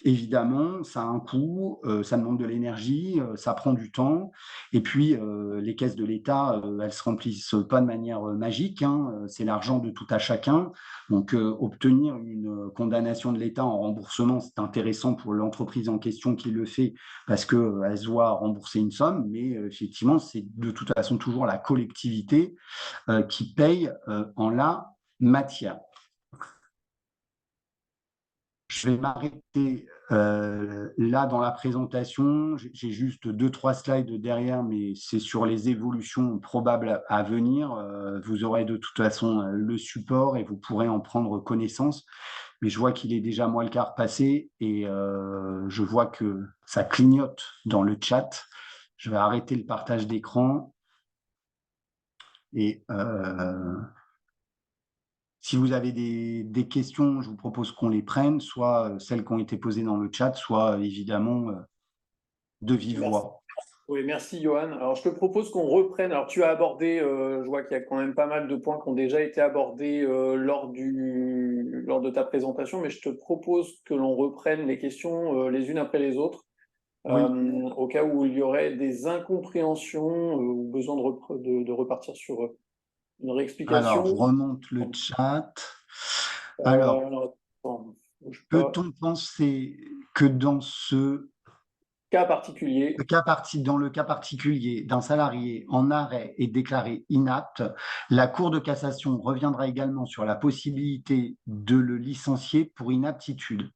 évidemment, ça a un coût, ça demande de l'énergie, ça prend du temps. Et puis, les caisses de l'État, elles ne se remplissent pas de manière magique, hein, c'est l'argent de tout à chacun. Donc, obtenir une condamnation de l'État en remboursement, c'est intéressant pour l'entreprise en question qui le fait parce qu'elle se voit rembourser une somme, mais effectivement, c'est de toute façon toujours la collectivité qui paye en la matière. Je vais m'arrêter là dans la présentation. J'ai juste 2-3 slides derrière, mais c'est sur les évolutions probables à venir. Vous aurez de toute façon le support et vous pourrez en prendre connaissance. Mais je vois qu'il est déjà moins le quart passé et je vois que ça clignote dans le chat. Je vais arrêter le partage d'écran et si vous avez des questions, je vous propose qu'on les prenne, soit celles qui ont été posées dans le chat, soit évidemment de vive Merci. voix. Oui, merci Johan. Alors, je te propose qu'on reprenne. Alors, tu as abordé, je vois qu'il y a quand même pas mal de points qui ont déjà été abordés lors de ta présentation, mais je te propose que l'on reprenne les questions les unes après les autres, Oui, au cas où il y aurait des incompréhensions ou besoin de repartir sur une alors je réexplication. remonte le chat. Alors, Alors, attends, bouge pas. peut-on penser que dans ce Cas particulier. dans le cas particulier d'un salarié en arrêt et déclaré inapte, la Cour de cassation reviendra également sur la possibilité de le licencier pour inaptitude?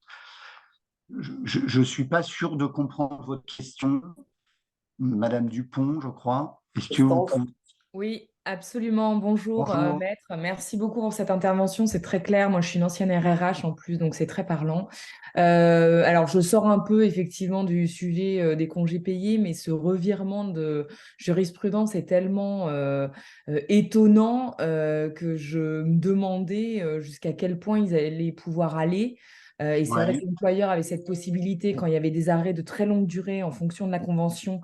Je ne suis pas sûr de comprendre votre question, Madame Dupont, je crois. Est-ce que vous Constance. pouvez... Oui, absolument. Bonjour, Bonjour. maître. Merci beaucoup pour cette intervention. C'est très clair. Moi, je suis une ancienne RRH en plus, donc c'est très parlant. Alors, je sors un peu effectivement du sujet des congés payés, mais ce revirement de jurisprudence est tellement étonnant que je me demandais jusqu'à quel point ils allaient pouvoir aller. Et c'est vrai Ouais, que l'employeur avait cette possibilité quand il y avait des arrêts de très longue durée en fonction de la convention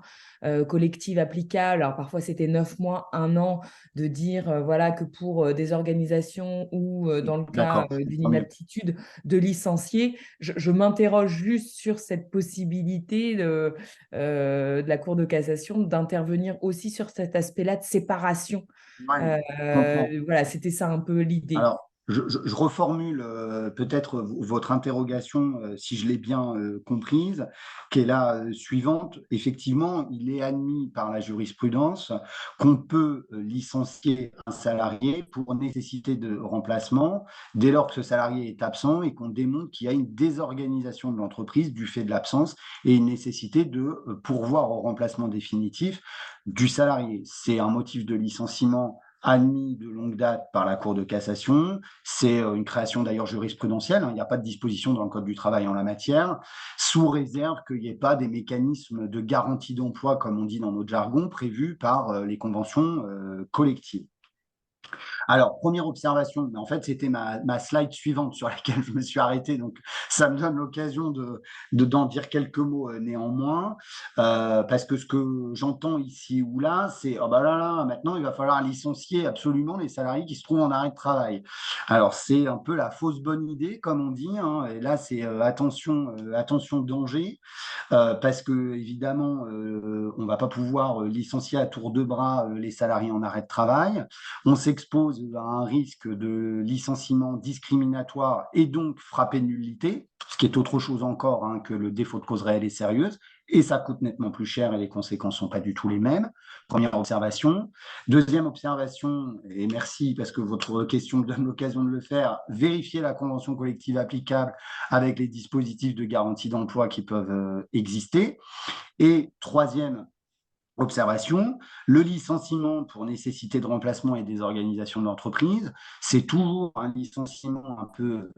collective applicable. Alors parfois c'était 9 mois, 1 an, de dire voilà que pour des organisations ou dans le cas d'accord, je d'une comprends mieux. inaptitude de licencier, je m'interroge juste sur cette possibilité de la Cour de cassation d'intervenir aussi sur cet aspect-là de séparation. Ouais, je comprends. Voilà, c'était ça un peu l'idée. Alors, je reformule peut-être votre interrogation, si je l'ai bien comprise, qui est la suivante. Effectivement, il est admis par la jurisprudence qu'on peut licencier un salarié pour nécessité de remplacement dès lors que ce salarié est absent et qu'on démontre qu'il y a une désorganisation de l'entreprise du fait de l'absence et une nécessité de pourvoir au remplacement définitif du salarié. C'est un motif de licenciement admis de longue date par la Cour de cassation. C'est une création d'ailleurs jurisprudentielle. Hein. Il n'y a pas de disposition dans le Code du travail en la matière, sous réserve qu'il n'y ait pas des mécanismes de garantie d'emploi, comme on dit dans notre jargon, prévus par les conventions collectives. Alors, première observation, mais en fait, c'était ma slide suivante sur laquelle je me suis arrêté, donc ça me donne l'occasion d'en dire quelques mots néanmoins, parce que ce que j'entends ici ou là, c'est oh bah là, maintenant il va falloir licencier absolument les salariés qui se trouvent en arrêt de travail. Alors, c'est un peu la fausse bonne idée, comme on dit, hein, et là, c'est attention danger, parce que évidemment, on ne va pas pouvoir licencier à tour de bras les salariés en arrêt de travail. On s'expose à un risque de licenciement discriminatoire et donc frappé de nullité, ce qui est autre chose encore hein, que le défaut de cause réelle et sérieuse, et ça coûte nettement plus cher et les conséquences ne sont pas du tout les mêmes. Première observation. Deuxième observation, et merci parce que votre question me donne l'occasion de le faire, vérifier la convention collective applicable avec les dispositifs de garantie d'emploi qui peuvent exister. Et troisième observation, le licenciement pour nécessité de remplacement et désorganisation de l'entreprise, c'est toujours un licenciement un peu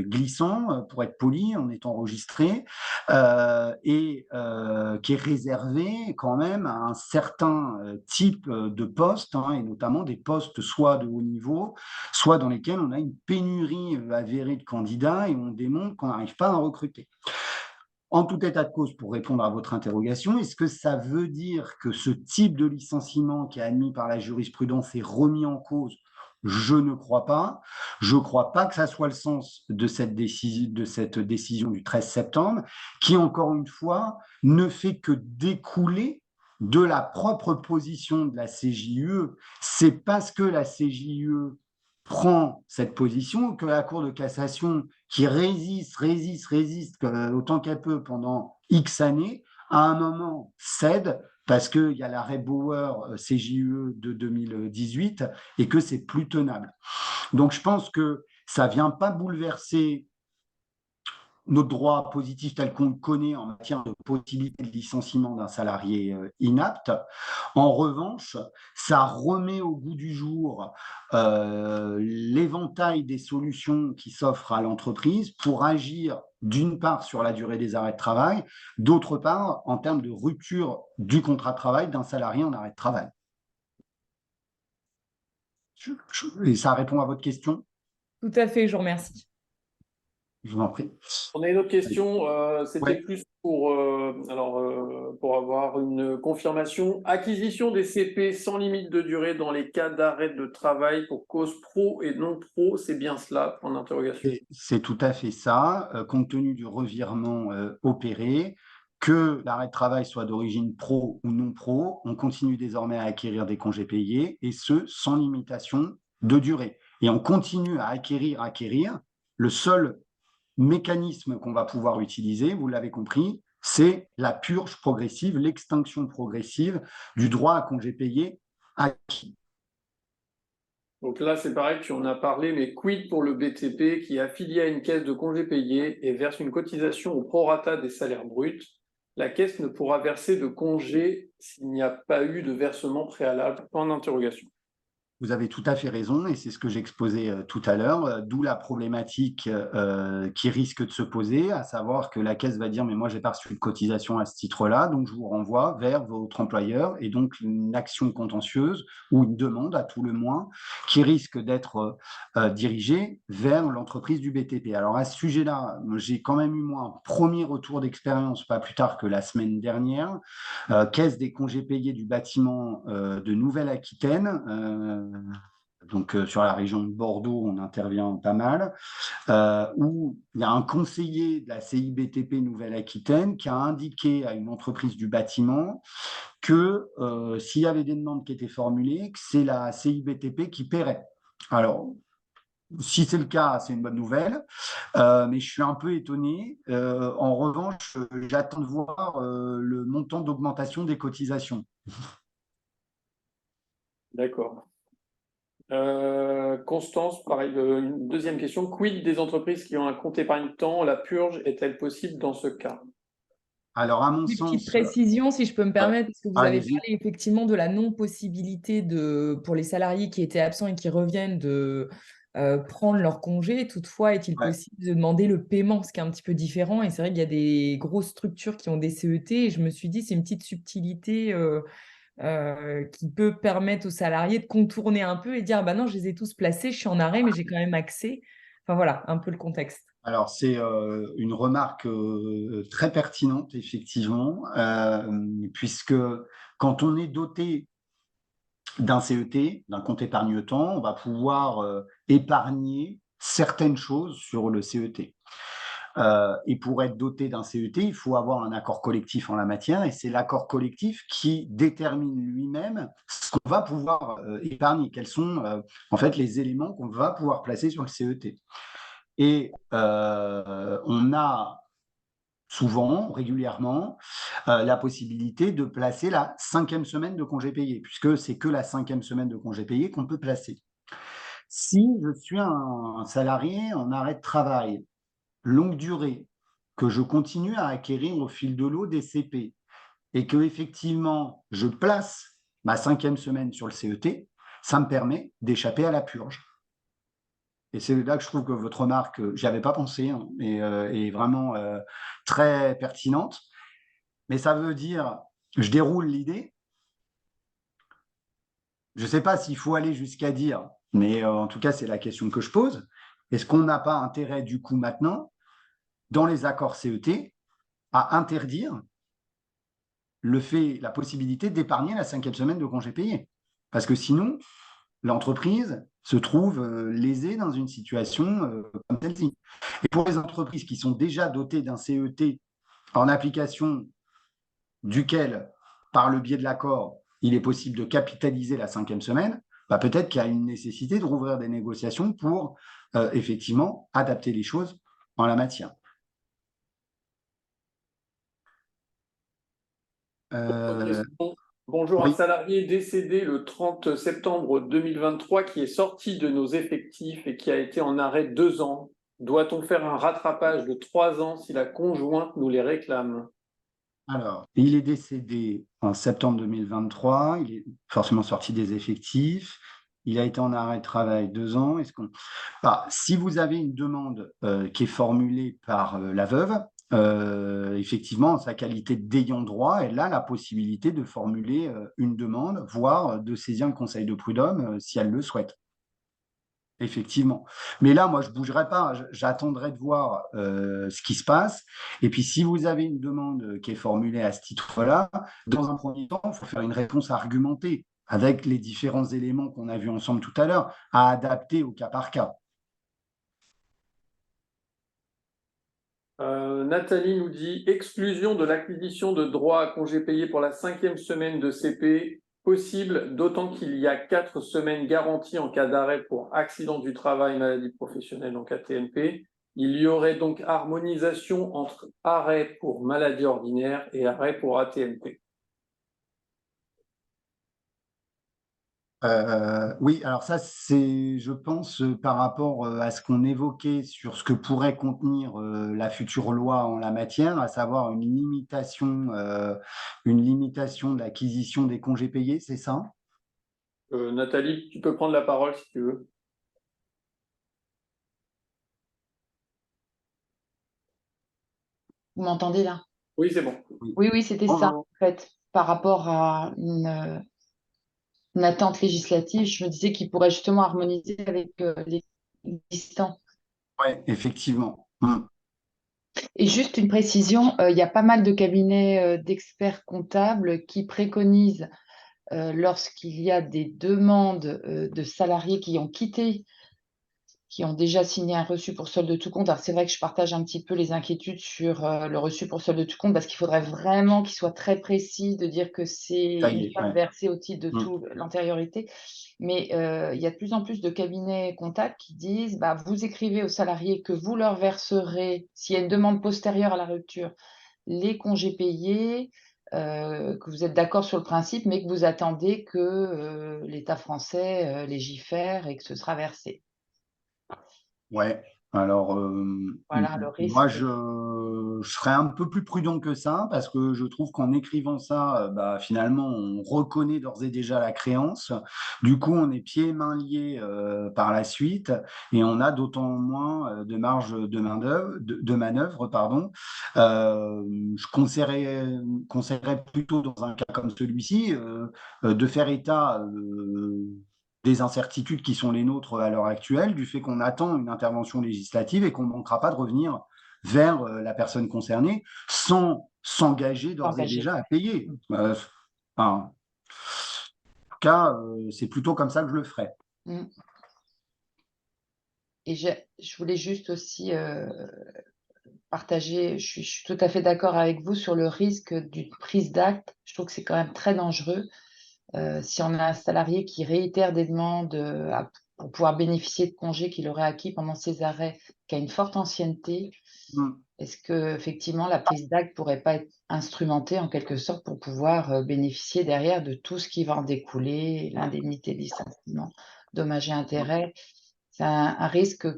glissant, pour être poli, en étant enregistré, et qui est réservé quand même à un certain type de poste, hein, et notamment des postes soit de haut niveau, soit dans lesquels on a une pénurie avérée de candidats et on démontre qu'on n'arrive pas à recruter. En tout état de cause, pour répondre à votre interrogation, est-ce que ça veut dire que ce type de licenciement qui est admis par la jurisprudence est remis en cause? Je ne crois pas. Je ne crois pas que ça soit le sens de cette décision du 13 septembre, qui, encore une fois, ne fait que découler de la propre position de la CJUE. C'est parce que la CJUE prend cette position que la Cour de cassation, qui résiste autant qu'elle peut pendant X années, à un moment cède parce qu'il y a l'arrêt Bauer CJUE de 2018 et que c'est plus tenable. Donc je pense que ça ne vient pas bouleverser notre droit positif tel qu'on le connaît en matière de possibilité de licenciement d'un salarié inapte. En revanche, ça remet au goût du jour l'éventail des solutions qui s'offrent à l'entreprise pour agir d'une part sur la durée des arrêts de travail, d'autre part en termes de rupture du contrat de travail d'un salarié en arrêt de travail. Et ça répond à votre question? Tout à fait, je vous remercie. Je vous en prie. On a une autre question, c'était Ouais. plus pour avoir une confirmation. Acquisition des CP sans limite de durée dans les cas d'arrêt de travail pour cause pro et non pro, c'est bien cela? Point d'interrogation. C'est tout à fait ça, compte tenu du revirement opéré, que l'arrêt de travail soit d'origine pro ou non pro, on continue désormais à acquérir des congés payés, et ce, sans limitation de durée. Et on continue à acquérir. Le seul mécanisme qu'on va pouvoir utiliser, vous l'avez compris, c'est la purge progressive, l'extinction progressive du droit à congés payés acquis. Donc là, c'est pareil, tu en as parlé, mais quid pour le BTP qui est affilié à une caisse de congés payés et verse une cotisation au prorata des salaires bruts? La caisse ne pourra verser de congés s'il n'y a pas eu de versement préalable. Point d'interrogation. Vous avez tout à fait raison, et c'est ce que j'exposais tout à l'heure, d'où la problématique qui risque de se poser, à savoir que la caisse va dire « mais moi, j'ai pas reçu de cotisation à ce titre-là, donc je vous renvoie vers votre employeur », et donc une action contentieuse ou une demande, à tout le moins, qui risque d'être dirigée vers l'entreprise du BTP. Alors à ce sujet-là, j'ai quand même eu moi un premier retour d'expérience, pas plus tard que la semaine dernière, caisse des congés payés du bâtiment de Nouvelle-Aquitaine, donc sur la région de Bordeaux, on intervient pas mal, où il y a un conseiller de la CIBTP Nouvelle-Aquitaine qui a indiqué à une entreprise du bâtiment que s'il y avait des demandes qui étaient formulées, que c'est la CIBTP qui paierait. Alors, si c'est le cas, c'est une bonne nouvelle, mais je suis un peu étonné. En revanche, j'attends de voir le montant d'augmentation des cotisations. D'accord. Constance, pareil, une deuxième question. Quid des entreprises qui ont un compte épargne-temps? La purge est-elle possible dans ce cas? Alors, à mon Une petite sens, précision, si je peux me ouais, permettre, parce que vous avez allez-y. parlé effectivement de la non-possibilité pour les salariés qui étaient absents et qui reviennent de prendre leur congé. Toutefois, est-il Ouais. possible de demander le paiement, ce qui est un petit peu différent? Et c'est vrai qu'il y a des grosses structures qui ont des CET, et je me suis dit, c'est une petite subtilité qui peut permettre aux salariés de contourner un peu et dire, bah non, je les ai tous placés, je suis en arrêt, mais j'ai quand même accès. Enfin voilà, un peu le contexte. Alors, c'est une remarque très pertinente, effectivement, puisque quand on est doté d'un CET, d'un compte épargne-temps, on va pouvoir épargner certaines choses sur le CET. Et pour être doté d'un CET, il faut avoir un accord collectif en la matière, et c'est l'accord collectif qui détermine lui-même ce qu'on va pouvoir épargner, quels sont en fait les éléments qu'on va pouvoir placer sur le CET. Et on a souvent, régulièrement, la possibilité de placer la 5e semaine de congé payé, puisque c'est que la 5e semaine de congé payé qu'on peut placer. Si je suis un salarié en arrêt de travail, longue durée, que je continue à acquérir au fil de l'eau des CP, et que effectivement je place ma 5e semaine sur le CET, ça me permet d'échapper à la purge. Et c'est là que je trouve que votre remarque, j'y avais pas pensé, hein, est vraiment très pertinente. Mais ça veut dire, je déroule l'idée. Je ne sais pas s'il faut aller jusqu'à dire, mais en tout cas, c'est la question que je pose. Est-ce qu'on n'a pas intérêt, du coup, maintenant, dans les accords CET, à interdire la possibilité d'épargner la 5e semaine de congé payé? Parce que sinon, l'entreprise se trouve lésée dans une situation comme celle-ci. Et pour les entreprises qui sont déjà dotées d'un CET en application duquel, par le biais de l'accord, il est possible de capitaliser la 5e semaine, bah peut-être qu'il y a une nécessité de rouvrir des négociations pour effectivement adapter les choses en la matière. Bonjour, un Oui. salarié décédé le 30 septembre 2023 qui est sorti de nos effectifs et qui a été en arrêt 2 ans. Doit-on faire un rattrapage de 3 ans si la conjointe nous les réclame? Alors, il est décédé en septembre 2023, il est forcément sorti des effectifs, il a été en arrêt de travail 2 ans. Si vous avez une demande qui est formulée par la veuve, effectivement, en sa qualité d'ayant droit, elle a la possibilité de formuler une demande, voire de saisir le conseil de prud'homme si elle le souhaite. Effectivement. Mais là, moi, je ne bougerai pas. J'attendrai de voir ce qui se passe. Et puis, si vous avez une demande qui est formulée à ce titre-là, dans un premier temps, il faut faire une réponse argumentée avec les différents éléments qu'on a vus ensemble tout à l'heure, à adapter au cas par cas. Nathalie nous dit exclusion de l'acquisition de droits à congés payés pour la 5e semaine de CP possible, d'autant qu'il y a 4 semaines garanties en cas d'arrêt pour accident du travail, maladie professionnelle, donc ATMP. Il y aurait donc harmonisation entre arrêt pour maladie ordinaire et arrêt pour ATMP. Oui, alors ça, c'est, je pense, par rapport à ce qu'on évoquait sur ce que pourrait contenir la future loi en la matière, à savoir une limitation de l'acquisition des congés payés, c'est ça? Nathalie, tu peux prendre la parole si tu veux. Vous m'entendez là? Oui, c'est bon. Oui, oui, c'était ça, en fait, par rapport à une attente législative. Je me disais qu'il pourrait justement harmoniser avec les existants. Oui, effectivement. Et juste une précision, il y a pas mal de cabinets d'experts comptables qui préconisent, lorsqu'il y a des demandes de salariés qui ont quitté, qui ont déjà signé un reçu pour solde de tout compte. Alors, c'est vrai que je partage un petit peu les inquiétudes sur le reçu pour solde de tout compte, parce qu'il faudrait vraiment qu'il soit très précis de dire que c'est Ça y une est, somme ouais. versée au titre de toute l'antériorité. Mais il y a de plus en plus de cabinets comptables qui disent bah, vous écrivez aux salariés que vous leur verserez, s'il y a une demande postérieure à la rupture, les congés payés, que vous êtes d'accord sur le principe, mais que vous attendez que l'État français légifère et que ce sera versé. Ouais. Alors, Voilà, le moi, risque. je serais un peu plus prudent que ça parce que je trouve qu'en écrivant ça, bah, finalement, on reconnaît d'ores et déjà la créance. Du coup, on est pieds et mains liés par la suite et on a d'autant moins de marge de manœuvre, pardon. Je conseillerais plutôt dans un cas comme celui-ci de faire état des incertitudes qui sont les nôtres à l'heure actuelle, du fait qu'on attend une intervention législative et qu'on ne manquera pas de revenir vers la personne concernée sans s'engager d'ores et Engagé. déjà à payer. Enfin, en tout cas, c'est plutôt comme ça que je le ferai. Mm. Et je voulais juste aussi partager, je suis tout à fait d'accord avec vous sur le risque d'une prise d'acte. Je trouve que c'est quand même très dangereux. Si on a un salarié qui réitère des demandes pour pouvoir bénéficier de congés qu'il aurait acquis pendant ses arrêts, qui a une forte ancienneté, Mm. est-ce que effectivement la prise d'acte pourrait pas être instrumentée en quelque sorte pour pouvoir bénéficier derrière de tout ce qui va en découler, l'indemnité de licenciement, dommages et intérêts? C'est un risque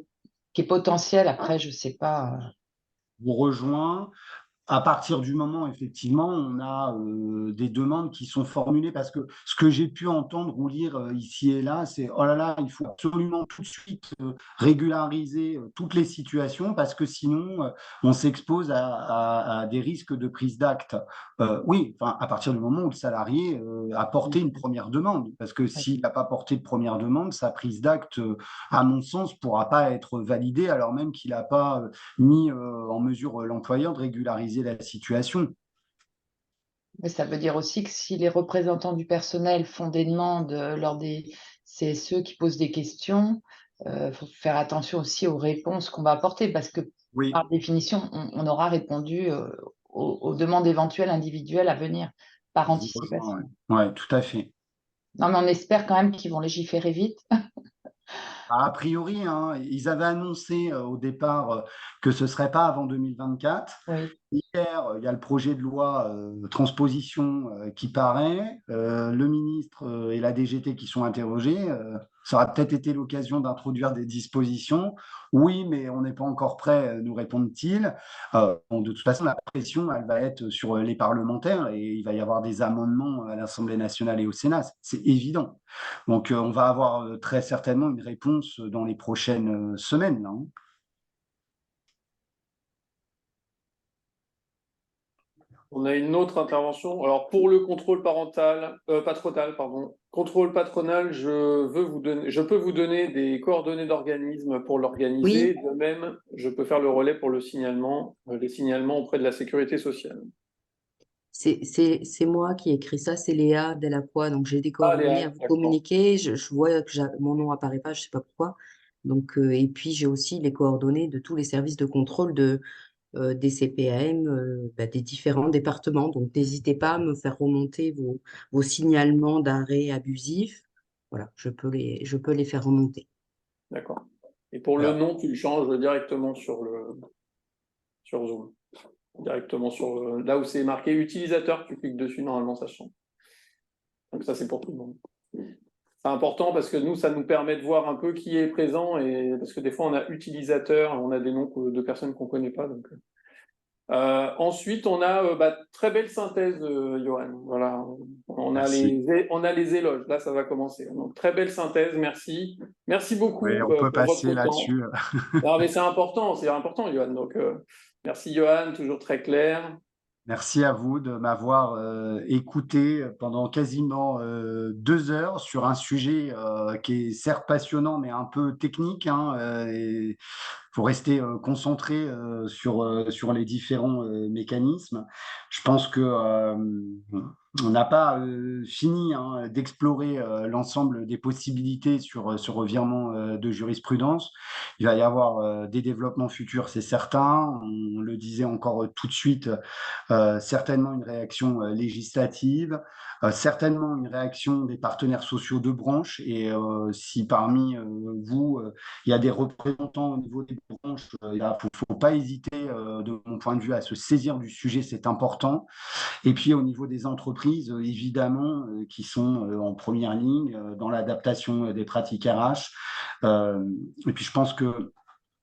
qui est potentiel. Après, je sais pas. Vous rejoins. À partir du moment, effectivement, on a des demandes qui sont formulées parce que ce que j'ai pu entendre ou lire ici et là, c'est oh là là, il faut absolument tout de suite régulariser toutes les situations parce que sinon, on s'expose à des risques de prise d'acte. Oui, enfin, à partir du moment où le salarié a porté une première demande, parce que Oui. s'il n'a pas porté de première demande, sa prise d'acte, à mon sens, ne pourra pas être validée alors même qu'il n'a pas mis en mesure l'employeur de régulariser la situation. Mais ça veut dire aussi que si les représentants du personnel font des demandes lors des CSE qui posent des questions, il faut faire attention aussi aux réponses qu'on va apporter parce que Oui, par définition, on aura répondu aux demandes éventuelles individuelles à venir par je vous rejoins. anticipation. Ouais. Ouais, tout à fait. Non, mais on espère quand même qu'ils vont légiférer vite. A priori, hein, ils avaient annoncé au départ que ce ne serait pas avant 2024. Oui, Hier, il y a le projet de loi transposition qui paraît. Le ministre et la DGT qui sont interrogés. Ça aura peut-être été l'occasion d'introduire des dispositions. Oui, mais on n'est pas encore prêt, nous répondent-ils. Bon, de toute façon, la pression, elle va être sur les parlementaires et il va y avoir des amendements à l'Assemblée nationale et au Sénat. C'est évident. Donc, on va avoir très certainement une réponse dans les prochaines semaines, là, hein. On a une autre intervention. Alors pour le contrôle patronal, pardon, contrôle patronal, je peux vous donner des coordonnées d'organismes pour l'organiser. Oui, De même, je peux faire le relais pour le signalement, les signalements auprès de la sécurité sociale. c'est moi qui ai écrit ça, c'est Léa Delacroix. Donc, j'ai des Ah, coordonnées Léa, à vous d'accord. communiquer. Je vois que mon nom apparaît pas, je sais pas pourquoi. Donc, et puis, j'ai aussi les coordonnées de tous les services de contrôle des CPAM, des différents départements. Donc, n'hésitez pas à me faire remonter vos signalements d'arrêt abusifs. Voilà, je peux les faire remonter. D'accord. Et pour le Alors, nom, tu le changes directement sur Zoom. Directement là où c'est marqué utilisateur, tu cliques dessus, normalement ça change. Donc ça, c'est pour tout le monde. C'est important parce que nous, ça nous permet de voir un peu qui est présent et parce que des fois, on a utilisateur, on a des noms de personnes qu'on ne connaît pas. Donc. Ensuite, on a très belle synthèse, Johan. Voilà, merci. on a les éloges. Là, ça va commencer. Donc, très belle synthèse, merci. Merci Oui, beaucoup on peut pour passer votre temps. là-dessus. Non, mais c'est important, Johan. Donc, merci, Johan, toujours très clair. Merci à vous de m'avoir écouté pendant quasiment 2 heures sur un sujet qui est certes passionnant mais un peu technique, hein, et faut rester concentré sur les différents mécanismes. Je pense que on n'a pas fini hein, d'explorer l'ensemble des possibilités sur ce revirement de jurisprudence. Il va y avoir des développements futurs, c'est certain. On le disait encore tout de suite, certainement une réaction législative, certainement une réaction des partenaires sociaux de branche. Et si parmi vous, il y a des représentants au niveau des branches, il ne faut pas hésiter, de mon point de vue, à se saisir du sujet, c'est important. Et puis au niveau des entreprises, évidemment, qui sont en première ligne dans l'adaptation des pratiques RH. Et puis je pense que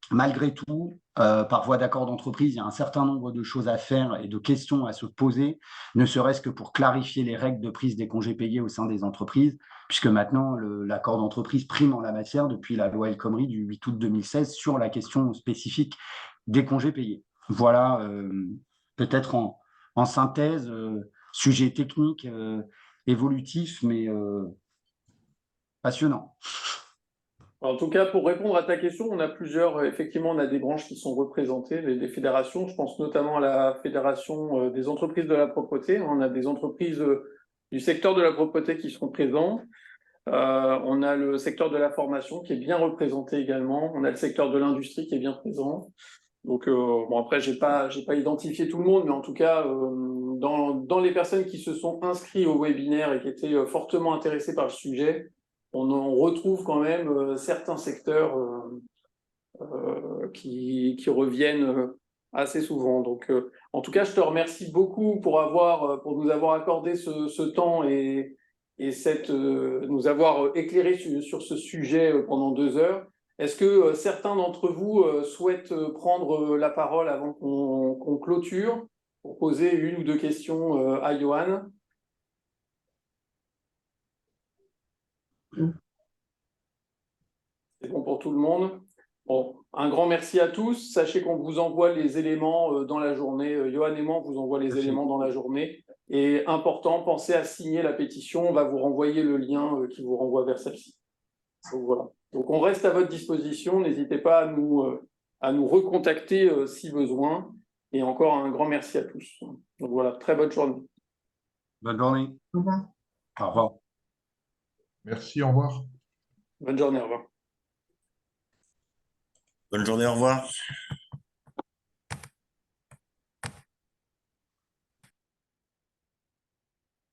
malgré tout, par voie d'accord d'entreprise, il y a un certain nombre de choses à faire et de questions à se poser, ne serait-ce que pour clarifier les règles de prise des congés payés au sein des entreprises, puisque maintenant, l'accord d'entreprise prime en la matière depuis la loi El Khomri du 8 août 2016 sur la question spécifique des congés payés. Voilà, peut-être en synthèse, sujet technique, évolutif, mais passionnant. En tout cas, pour répondre à ta question, on a effectivement, on a des branches qui sont représentées, les fédérations. Je pense notamment à la Fédération des entreprises de la propreté. On a des entreprises du secteur de la propreté qui seront présentes. On a le secteur de la formation qui est bien représenté également. On a le secteur de l'industrie qui est bien présent. Donc, bon, après, j'ai pas identifié tout le monde, mais en tout cas, dans les personnes qui se sont inscrites au webinaire et qui étaient fortement intéressées par le sujet, on en retrouve quand même certains secteurs qui reviennent assez souvent. Donc, en tout cas, je te remercie beaucoup pour nous avoir accordé ce temps et nous avoir éclairé sur ce sujet pendant 2 heures. Est-ce que certains d'entre vous souhaitent prendre la parole avant qu'on clôture pour poser 1 ou 2 questions à Johan? C'est bon pour tout le monde? Bon, un grand merci à tous. Sachez qu'on vous envoie les éléments dans la journée. Johan et moi, on vous envoie les éléments dans la journée. Et important, pensez à signer la pétition. On va vous renvoyer le lien qui vous renvoie vers celle-ci. Donc voilà. Donc on reste à votre disposition. N'hésitez pas à nous recontacter si besoin. Et encore un grand merci à tous. Donc voilà, très bonne journée. Bonne journée. Au revoir. Au revoir. Merci, au revoir. Bonne journée, au revoir. Bonne journée, au revoir.